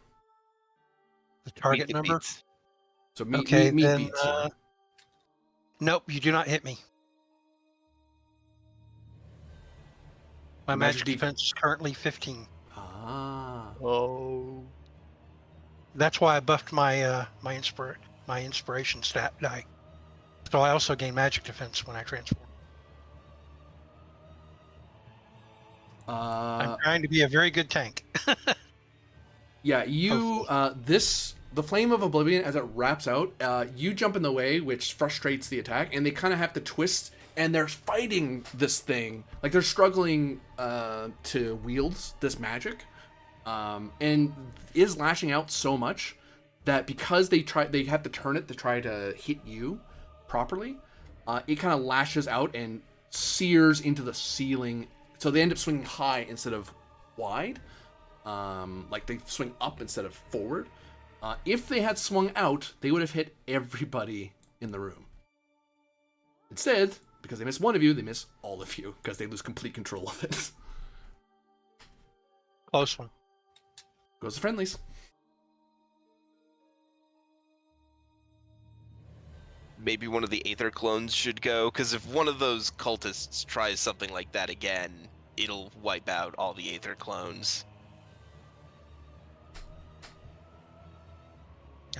The target Meet number? beats. So meet Okay, then, beats. Yeah. Nope, you do not hit me. My magic Magic defense is currently 15. Ah. Oh. That's why I buffed my my inspiration stat die. So I also gain magic defense when I transform. I'm trying to be a very good tank. Yeah, you Hopefully. the flame of oblivion as it wraps out, you jump in the way, which frustrates the attack, and they kind of have to twist, and they're fighting this thing, like they're struggling to wield this magic, and is lashing out so much that because they have to turn it to try to hit you properly, it kind of lashes out and sears into the ceiling, so they end up swinging high instead of wide. Like they swing up instead of forward. If they had swung out, they would have hit everybody in the room. Instead, because they miss one of you, they miss all of you because they lose complete control of it. Close one. Goes to friendlies. Maybe one of the Aether clones should go, because if one of those cultists tries something like that again, it'll wipe out all the Aether clones.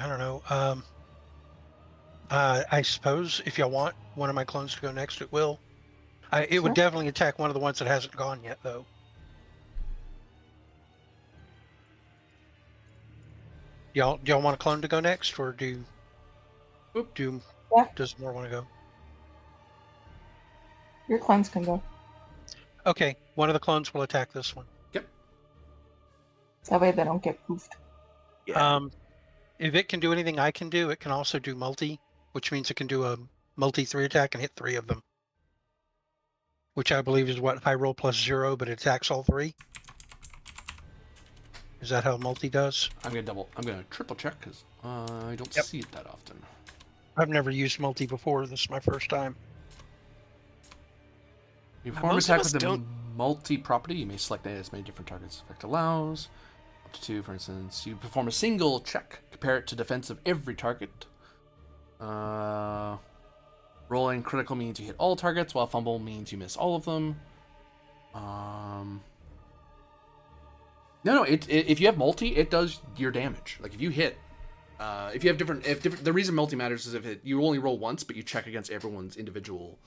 I don't know. I suppose if y'all want one of my clones to go next, it will. It would Sure. definitely attack one of the ones that hasn't gone yet, though. Y'all want a clone to go next, or Yeah. does more want to go? Your clones can go. Okay, one of the clones will attack this one. Yep. That way they don't get poofed. If it can do anything I can do, it can also do multi, which means it can do a multi 3 attack and hit 3 of them. Which I believe is what I roll plus 0, but it attacks all 3. Is that how multi does? I'm gonna triple check because I don't Yep. see it that often. I've never used multi before. This is my first time. You perform most of attack us with the don't- multi property. You may select as many different targets effect allows. Up to 2, for instance. You perform a single check. Compare it to defense of every target. Rolling critical means you hit all targets, while fumble means you miss all of them. No. If you have multi, it does your damage. Like if you hit, if you have different, the reason multi matters is if you only roll once, but you check against everyone's individual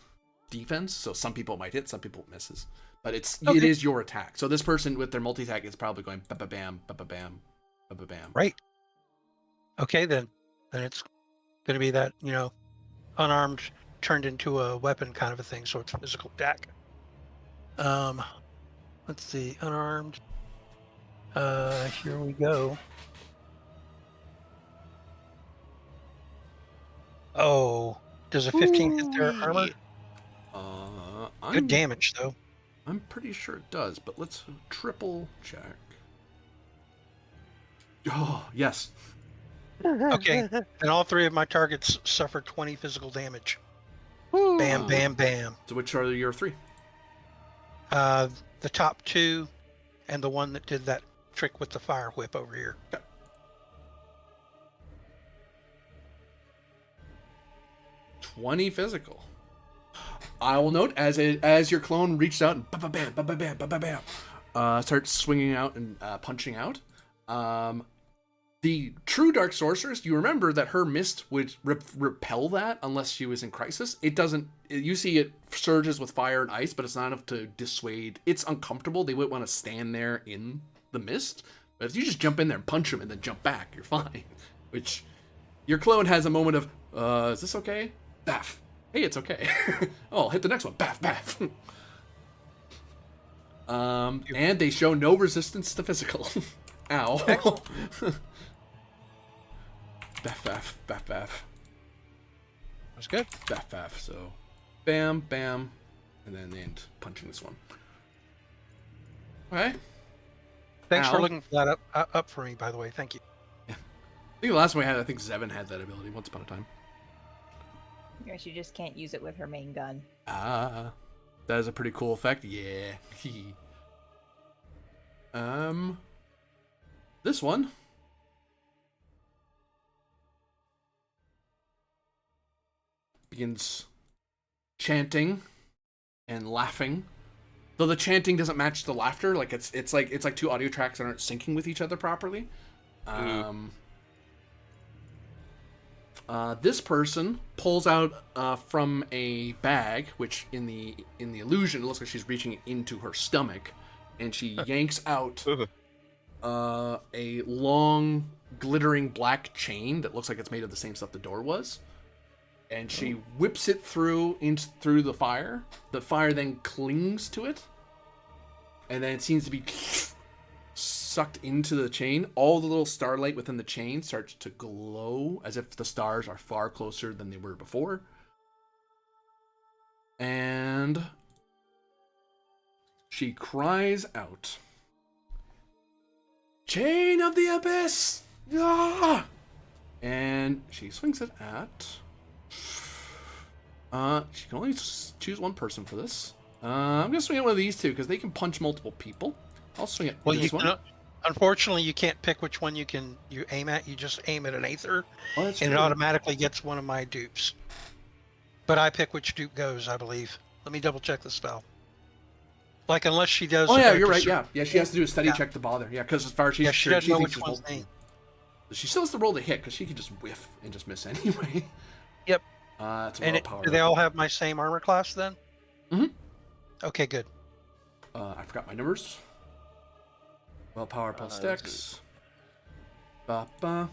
defense. So some people might hit, some people it misses, but it Okay. is your attack. So this person with their multi attack is probably going ba ba bam, ba ba bam, ba ba bam. Right. Okay, then it's going to be that, unarmed turned into a weapon kind of a thing. So it's physical attack. Let's see, unarmed. Here we go. Oh, does a 15 hit their armor? Good damage, though. I'm pretty sure it does, but let's triple check. Oh, yes. Okay, and all 3 of my targets suffer 20 physical damage. Bam, bam, bam. So which are your 3? The top 2 and the one that did that trick with the fire whip over here. Okay. 20 physical. I will note as your clone reached out and ba-ba-bam, ba-ba-bam, ba-ba-bam, starts swinging out and punching out. The true Dark Sorceress, you remember that her mist would repel that unless she was in crisis. It doesn't. You see it surges with fire and ice, but it's not enough to dissuade. It's uncomfortable. They wouldn't want to stand there in the mist. But if you just jump in there and punch them and then jump back, you're fine. Which your clone has a moment of, is this okay? Baff. Hey, it's okay. Oh, I'll hit the next one. Baff, baff. And they show no resistance to physical. Ow. Baff, baff, baff, baff. That's good. Baff, baff. So, bam, bam, and then they end punching this one. Okay. Thanks for Ow. looking for that up for me, by the way. Thank you. I think the last one I think Zevin had that ability once upon a time. Yeah, she just can't use it with her main gun. Ah, that is a pretty cool effect. Yeah. This one. Begins chanting and laughing Though the chanting doesn't match the laughter, like it's like two audio tracks that aren't syncing with each other properly. This person pulls out from a bag, which in the illusion it looks like she's reaching into her stomach, and she yanks out a long, glittering black chain that looks like it's made of the same stuff the door was, and she whips it through the fire. The fire then clings to it, and then it seems to be sucked into the chain. All the little starlight within the chain starts to glow as if the stars are far closer than they were before. And she cries out, "Chain of the Abyss!" Ah! And she swings it at... she can only choose one person for this. I'm gonna swing at one of these two because they can punch multiple people. I'll swing at this one. Unfortunately, you can't pick which one you aim at. You just aim at an Aether, and it automatically gets one of my dupes. But I pick which dupe goes, I believe. Let me double check the spell. Like, unless she does... Oh, yeah, you're right, yeah. Yeah, she has to do a steady check to bother. Yeah, because as far as she doesn't know which one's name. She still has to roll to hit, because she can just whiff and just miss anyway. Yep. That's and do they all have my same armor class, then? Mm-hmm. Okay, good. I forgot my numbers. Willpower plus dex. Ba-ba.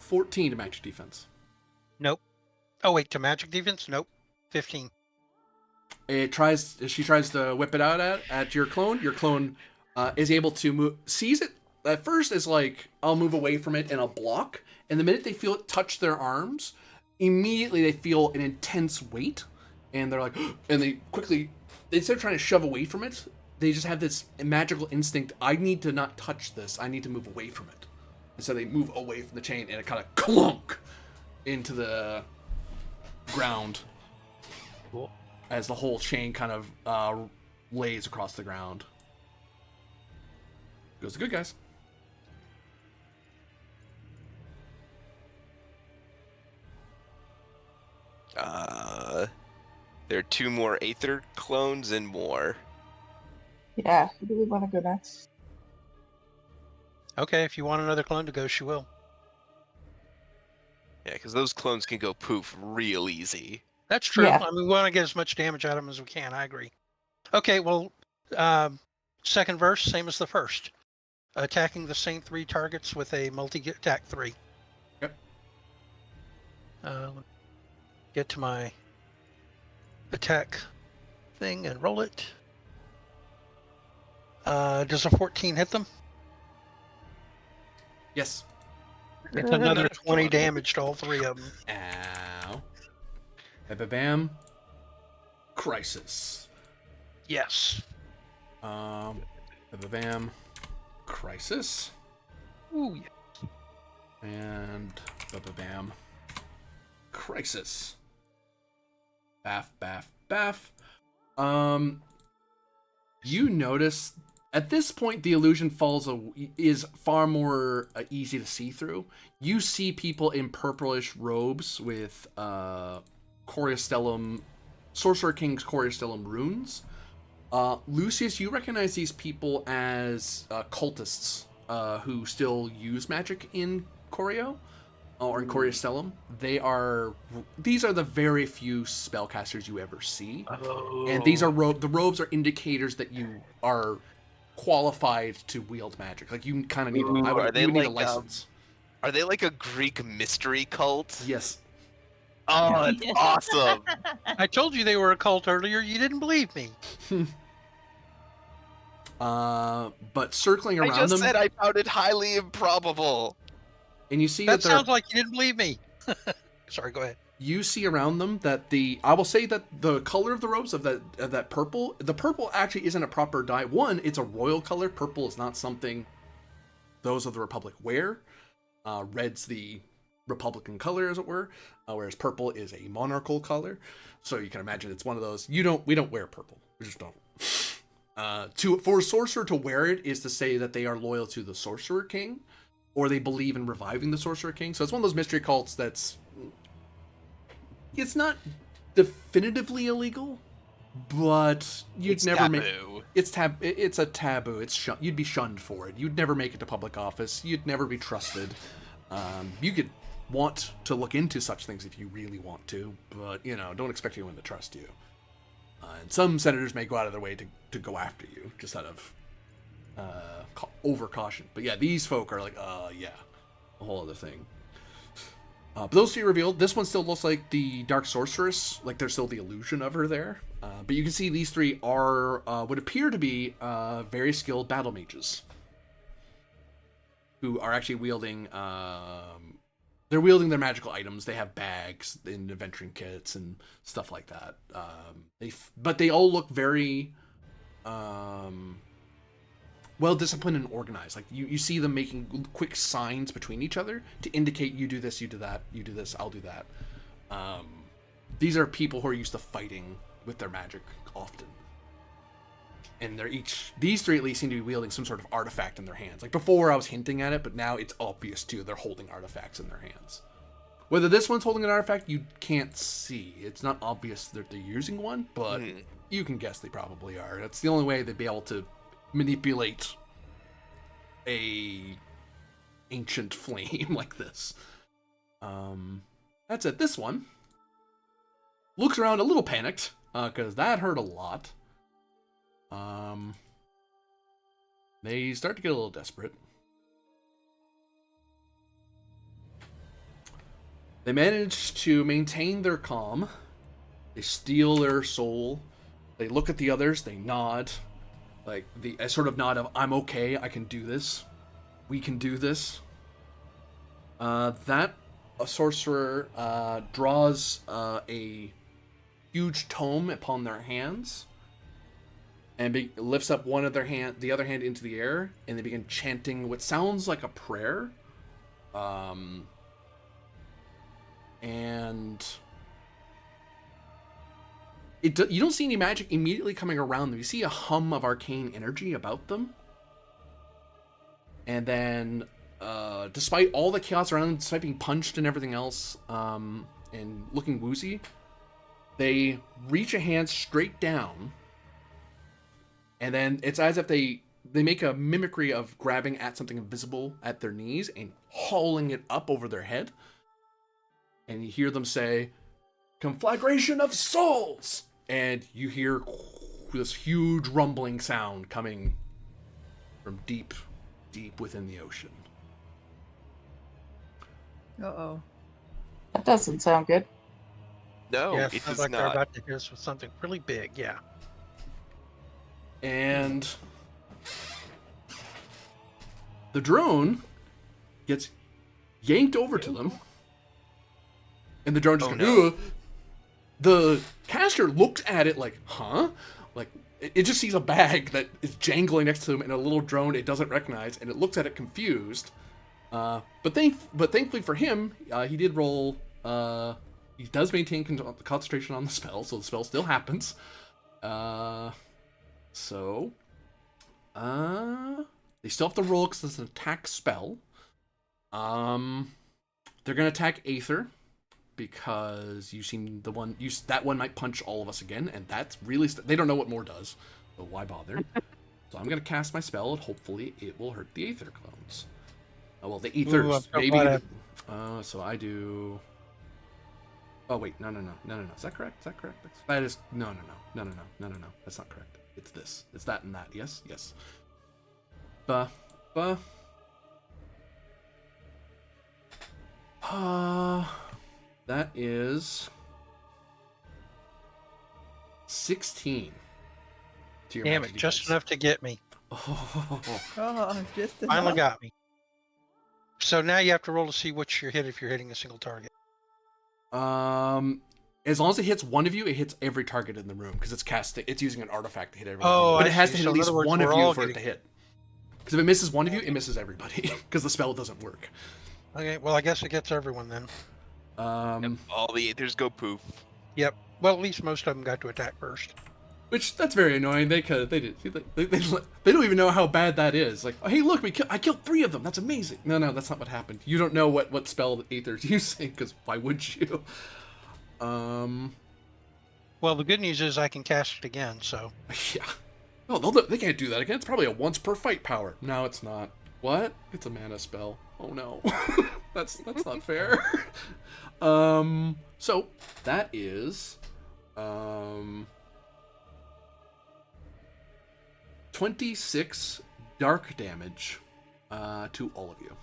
14 to magic defense. Nope. Oh, wait, to magic defense? Nope. 15. She tries to whip it out at your clone. Your clone is able to move, sees it at first as like, I'll move away from it and I'll block. And the minute they feel it touch their arms, immediately they feel an intense weight. And they're like, and they quickly, instead of trying to shove away from it, they just have this magical instinct. I need to not touch this. I need to move away from it. And so they move away from the chain, and it kind of clunk into the ground. Cool. As the whole chain kind of lays across the ground. Goes the good guys. There are 2 more Aether clones and more. Yeah, who do we want to go next? Okay, if you want another clone to go, she will. Yeah, because those clones can go poof real easy. That's true. Yeah. I mean, we want to get as much damage out of them as we can. I agree. Okay, well, second verse, same as the first. Attacking the same 3 targets with a multi-attack 3. Yep. Get to my attack thing and roll it. Does a 14 hit them? Yes. It's another 20 damage to all 3 of them. Ow. Bam. Crisis. Yes. Bam. Crisis. Ooh, yeah. And bam. Crisis. Baff. You notice at this point the illusion is far more easy to see through. You see people in purplish robes with Sorcerer King's Coriostellum runes. Lucius, you recognize these people as cultists who still use magic in Corio. Or in Coriostellum. These are the very few spellcasters you ever see. Oh. And these are the robes are indicators that you are qualified to wield magic. Like you kind of need need a license. Are they like a Greek mystery cult? Yes. Oh, that's awesome. I told you they were a cult earlier. You didn't believe me. But circling around them... I just said I found it highly improbable. And you see that sounds like you didn't believe me. Sorry, go ahead. You see around them that I will say that the color of the robes of that purple, the purple actually isn't a proper dye. One, it's a royal color. Purple is not something those of the Republic wear. Red's the Republican color, as it were, whereas purple is a monarchical color. So you can imagine it's one of those. We don't wear purple. We just don't. For a sorcerer to wear it is to say that they are loyal to the Sorcerer King, or they believe in reviving the Sorcerer King. So it's one of those mystery cults that's it's not definitively illegal, but you'd never make it's a taboo. You'd be shunned for it. You'd never make it to public office. You'd never be trusted. You could want to look into such things if you really want to, but don't expect anyone to trust you. And some senators may go out of their way to go after you just out of over caution. But yeah, these folk are like, yeah, a whole other thing. But those three revealed. This one still looks like the Dark Sorceress. Like there's still the illusion of her there. But you can see these three are would appear to be very skilled battle mages who are actually wielding. They're wielding their magical items. They have bags and adventuring kits and stuff like that. But they all look very well disciplined and organized. Like you see them making quick signs between each other to indicate you do this, you do that, you do this, I'll do that. These are people who are used to fighting with their magic often. And these three at least seem to be wielding some sort of artifact in their hands. Like before I was hinting at it, but now it's obvious too. They're holding artifacts in their hands. Whether this one's holding an artifact, you can't see. It's not obvious that they're using one, but you can guess they probably are. That's the only way they'd be able to manipulate a ancient flame like this. That's it. This one looks around a little panicked, because that hurt a lot. They start to get a little desperate. They manage to maintain their calm. They steal their soul. They look at the others. They nod. Like a sort of nod of, I'm okay, I can do this. We can do this. That sorcerer draws a huge tome upon their hands and lifts up the other hand into the air, and they begin chanting what sounds like a prayer. And you don't see any magic immediately coming around them. You see a hum of arcane energy about them. And then, despite all the chaos around them, despite being punched and everything else, and looking woozy, they reach a hand straight down. And then it's as if they make a mimicry of grabbing at something invisible at their knees and hauling it up over their head. And you hear them say, "Conflagration of souls!" And you hear this huge rumbling sound coming from deep, deep within the ocean. Uh-oh. That doesn't sound good. No, yeah, it sounds does like they're not. about to hit us with something really big. Yeah. And the drone gets yanked over to them. And the drone just goes, no. "Ugh." The caster looks at it like, huh? Like, it just sees a bag that is jangling next to him and a little drone it doesn't recognize, and it looks at it confused. But thankfully for him, he did roll, he does maintain concentration on the spell, so the spell still happens. They still have to roll because it's an attack spell. They're gonna attack Aether because you seem that one might punch all of us again, and that's really they don't know what more does, so why bother? So I'm gonna cast my spell, and hopefully it will hurt the Aether clones. Oh well, the Aethers maybe. So I do. Oh wait, no. Is that correct? That is no. That's not correct. It's this. It's that and that. Yes. That is 16. To your Damn magic it, just defense. enough to get me. Oh. Oh, just Finally enough. got me. So now you have to roll to see what you're hit if you're hitting a single target. As long as it hits one of you, it hits every target in the room because it's using an artifact to hit everyone. Oh, but I it has see. to hit So at in least other words, one of we're you all for it to getting- hit. Because if it misses one of you, it misses everybody because the spell doesn't work. Okay, well I guess it gets everyone then. All the Aethers go poof. Yep. Well, at least most of them got to attack first. Which that's very annoying. They don't even know how bad that is. Like, oh, hey, look, I killed 3 of them. That's amazing. No, that's not what happened. You don't know what spell the Aether's using because why would you? Well, the good news is I can cast it again, so. Yeah. Oh, they can't do that again. It's probably a once per fight power. No, it's not. What? It's a mana spell. Oh no. that's not fair. So that is 26 dark damage to all of you.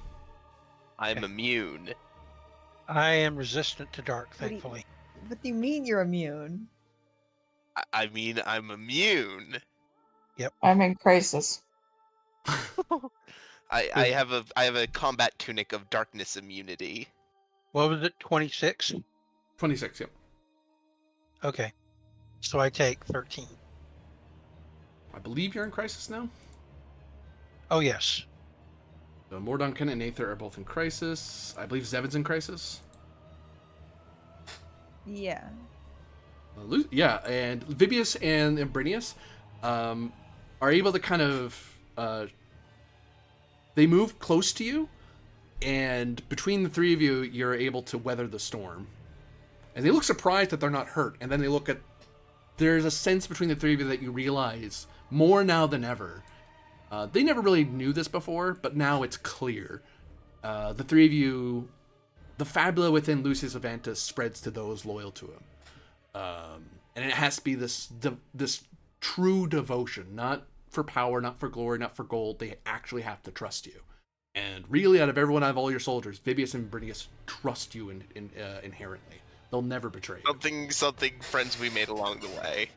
I'm immune. I am resistant to dark, What do you- thankfully. What do you mean you're immune? I mean, I'm immune. I'm in crisis. I have a combat tunic of darkness immunity. What was it, 26? 26, yep. Okay. So I take 13. I believe you're in crisis now. Oh, yes. So Morduncan and Aether are both in crisis. I believe Zevin's in crisis. Yeah. Yeah, and Vibius and Brinius are able to kind of they move close to you, and between the three of you, you're able to weather the storm. And they look surprised that they're not hurt, and then they look at. There's a sense between the three of you that you realize more now than ever. They never really knew this before, but now it's clear. The three of you, the Fabula within Lucius Avantus spreads to those loyal to him. And it has to be this true devotion, not for power, not for glory, not for gold. They actually have to trust you. And really, out of everyone, out of all your soldiers, Vibius and Brinius trust you inherently. They'll never betray you. Something friends we made along the way.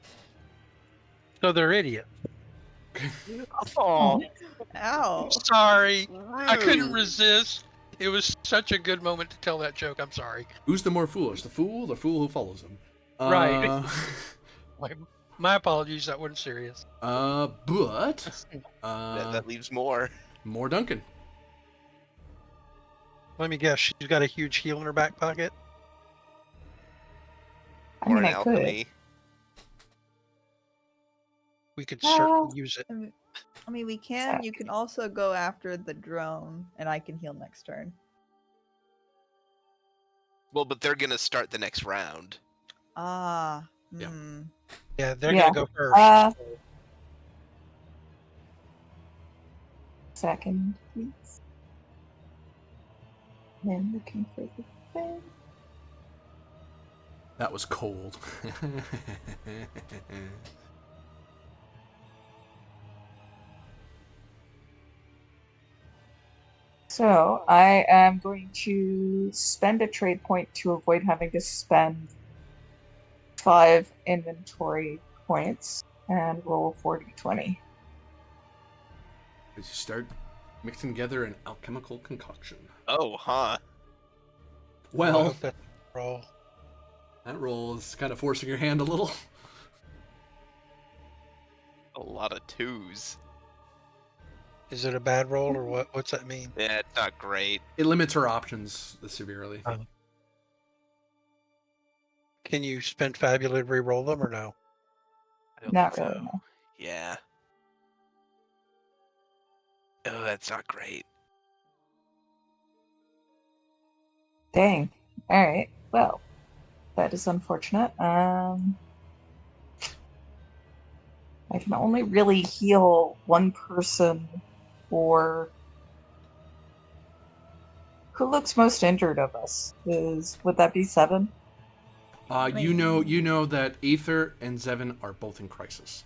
So they're idiots. Oh, Ow. Sorry. I couldn't rude. resist. It was such a good moment to tell that joke. I'm sorry. Who's the more foolish, the fool who follows him? Right. My apologies. That wasn't serious. But That leaves more. more Duncan. Let me guess. She's got a huge heal in her back pocket. I Or mean, an I could. alchemy. We could Well- certainly use it. I mean, we can. You can also go after the drone, and I can heal next turn. Well, but they're gonna start the next round. Ah. Yeah. Yeah, they're Yeah. going to go first. Second, please. I'm looking for the thing. That was cold. So I am going to spend a trade point to avoid having to spend 5 inventory points and roll 4d20. As you start mixing together an alchemical concoction. Oh, huh. I Well, hope that's a roll. that roll is kind of forcing your hand a little. A lot of twos. Is it a bad roll or what? What's that mean? Yeah, it's not great. It limits her options severely. Can you spend Fabula to re-roll them or no? I don't Not think really, so. no. Yeah. Oh, that's not great. Dang. Alright, well, that is unfortunate. I can only really heal one person, or who looks most injured of us? Would that be Seven? You know that Aether and Zevin are both in crisis.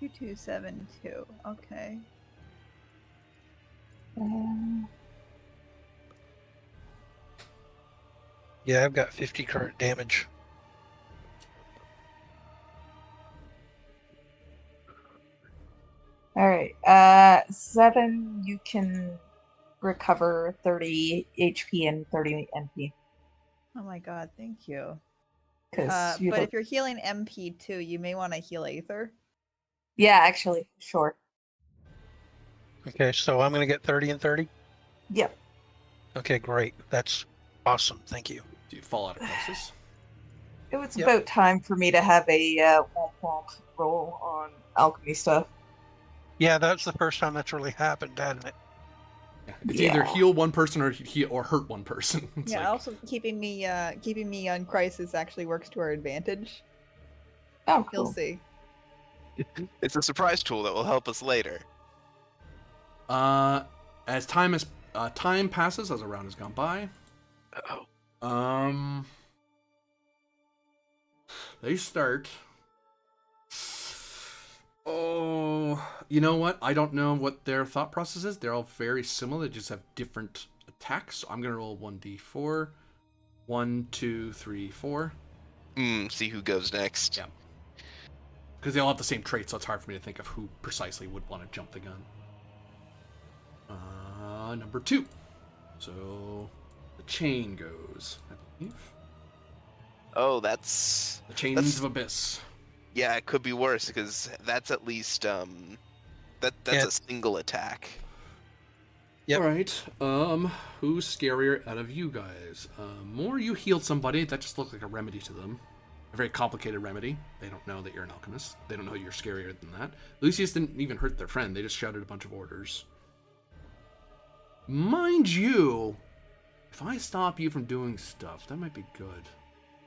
2272. Okay. Yeah, I've got 50 current damage. Alright, Seven, you can recover 30 HP and 30 MP. Oh my god, thank you. Because you But look... if you're healing MP too, you may want to heal Aether. Yeah, actually, sure. Okay, so I'm going to get 30 and 30? Yep. Okay, great. That's awesome. Thank you. Do you fall out of crisis? It was Yep. about time for me to have a womp womp roll on alchemy stuff. Yeah, that's the first time that's really happened, hasn't it? Yeah, it's either heal one person or hurt one person. It's Yeah, like, also keeping me on crisis actually works to our advantage. Oh, You'll cool. see. It's a surprise tool that will help us later. as time passes, as a round has gone by, Oh. they start. Oh, you know what? I don't know what their thought process is. They're all very similar. They just have different attacks. So I'm gonna roll 1d4. 1, 2, 3, 4. See who goes next. Yeah. Because they all have the same traits, so it's hard for me to think of who precisely would want to jump the gun. Number 2. So the chain goes, I believe. Oh, that's The Chains of Abyss. yeah. It could be worse because that's at least that's Yeah. a single attack. Yep. All right. Who's scarier out of you guys? More you healed somebody. That just looked like a remedy to them. A very complicated remedy. They don't know that you're an alchemist. They don't know you're scarier than that. Lucius didn't even hurt their friend. They just shouted a bunch of orders. Mind you, if I stop you from doing stuff, that might be good.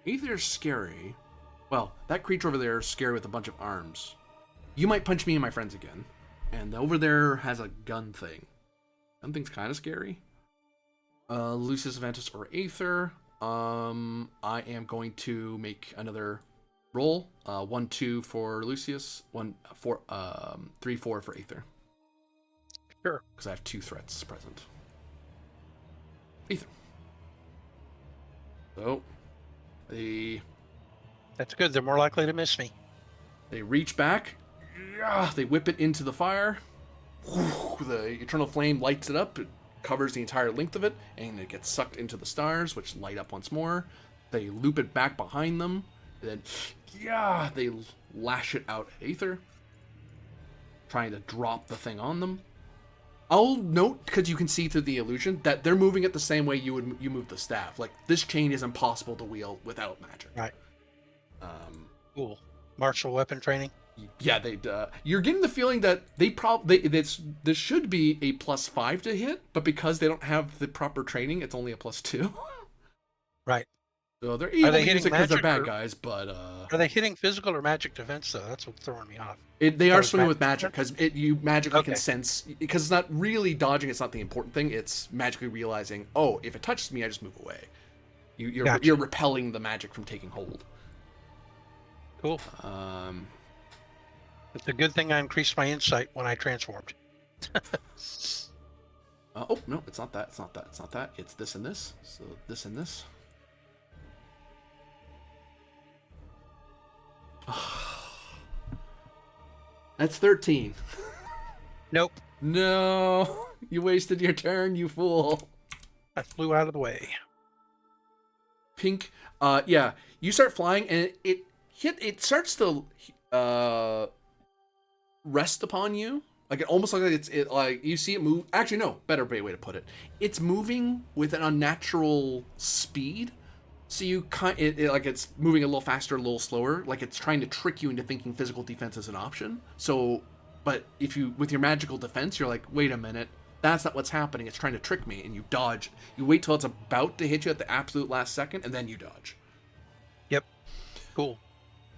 Either scary. Well, that creature over there is scary with a bunch of arms. You might punch me and my friends again. And over there has a gun thing. Gun thing's kind of scary. Lucius, Aventus, or Aether. I am going to make another roll. 1, 2 for Lucius. 1, 4, 3, 4 for Aether. Sure. Because I have 2 threats present. Aether. So, That's good. They're more likely to miss me. they reach back. Yeah, they whip it into the fire. The eternal flame lights it up. It covers the entire length of it, and it gets sucked into the stars, which light up once more. They loop it back behind them, and then, yeah, they lash it out at Aether, trying to drop the thing on them. I'll note, because you can see through the illusion, that they're moving it the same way you move the staff. Like, this chain is impossible to wield without magic. Right. Cool. Martial weapon training. Yeah, you're getting the feeling that this should be a +5 to hit, but because they don't have the proper training, it's only a +2. Right. So they're able to use hitting it because they're magic bad or- guys, but Are they hitting physical or magic defense though? That's what's throwing me off. they are it's swinging with magic magic because you magically can Okay. sense, because it's not really dodging. It's not the important thing. It's magically realizing, oh, if it touches me, I just move away. You're Gotcha. repelling the magic from taking hold. Cool. It's a good thing I increased my insight when I transformed. Oh no, it's not that. It's not that. It's not that. It's this and this. So this and this. That's 13. Nope. No, you wasted your turn, you fool. I flew out of the way. Pink, yeah, you start flying and it starts to rest upon you. Like, it almost looks like like you see it move. Actually, no, better way to put it. It's moving with an unnatural speed. So you like it's moving a little faster, a little slower. Like it's trying to trick you into thinking physical defense is an option. So, but if you, with your magical defense, you're like, wait a minute, that's not what's happening. It's trying to trick me, and you dodge. You wait till it's about to hit you at the absolute last second, and then you dodge. Yep. Cool.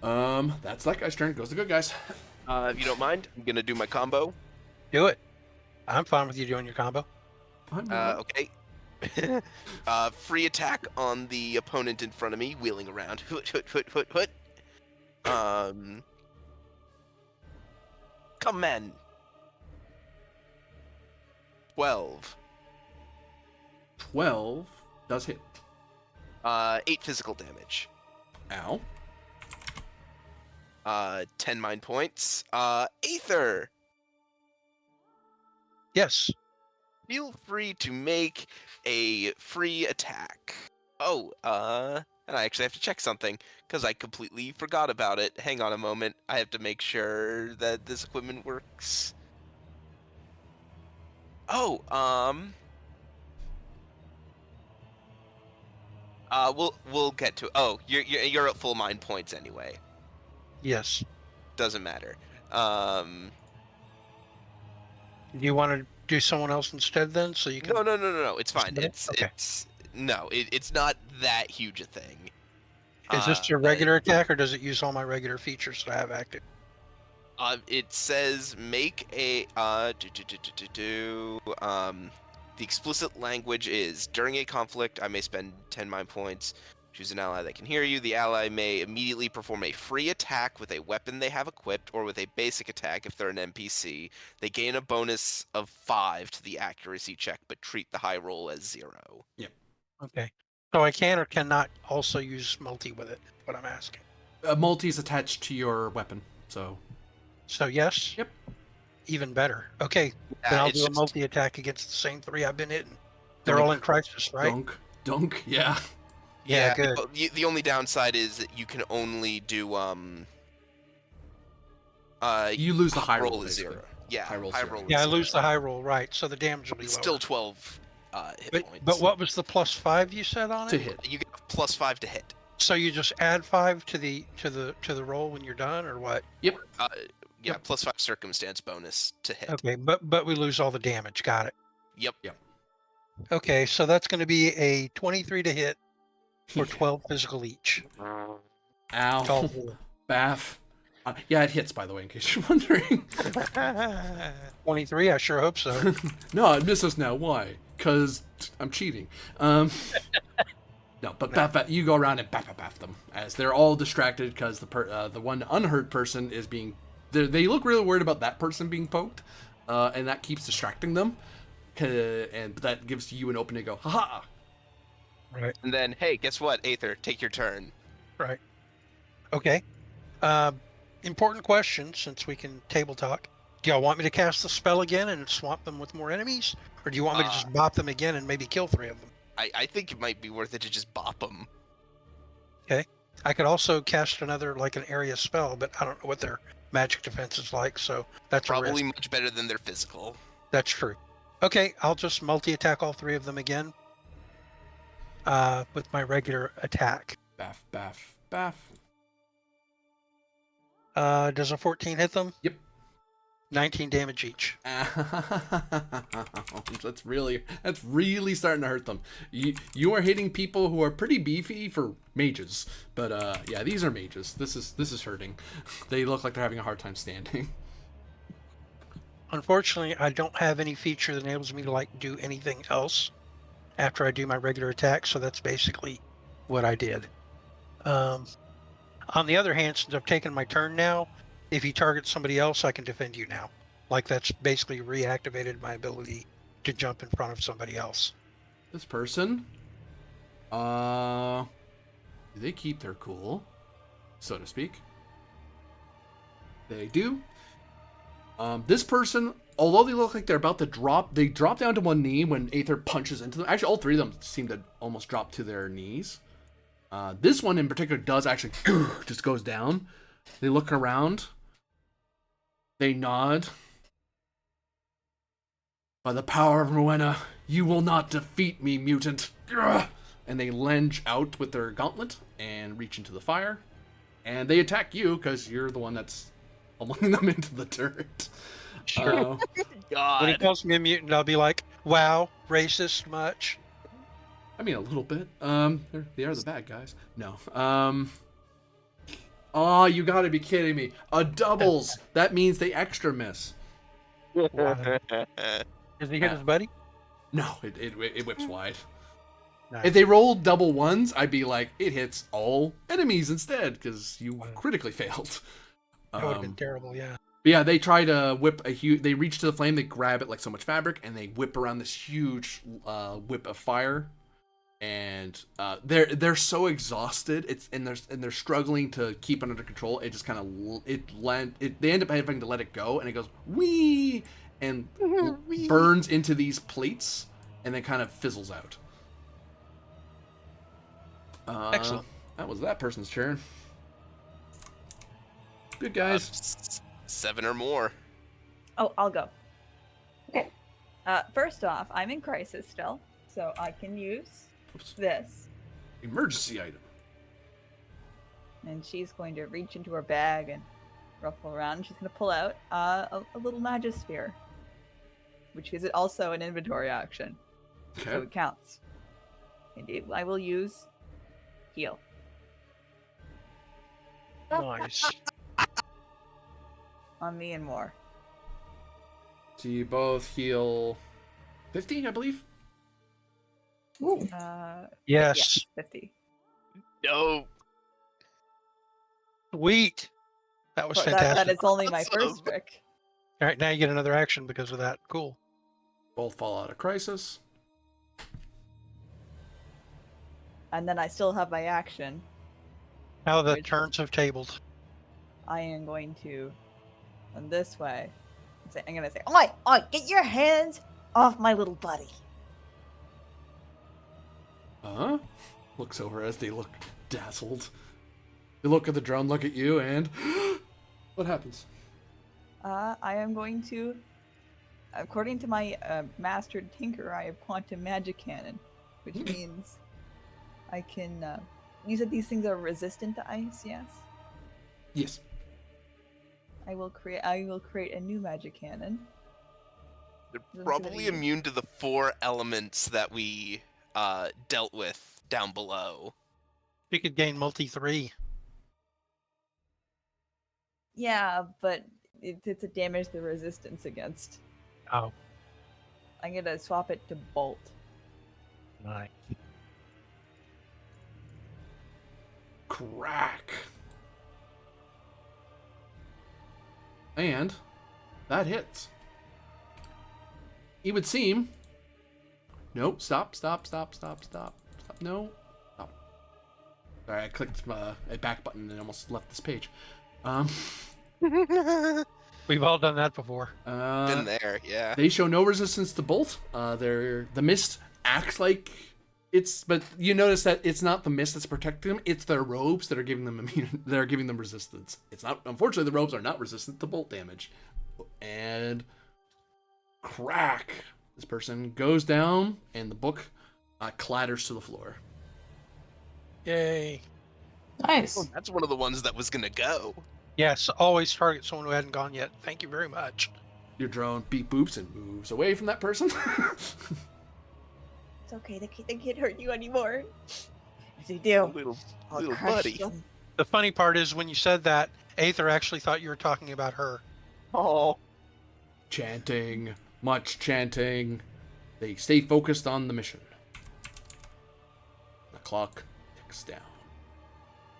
That's that guy's turn. Goes the good guys. If you don't mind, I'm gonna do my combo. Do it. I'm fine with you doing your combo. Okay. Free attack on the opponent in front of me, wheeling around. Hoot. Command. 12. 12 does hit. 8 physical damage. Ow. 10 mind points. Aether, Yes. feel free to make a free attack. Oh, and I actually have to check something because I completely forgot about it. Hang on a moment. I have to make sure that this equipment works. Oh, we'll get to. Oh, you're at full mind points anyway. Yes. Doesn't matter. Do you want to do someone else instead then, so you can. No. It's fine. Submit it? Okay. It's not that huge a thing. Is this your regular attack, or does it use all my regular features that I have active? It says make a the explicit language is during a conflict I may spend 10 mind points. Choose an ally that can hear you. The ally may immediately perform a free attack with a weapon they have equipped or with a basic attack if they're an NPC. They gain a bonus of 5 to the accuracy check, but treat the high roll as 0. Okay. So I can or cannot also use multi with it. What I'm asking. Multi is attached to your weapon, so. So yes. Yep. Even better. Okay. Then I'll do a multi attack against the same 3 I've been hitting. They're all in crisis, right? Dunk. Yeah. Yeah. Good. The only downside is that you can only do you lose the high roll is basically. 0. Yeah, high roll. Yeah, I lose the high roll, right? So the damage will be It's lower. still 12 hit points. But what was the +5 you said on it? To hit. You get +5 to hit. So you just add 5 to the roll when you're done, or what? Yep. Yeah, +5 circumstance bonus to hit. Okay, but we lose all the damage. Got it. Yep. Okay, so that's going to be a 23 to hit for 12 physical each. Ow. Baff. Yeah, it hits, by the way, in case you're wondering. 23, I sure hope so. No, it misses now. Why? Because I'm cheating. No, but baff, you go around and baff them as they're all distracted because the one unhurt person is being. They look really worried about that person being poked, and that keeps distracting them. And that gives you an opening to go, haha. Right. And then, hey, guess what, Aether? Take your turn. Right. Okay. Important question, since we can table talk. Do y'all want me to cast the spell again and swamp them with more enemies? Or do you want me to just bop them again and maybe kill 3 of them? I think it might be worth it to just bop them. Okay. I could also cast another, like an area spell, but I don't know what their magic defense is like, so that's Probably a risk. much better than their physical. That's true. Okay, I'll just multi-attack all 3 of them again. With my regular attack. Baff. Does a 14 hit them? Yep. 19 damage each. That's really starting to hurt them. You are hitting people who are pretty beefy for mages, but yeah, these are mages. This is hurting. They look like they're having a hard time standing. Unfortunately, I don't have any feature that enables me to like do anything else after I do my regular attack, so that's basically what I did. On the other hand, since I've taken my turn now, if you target somebody else, I can defend you now. Like, that's basically reactivated my ability to jump in front of somebody else. This person, do they keep their cool, so to speak? They do. This person, although they look like they're about to drop, they drop down to one knee when Aether punches into them. Actually, all 3 of them seem to almost drop to their knees. This one in particular does actually just goes down. They look around. They nod. By the power of Rowena, you will not defeat me, mutant. And they lunge out with their gauntlet and reach into the fire. And they attack you because you're the one that's pummeling them into the turret. Sure. God. When he calls me a mutant, I'll be like, wow, racist much? I mean, a little bit. They are the bad guys. No. Oh, you gotta be kidding me. A doubles. That means they extra miss. Does he hit his buddy? No, it whips wide. Nice. If they rolled double ones, I'd be like, it hits all enemies instead, because you critically failed. That would have been terrible, yeah. But yeah, they try to whip a huge. They reach to the flame, they grab it like so much fabric, and they whip around this huge whip of fire. And they're so exhausted. They're struggling to keep it under control. It just kind of they end up having to let it go, and it goes wee and burns into these plates, and then kind of fizzles out. Excellent. That was that person's turn. Good guys. 7 or more. Oh, I'll go. Okay. First off, I'm in crisis still, so I can use this. Emergency item. And she's going to reach into her bag and ruffle around. She's going to pull out a little magisphere. which is also an inventory action, so Okay. it counts. And I will use heal. Nice. On me and more. So you both heal 50, I believe. Ooh. Yes. 50. No. Sweet. That was But fantastic. that is only my Awesome. first trick. All right, now you get another action because of that. Cool. Both fall out of crisis. And then I still have my action. How the Which- turns have tabled. I am going to, in this way, I'm going to say, Oi, oi, get your hands off my little buddy. Huh? Looks over as they look dazzled. They look at the drone, look at you, and what happens? I am going to, according to my mastered tinker, I have quantum magic cannon, which means I can. You said these things are resistant to ice, yes? Yes. I will create a new magic cannon. They're Those are probably the- immune to the 4 elements that we dealt with down below. You could gain multi 3. Yeah, but it's a damage the resistance against. Oh, I'm gonna swap it to bolt. nice. Crack. And that hits. It would seem. Nope. Stop. No. Stop. Sorry, I clicked a back button and almost left this page. We've all done that before. Been there, yeah. They show no resistance to bolt. The mist acts like it's, but you notice that it's not the mist that's protecting them. It's their robes that are giving them that are giving them resistance. It's not. Unfortunately, the robes are not resistant to bolt damage. And crack. This person goes down, and the book clatters to the floor. Yay. Nice. Oh, that's one of the ones that was gonna go. Yes, always target someone who hadn't gone yet. Thank you very much. Your drone beep boops and moves away from that person. It's okay. They can't hurt you anymore. If they do, Little I'll little crush buddy. them. The funny part is when you said that, Aether actually thought you were talking about her. Oh. Chanting, much chanting. They stay focused on the mission. The clock ticks down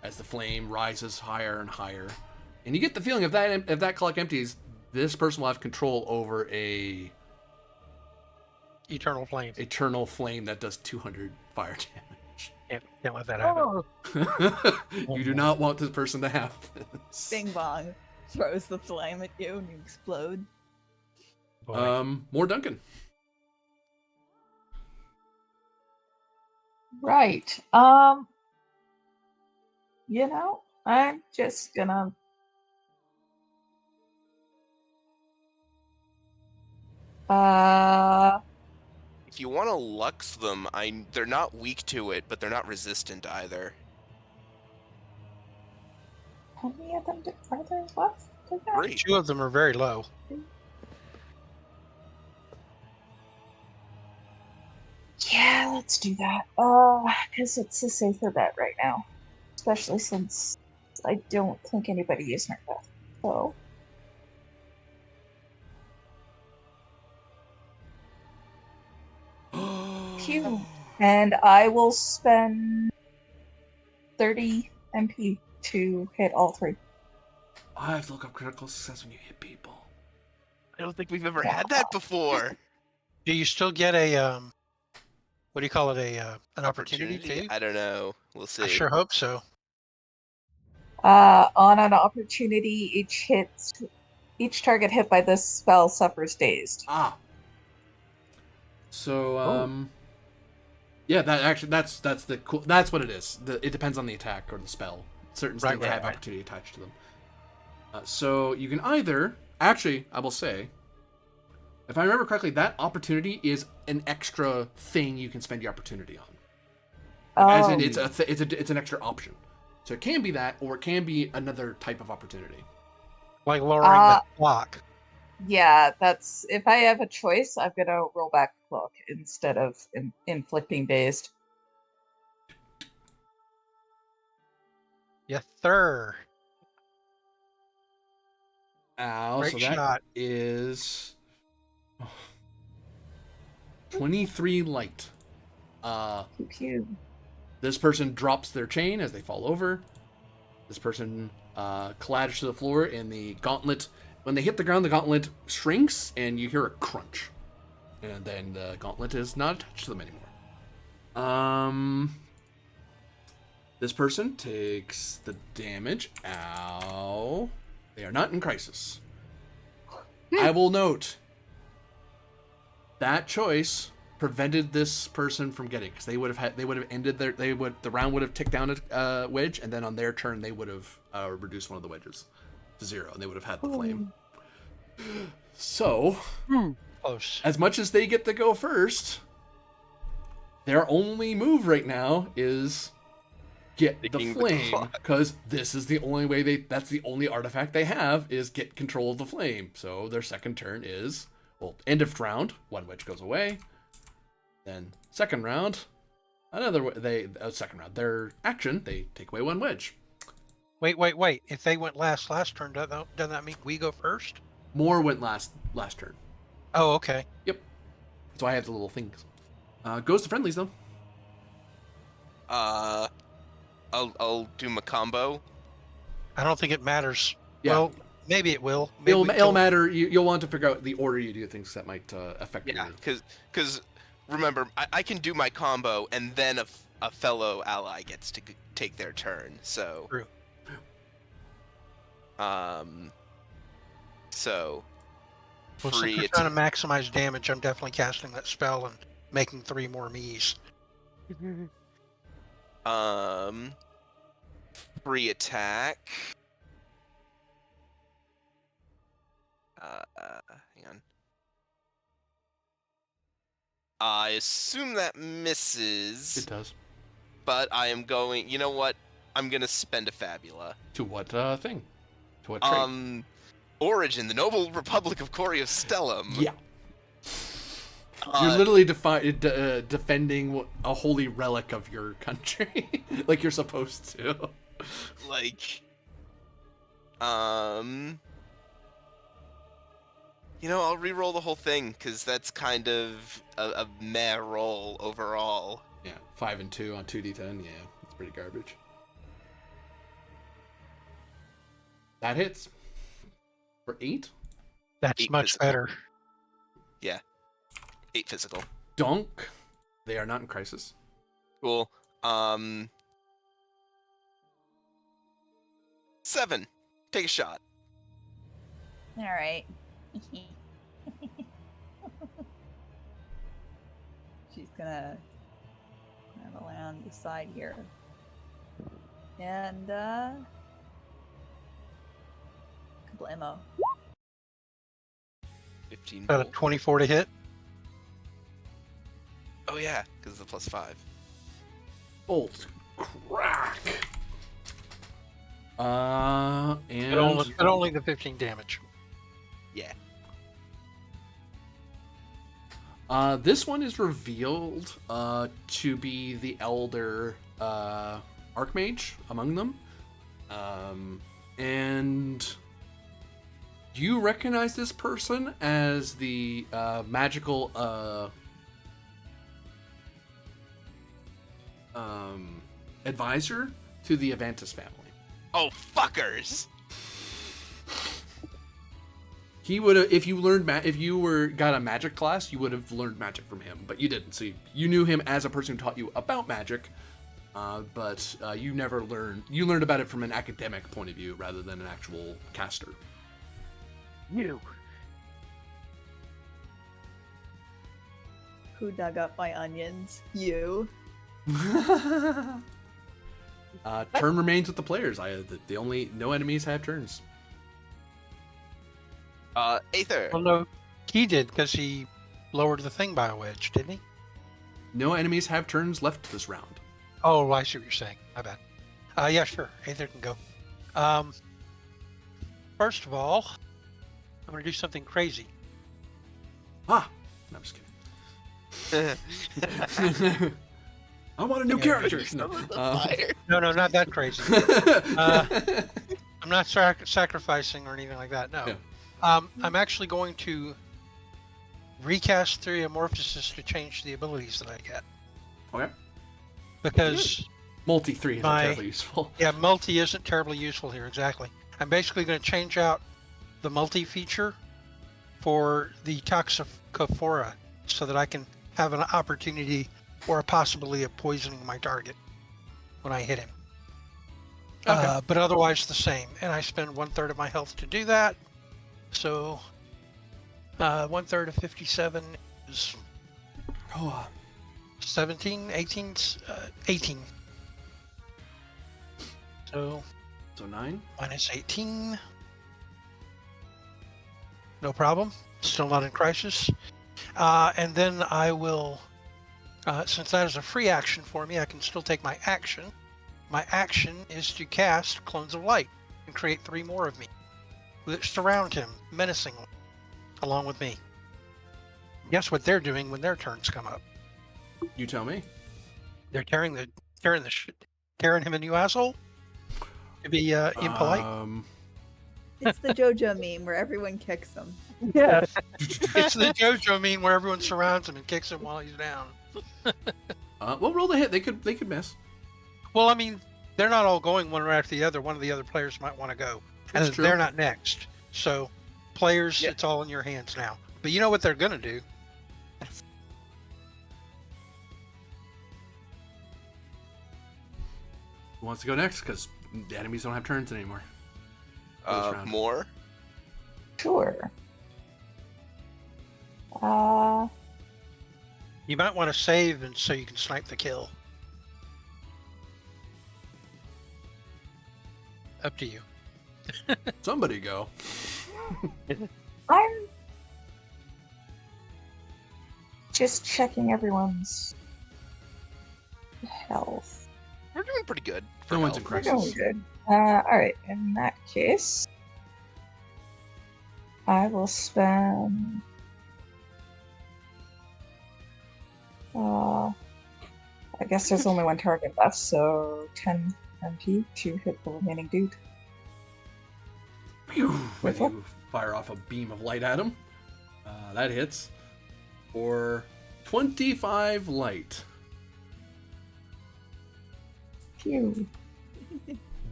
as the flame rises higher and higher. And you get the feeling if that clock empties, this person will have control over a Eternal Flame. eternal flame that does 200 fire damage. Can't let that happen. You do not want this person to have this. Bing bong throws the flame at you and you explode. Boy. More Duncan. Right. You know, I'm just gonna If you want to lux them, they're not weak to it, but they're not resistant either. how many of them are there left? to go? 3. 2 of them are very low. Yeah, let's do that. Because it's a safer bet right now. Especially since I don't think anybody is hurt that. So. Phew. And I will spend 30 MP to hit all 3. I have to look up critical success when you hit people. I don't think we've ever had that before. Do you still get a what do you call it? An opportunity too? I don't know. We'll see. I sure hope so. On an opportunity, each target hit by this spell suffers dazed. Ah. So yeah, that's the cool. That's what it is. It depends on the attack or the spell. Certain Right, things right, have right. opportunity attached to them. So you can either actually, I will say, if I remember correctly, that opportunity is an extra thing you can spend your opportunity on. As in, it's an extra option. So it can be that, or it can be another type of opportunity. Like lowering the clock. Yeah, that's if I have a choice, I'm gonna roll back cloak instead of inflicting dazed. Yes, sir. Ow, Great so that shot. is 23 light. Pew pew. This person drops their chain as they fall over. This person collapses to the floor, and the gauntlet, when they hit the ground, the gauntlet shrinks, and you hear a crunch. And then the gauntlet is not attached to them anymore. This person takes the damage. Ow. They are not in crisis. I will note that choice prevented this person from getting, because they would have ended the round would have ticked down a wedge, and then on their turn they would have reduced one of the wedges to 0, and they would have had the flame. So, Close. as much as they get to go first, their only move right now is get the Taking the flame, clock. because this is the only way that's the only artifact they have, is get control of the flame. So their second turn is, well, end of round, one wedge goes away. Then second round, second round, their action, they take away one wedge. Wait. If they went last turn, doesn't that mean we go first? More went last turn. Oh, okay. Yep. So I have the little things. Goes to friendlies though. I'll do my combo. I don't think it matters. Yeah. Well, maybe it will. Maybe It'll matter. You'll want to figure out the order you do things that might affect Yeah, your... because remember, I can do my combo, and then a fellow ally gets to take their turn. So, True. So, Well, since free. you're trying to maximize damage, I'm definitely casting that spell and making 3 more me's. Free attack. Hang on. I assume that misses. It does. But I am going. You know what? I'm gonna spend a Fabula. To what thing? To what trait? Origin, the Noble Republic of Corio Stellum. Yeah. You're literally defending a holy relic of your country, like you're supposed to. Like, you know, I'll re-roll the whole thing, because that's kind of a meh roll overall. Yeah, 5 and 2 on 2d10. Yeah, it's pretty garbage. That hits for 8. That's 8 much physical. better. Yeah, 8 physical. Dunk. They are not in crisis. Cool. 7. Take a shot. All right. She's gonna kind of land the side here. And, kablamo. 15. About a bolt. 24 to hit. Oh yeah, because of the +5. Bolt. Crack. And But only the 15 damage. Yeah. This one is revealed to be the elder archmage among them. And you recognize this person as the magical advisor to the Avantis family. Oh fuckers! He would have, if you learned if you got a magic class, you would have learned magic from him, but you didn't. So you knew him as a person who taught you about magic, but you never learned. You learned about it from an academic point of view rather than an actual caster. You. Who dug up my onions? You. Turn remains with the players. No enemies have turns. Aether. Well, no, he did because he lowered the thing by a wedge, didn't he? No enemies have turns left this round. Oh, I see what you're saying. My bad. Yeah, sure. Aether can go. First of all, I'm going to do something crazy. Ah! No, I'm just kidding. I want a new character. No. No, not that crazy. I'm not sacrificing or anything like that. No. Yeah. I'm actually going to recast 3 Amorphosis to change the abilities that I get. Okay. Because Multi-3 isn't My- terribly useful. yeah, multi isn't terribly useful here. Exactly. I'm basically going to change out the multi feature for the Toxicophora so that I can have an opportunity or a possibility of poisoning my target when I hit him. Okay. But otherwise the same. And I spend 1/3 of my health to do that. So 1/3 of 57 is Oh, 17, 18, 18. So so 9? minus 18. No problem. Still not in crisis. And then I will, since that is a free action for me, I can still take my action. My action is to cast Clones of Light and create 3 more of me that surround him menacingly, along with me. Guess what they're doing when their turns come up? You tell me. They're tearing him a new asshole. To be impolite. It's the JoJo meme where everyone kicks him. Yeah. It's the JoJo meme where everyone surrounds him and kicks him while he's down. Well, roll the hit. They could miss. Well, I mean, they're not all going one right after the other. One of the other players might want to go. And That's true. they're not next. So, players, Yeah. it's all in your hands now. But you know what they're going to do? Who wants to go next? Because the enemies don't have turns anymore. This round. More? Sure. You might want to save and so you can snipe the kill. Up to you. Somebody go. I'm just checking everyone's health. We're doing pretty good. For No one's in health. We're crisis. doing good. Alright, in that case, I will spend. I guess there's only one target left, so 10 MP to hit the remaining dude. Pew! When What's up? you fire off a beam of light at him. That hits. For 25 light. Phew.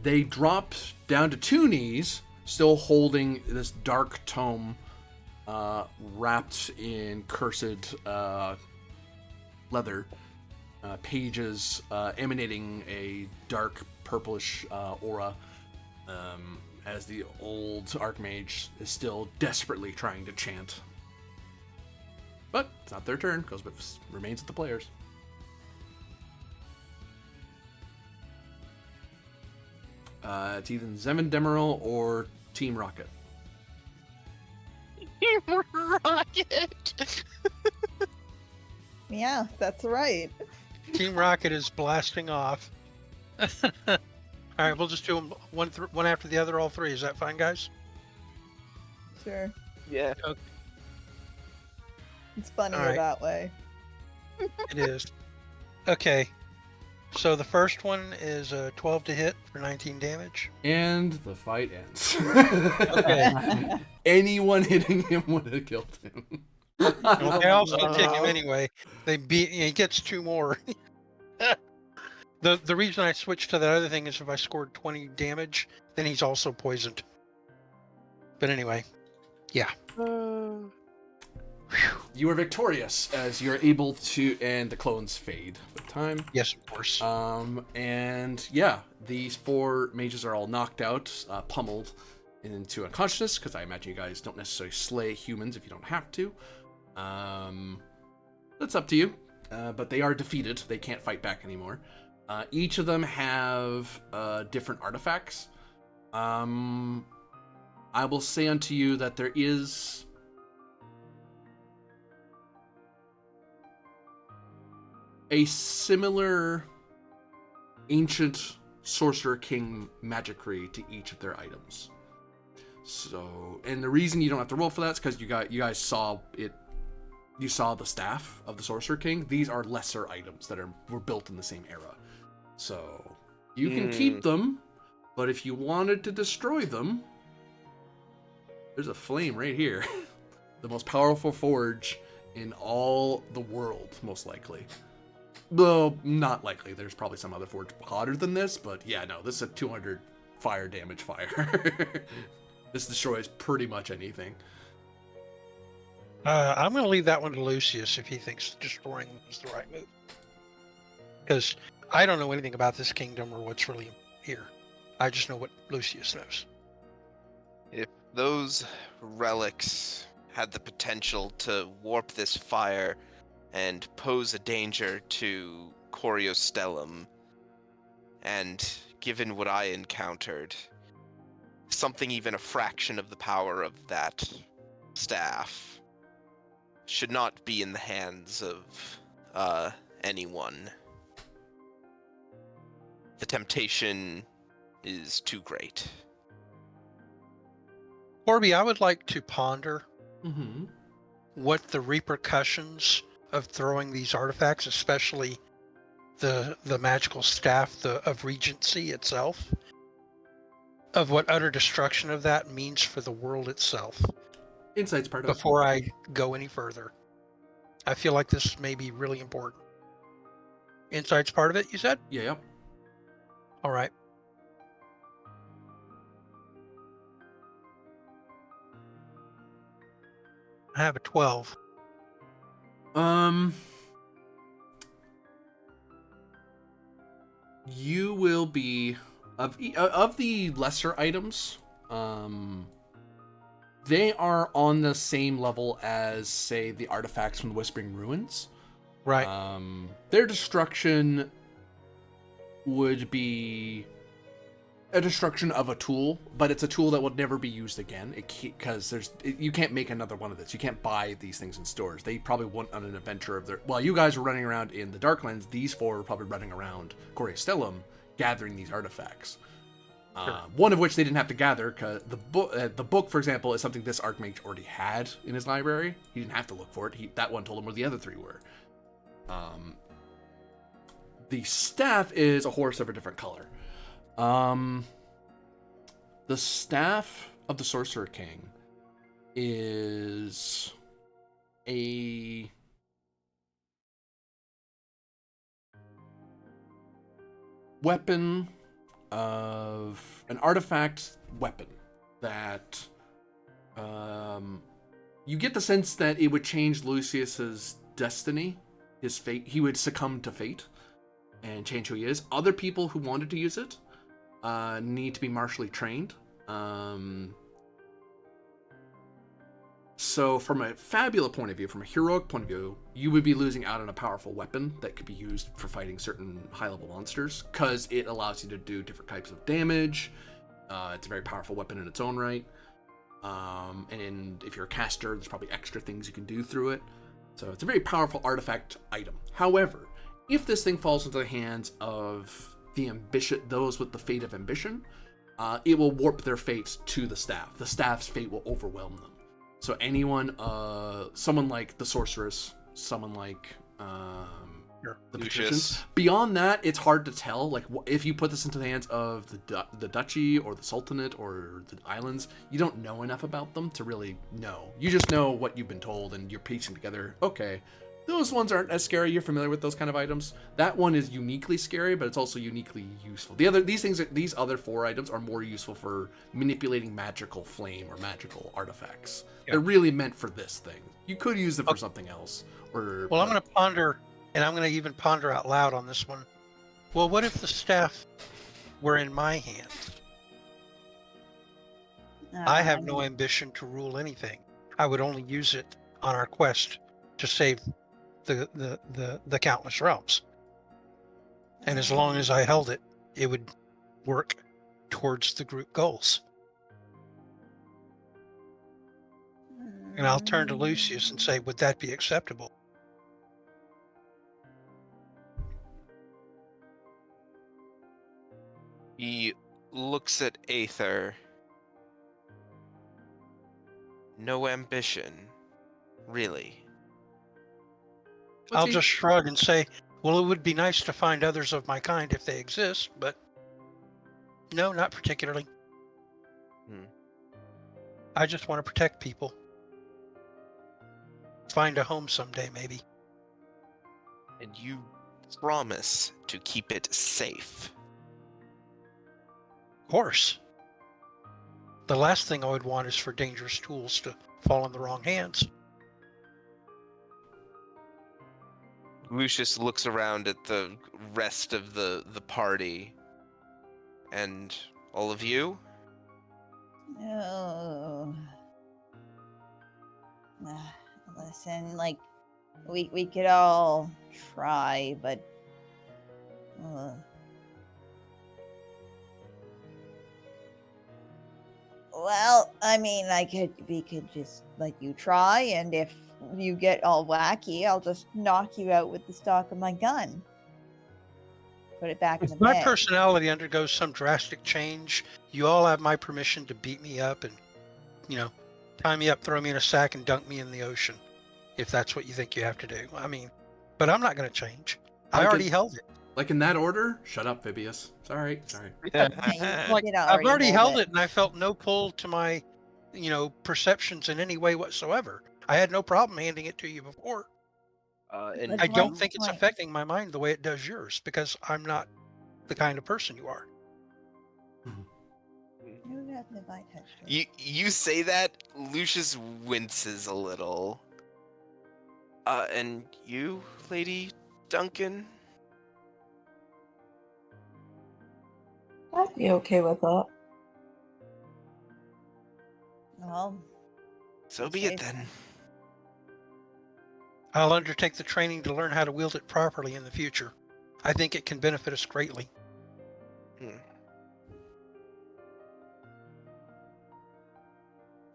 They drop down to 2 knees, still holding this dark tome wrapped in cursed leather. Pages emanating a dark purplish aura as the old Archmage is still desperately trying to chant. But it's not their turn, remains with the players. It's either Zemin Demeril or Team Rocket. Rocket! Yeah, that's right. Team Rocket is blasting off. All right, we'll just do them one after the other, all 3. Is that fine, guys? Sure. Yeah. It's funnier Alright. that way. It is. Okay. So the first one is 12 to hit for 19 damage. And the fight ends. Okay. Anyone hitting him would have killed him. Well, they also take him anyway. He gets 2 more. The reason I switched to that other thing is if I scored 20 damage, then he's also poisoned. But anyway, yeah. You are victorious as you're able to, and the clones fade with time. Yes, of course. And yeah, these 4 mages are all knocked out, pummeled into unconsciousness, because I imagine you guys don't necessarily slay humans if you don't have to. That's up to you. But they are defeated. They can't fight back anymore. Each of them have different artifacts. I will say unto you that there is a similar ancient Sorcerer King magicry to each of their items. So, and the reason you don't have to roll for that is because you guys saw it. You saw the staff of the Sorcerer King. These are lesser items that were built in the same era. So you can keep them, but if you wanted to destroy them, there's a flame right here. The most powerful forge in all the world, most likely. Well, not likely. There's probably some other forge hotter than this, but yeah, no, this is a 200 fire damage fire. This destroys pretty much anything. I'm going to leave that one to Lucius if he thinks destroying them is the right move. Because I don't know anything about this kingdom or what's really here. I just know what Lucius knows. If those relics had the potential to warp this fire and pose a danger to Corio Stellum, and given what I encountered, something even a fraction of the power of that staff should not be in the hands of anyone. The temptation is too great. Corby, I would like to ponder Mm-hmm. what the repercussions of throwing these artifacts, especially the magical staff of Regency itself, of what utter destruction of that means for the world itself. Insight's part of it. Before I go any further, I feel like this may be really important. Insight's part of it, you said? Yeah, yep. All right. I have a 12. You will be of the lesser items. They are on the same level as, say, the artifacts from the Whispering Ruins. Right. Their destruction would be a destruction of a tool, but it's a tool that will never be used again. Because you can't make another one of this. You can't buy these things in stores. They probably went on an adventure of their. While you guys were running around in the Darklands, these four were probably running around Corio Stellum, gathering these artifacts. Sure. One of which they didn't have to gather, because the book, for example, is something this Archmage already had in his library. He didn't have to look for it. That one told him where the other three were. The staff is a horse of a different color. The staff of the Sorcerer King is a weapon of an artifact weapon that you get the sense that it would change Lucius's destiny, his fate. He would succumb to fate and change who he is. Other people who wanted to use it need to be martially trained. So from a Fabula point of view, from a heroic point of view, you would be losing out on a powerful weapon that could be used for fighting certain high-level monsters, because it allows you to do different types of damage. It's a very powerful weapon in its own right. And if you're a caster, there's probably extra things you can do through it. So it's a very powerful artifact item. However, if this thing falls into the hands of those with the fate of ambition, it will warp their fates to the staff. The staff's fate will overwhelm them. So anyone, someone like the sorceress, someone like the patricians. Beyond that, it's hard to tell. Like, if you put this into the hands of the duchy or the sultanate or the islands, you don't know enough about them to really know. You just know what you've been told, and you're piecing together. Okay, those ones aren't as scary. You're familiar with those kind of items. That one is uniquely scary, but it's also uniquely useful. These other four items are more useful for manipulating magical flame or magical artifacts. Yeah. They're really meant for this thing. You could use them for something else. I'm going to ponder, and I'm going to even ponder out loud on this one. Well, what if the staff were in my hands? I have no ambition to rule anything. I would only use it on our quest to save the countless realms. And as long as I held it, it would work towards the group goals. And I'll turn to Lucius and say, would that be acceptable? He looks at Aether no ambition, really. I'll just shrug and say, well, it would be nice to find others of my kind if they exist, but no, not particularly. Hmm. I just want to protect people. Find a home someday, maybe. And you promise to keep it safe. Of course. The last thing I would want is for dangerous tools to fall in the wrong hands. Lucius looks around at the rest of the party. And all of you? Oh. Listen, like, we could all try, but well, I mean, we could just let you try, and if you get all wacky, I'll just knock you out with the stock of my gun. Put it back in the If my bag. personality undergoes some drastic change, you all have my permission to beat me up and, tie me up, throw me in a sack, and dunk me in the ocean, if that's what you think you have to do. I mean, but I'm not going to change. I already held it. Like in that order? Shut up, Phibius. Sorry. Yeah, you Like, did I've already held hold it, and I felt no pull to my, perceptions in any way whatsoever. I had no problem handing it to you before. And But I don't why- think it's why? affecting my mind the way it does yours, because I'm not the kind of person you are. Who got the bite touch? you say that, Lucius winces a little. And you, Lady Duncan? I'd be okay with that. Well, So be it then. I'll undertake the training to learn how to wield it properly in the future. I think it can benefit us greatly.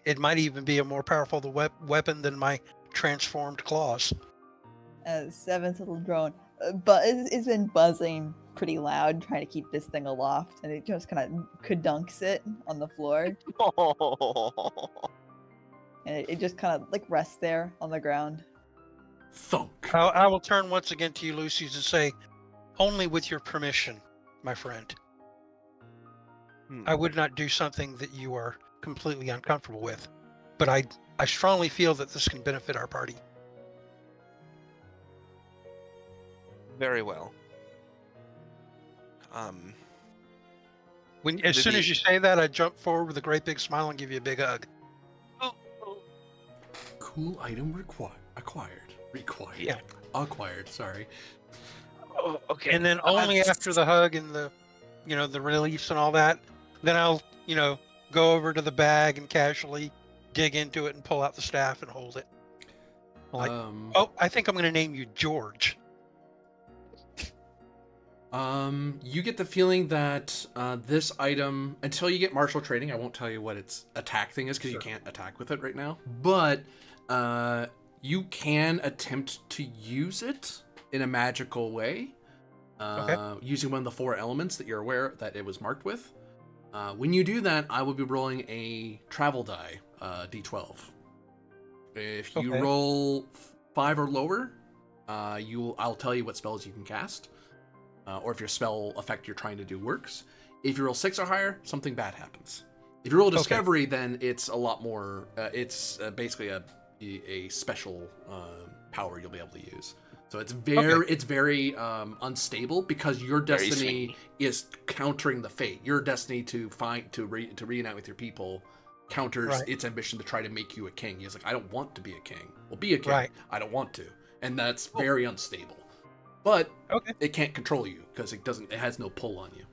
It might even be a more powerful weapon than my transformed claws. Seventh little drone, but it's been buzzing pretty loud, trying to keep this thing aloft, and it just kind of kadunks it on the floor, and it just kind of like rests there on the ground. Thunk. I will turn once again to you, Lucius, and say, only with your permission, my friend. I would not do something that you are completely uncomfortable with, but I strongly feel that this can benefit our party. Very well. As soon as you say that, I jump forward with a great big smile and give you a big hug. Cool item acquired. Yeah. Acquired, sorry. Oh, okay. And then only after the hug and the, the release and all that, then I'll, go over to the bag and casually dig into it and pull out the staff and hold it. Like, I think I'm going to name you George. You get the feeling that this item, until you get martial training, I won't tell you what its attack thing is because you can't attack with it right now, but you can attempt to use it in a magical way, using one of the 4 elements that you're aware that it was marked with. When you do that, I will be rolling a travel die, d12. If you roll 5 or lower, I'll tell you what spells you can cast. Or if your spell effect you're trying to do works. If you roll 6 or higher, something bad happens. If you roll Discovery, then it's a lot more. It's basically a special power you'll be able to use. So it's very unstable because your destiny is countering the fate. Your destiny to reunite with your people counters its ambition to try to make you a king. He's like, I don't want to be a king. Well, be a king. Right. I don't want to, and that's very unstable. But it can't control you because it has no pull on you.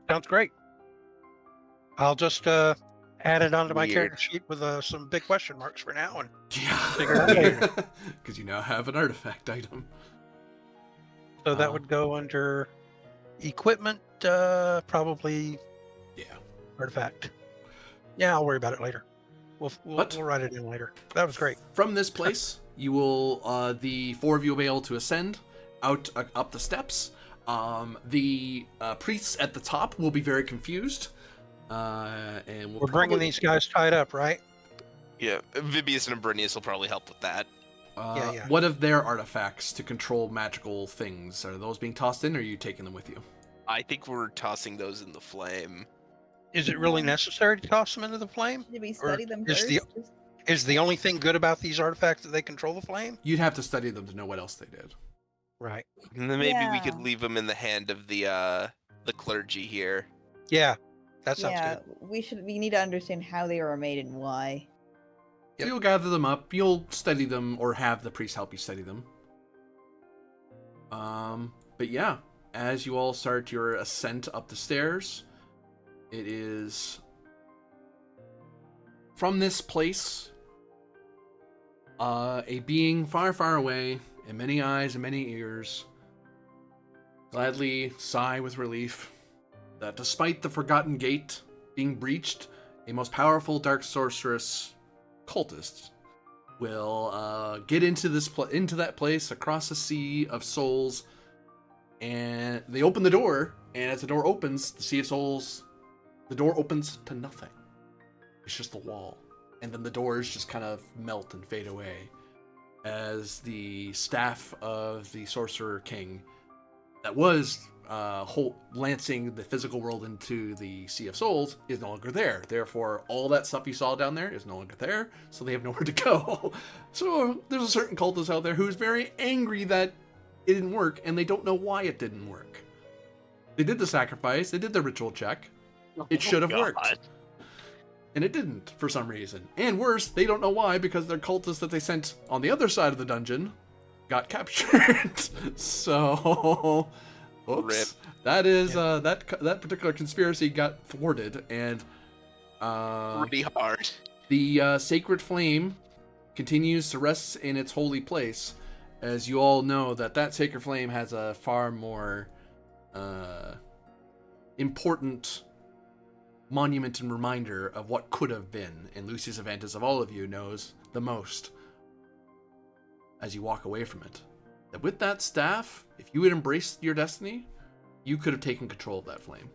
Sounds great. I'll just add it onto my character sheet with some big question marks for now and figure it out later. Because you now have an artifact item. So that would go under equipment, probably. Yeah. Artifact. Yeah, I'll worry about it later. We'll write it in later. That was great. From this place, you will the 4 of you will be able to ascend out up the steps. The priests at the top will be very confused, and we're bringing these guys tied up, right? Yeah, Vibius and Abrinius will probably help with that. Yeah. What of their artifacts to control magical things? Are those being tossed in, or are you taking them with you? I think we're tossing those in the flame. Is it really necessary to toss them into the flame? Did we Or study them is first? the is the only thing good about these artifacts that they control the flame? You'd have to study them to know what else they did. Right. And then maybe we Yeah. could leave them in the hand of the clergy here. Yeah. That sounds Yeah, good. we need to understand how they were made and why. So Yep. you'll gather them up. You'll study them, or have the priest help you study them. But yeah, as you all start your ascent up the stairs, it is from this place, a being far, far away, and many eyes and many ears, gladly sigh with relief that despite the Forgotten Gate being breached, a most powerful dark sorceress cultist will get into into that place across a sea of souls, and they open the door, and as the door opens, the sea of souls, the door opens to nothing. It's just the wall, and then the doors just kind of melt and fade away as the staff of the Sorcerer King that was lancing the physical world into the Sea of Souls is no longer there. Therefore, all that stuff you saw down there is no longer there, so they have nowhere to go. So there's a certain cultist out there who's very angry that it didn't work, and they don't know why it didn't work. They did the sacrifice, they did the ritual check. It should have worked. And it didn't, for some reason. And worse, they don't know why, because their cultists that they sent on the other side of the dungeon got captured. So, oops. Rip. That is that particular conspiracy got thwarted, and Pretty hard. the sacred flame continues to rest in its holy place, as you all know that sacred flame has a far more important monument and reminder of what could have been, and Lucius Avantis of all of you knows the most as you walk away from it. That with that staff, if you had embraced your destiny, you could have taken control of that flame.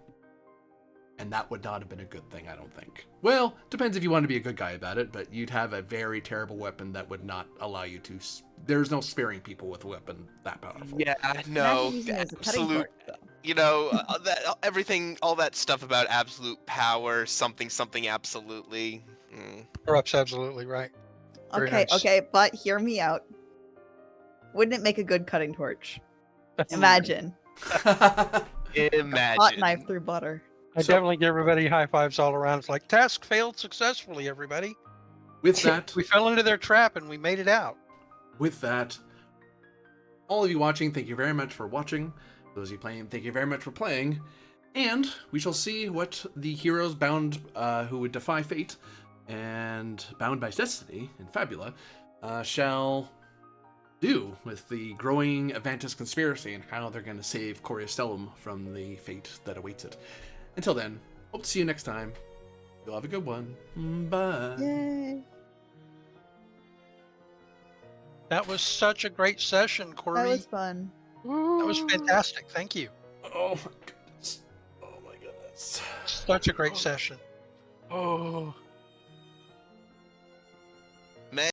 And that would not have been a good thing, I don't think. Well, depends if you want to be a good guy about it, but you'd have a very terrible weapon that would not allow you to... There's no sparing people with a weapon that powerful. Yeah, no, Imagine using it as a cutting absolute. torch, though. You know, everything, all that stuff about absolute power, something, absolutely. Corrupt's absolutely right. Very Okay, nice. okay, but hear me out. Wouldn't it make a good cutting torch? Imagine. Imagine. Hot knife through butter. I definitely give everybody high fives all around. It's like, task failed successfully, everybody. With that, We fell into their trap and we made it out. all of you watching, thank you very much for watching. Those of you playing, thank you very much for playing. And we shall see what the heroes bound, who would defy fate and bound by destiny in Fabula, shall do with the growing Avantis conspiracy and how they're going to save Corio from the fate that awaits it. Until then, hope to see you next time. You'll have a good one. Bye. Yay. That was such a great session, Corey. That was fun. That was fantastic. Thank you. Oh my goodness. Oh my goodness. Such a great session. Oh.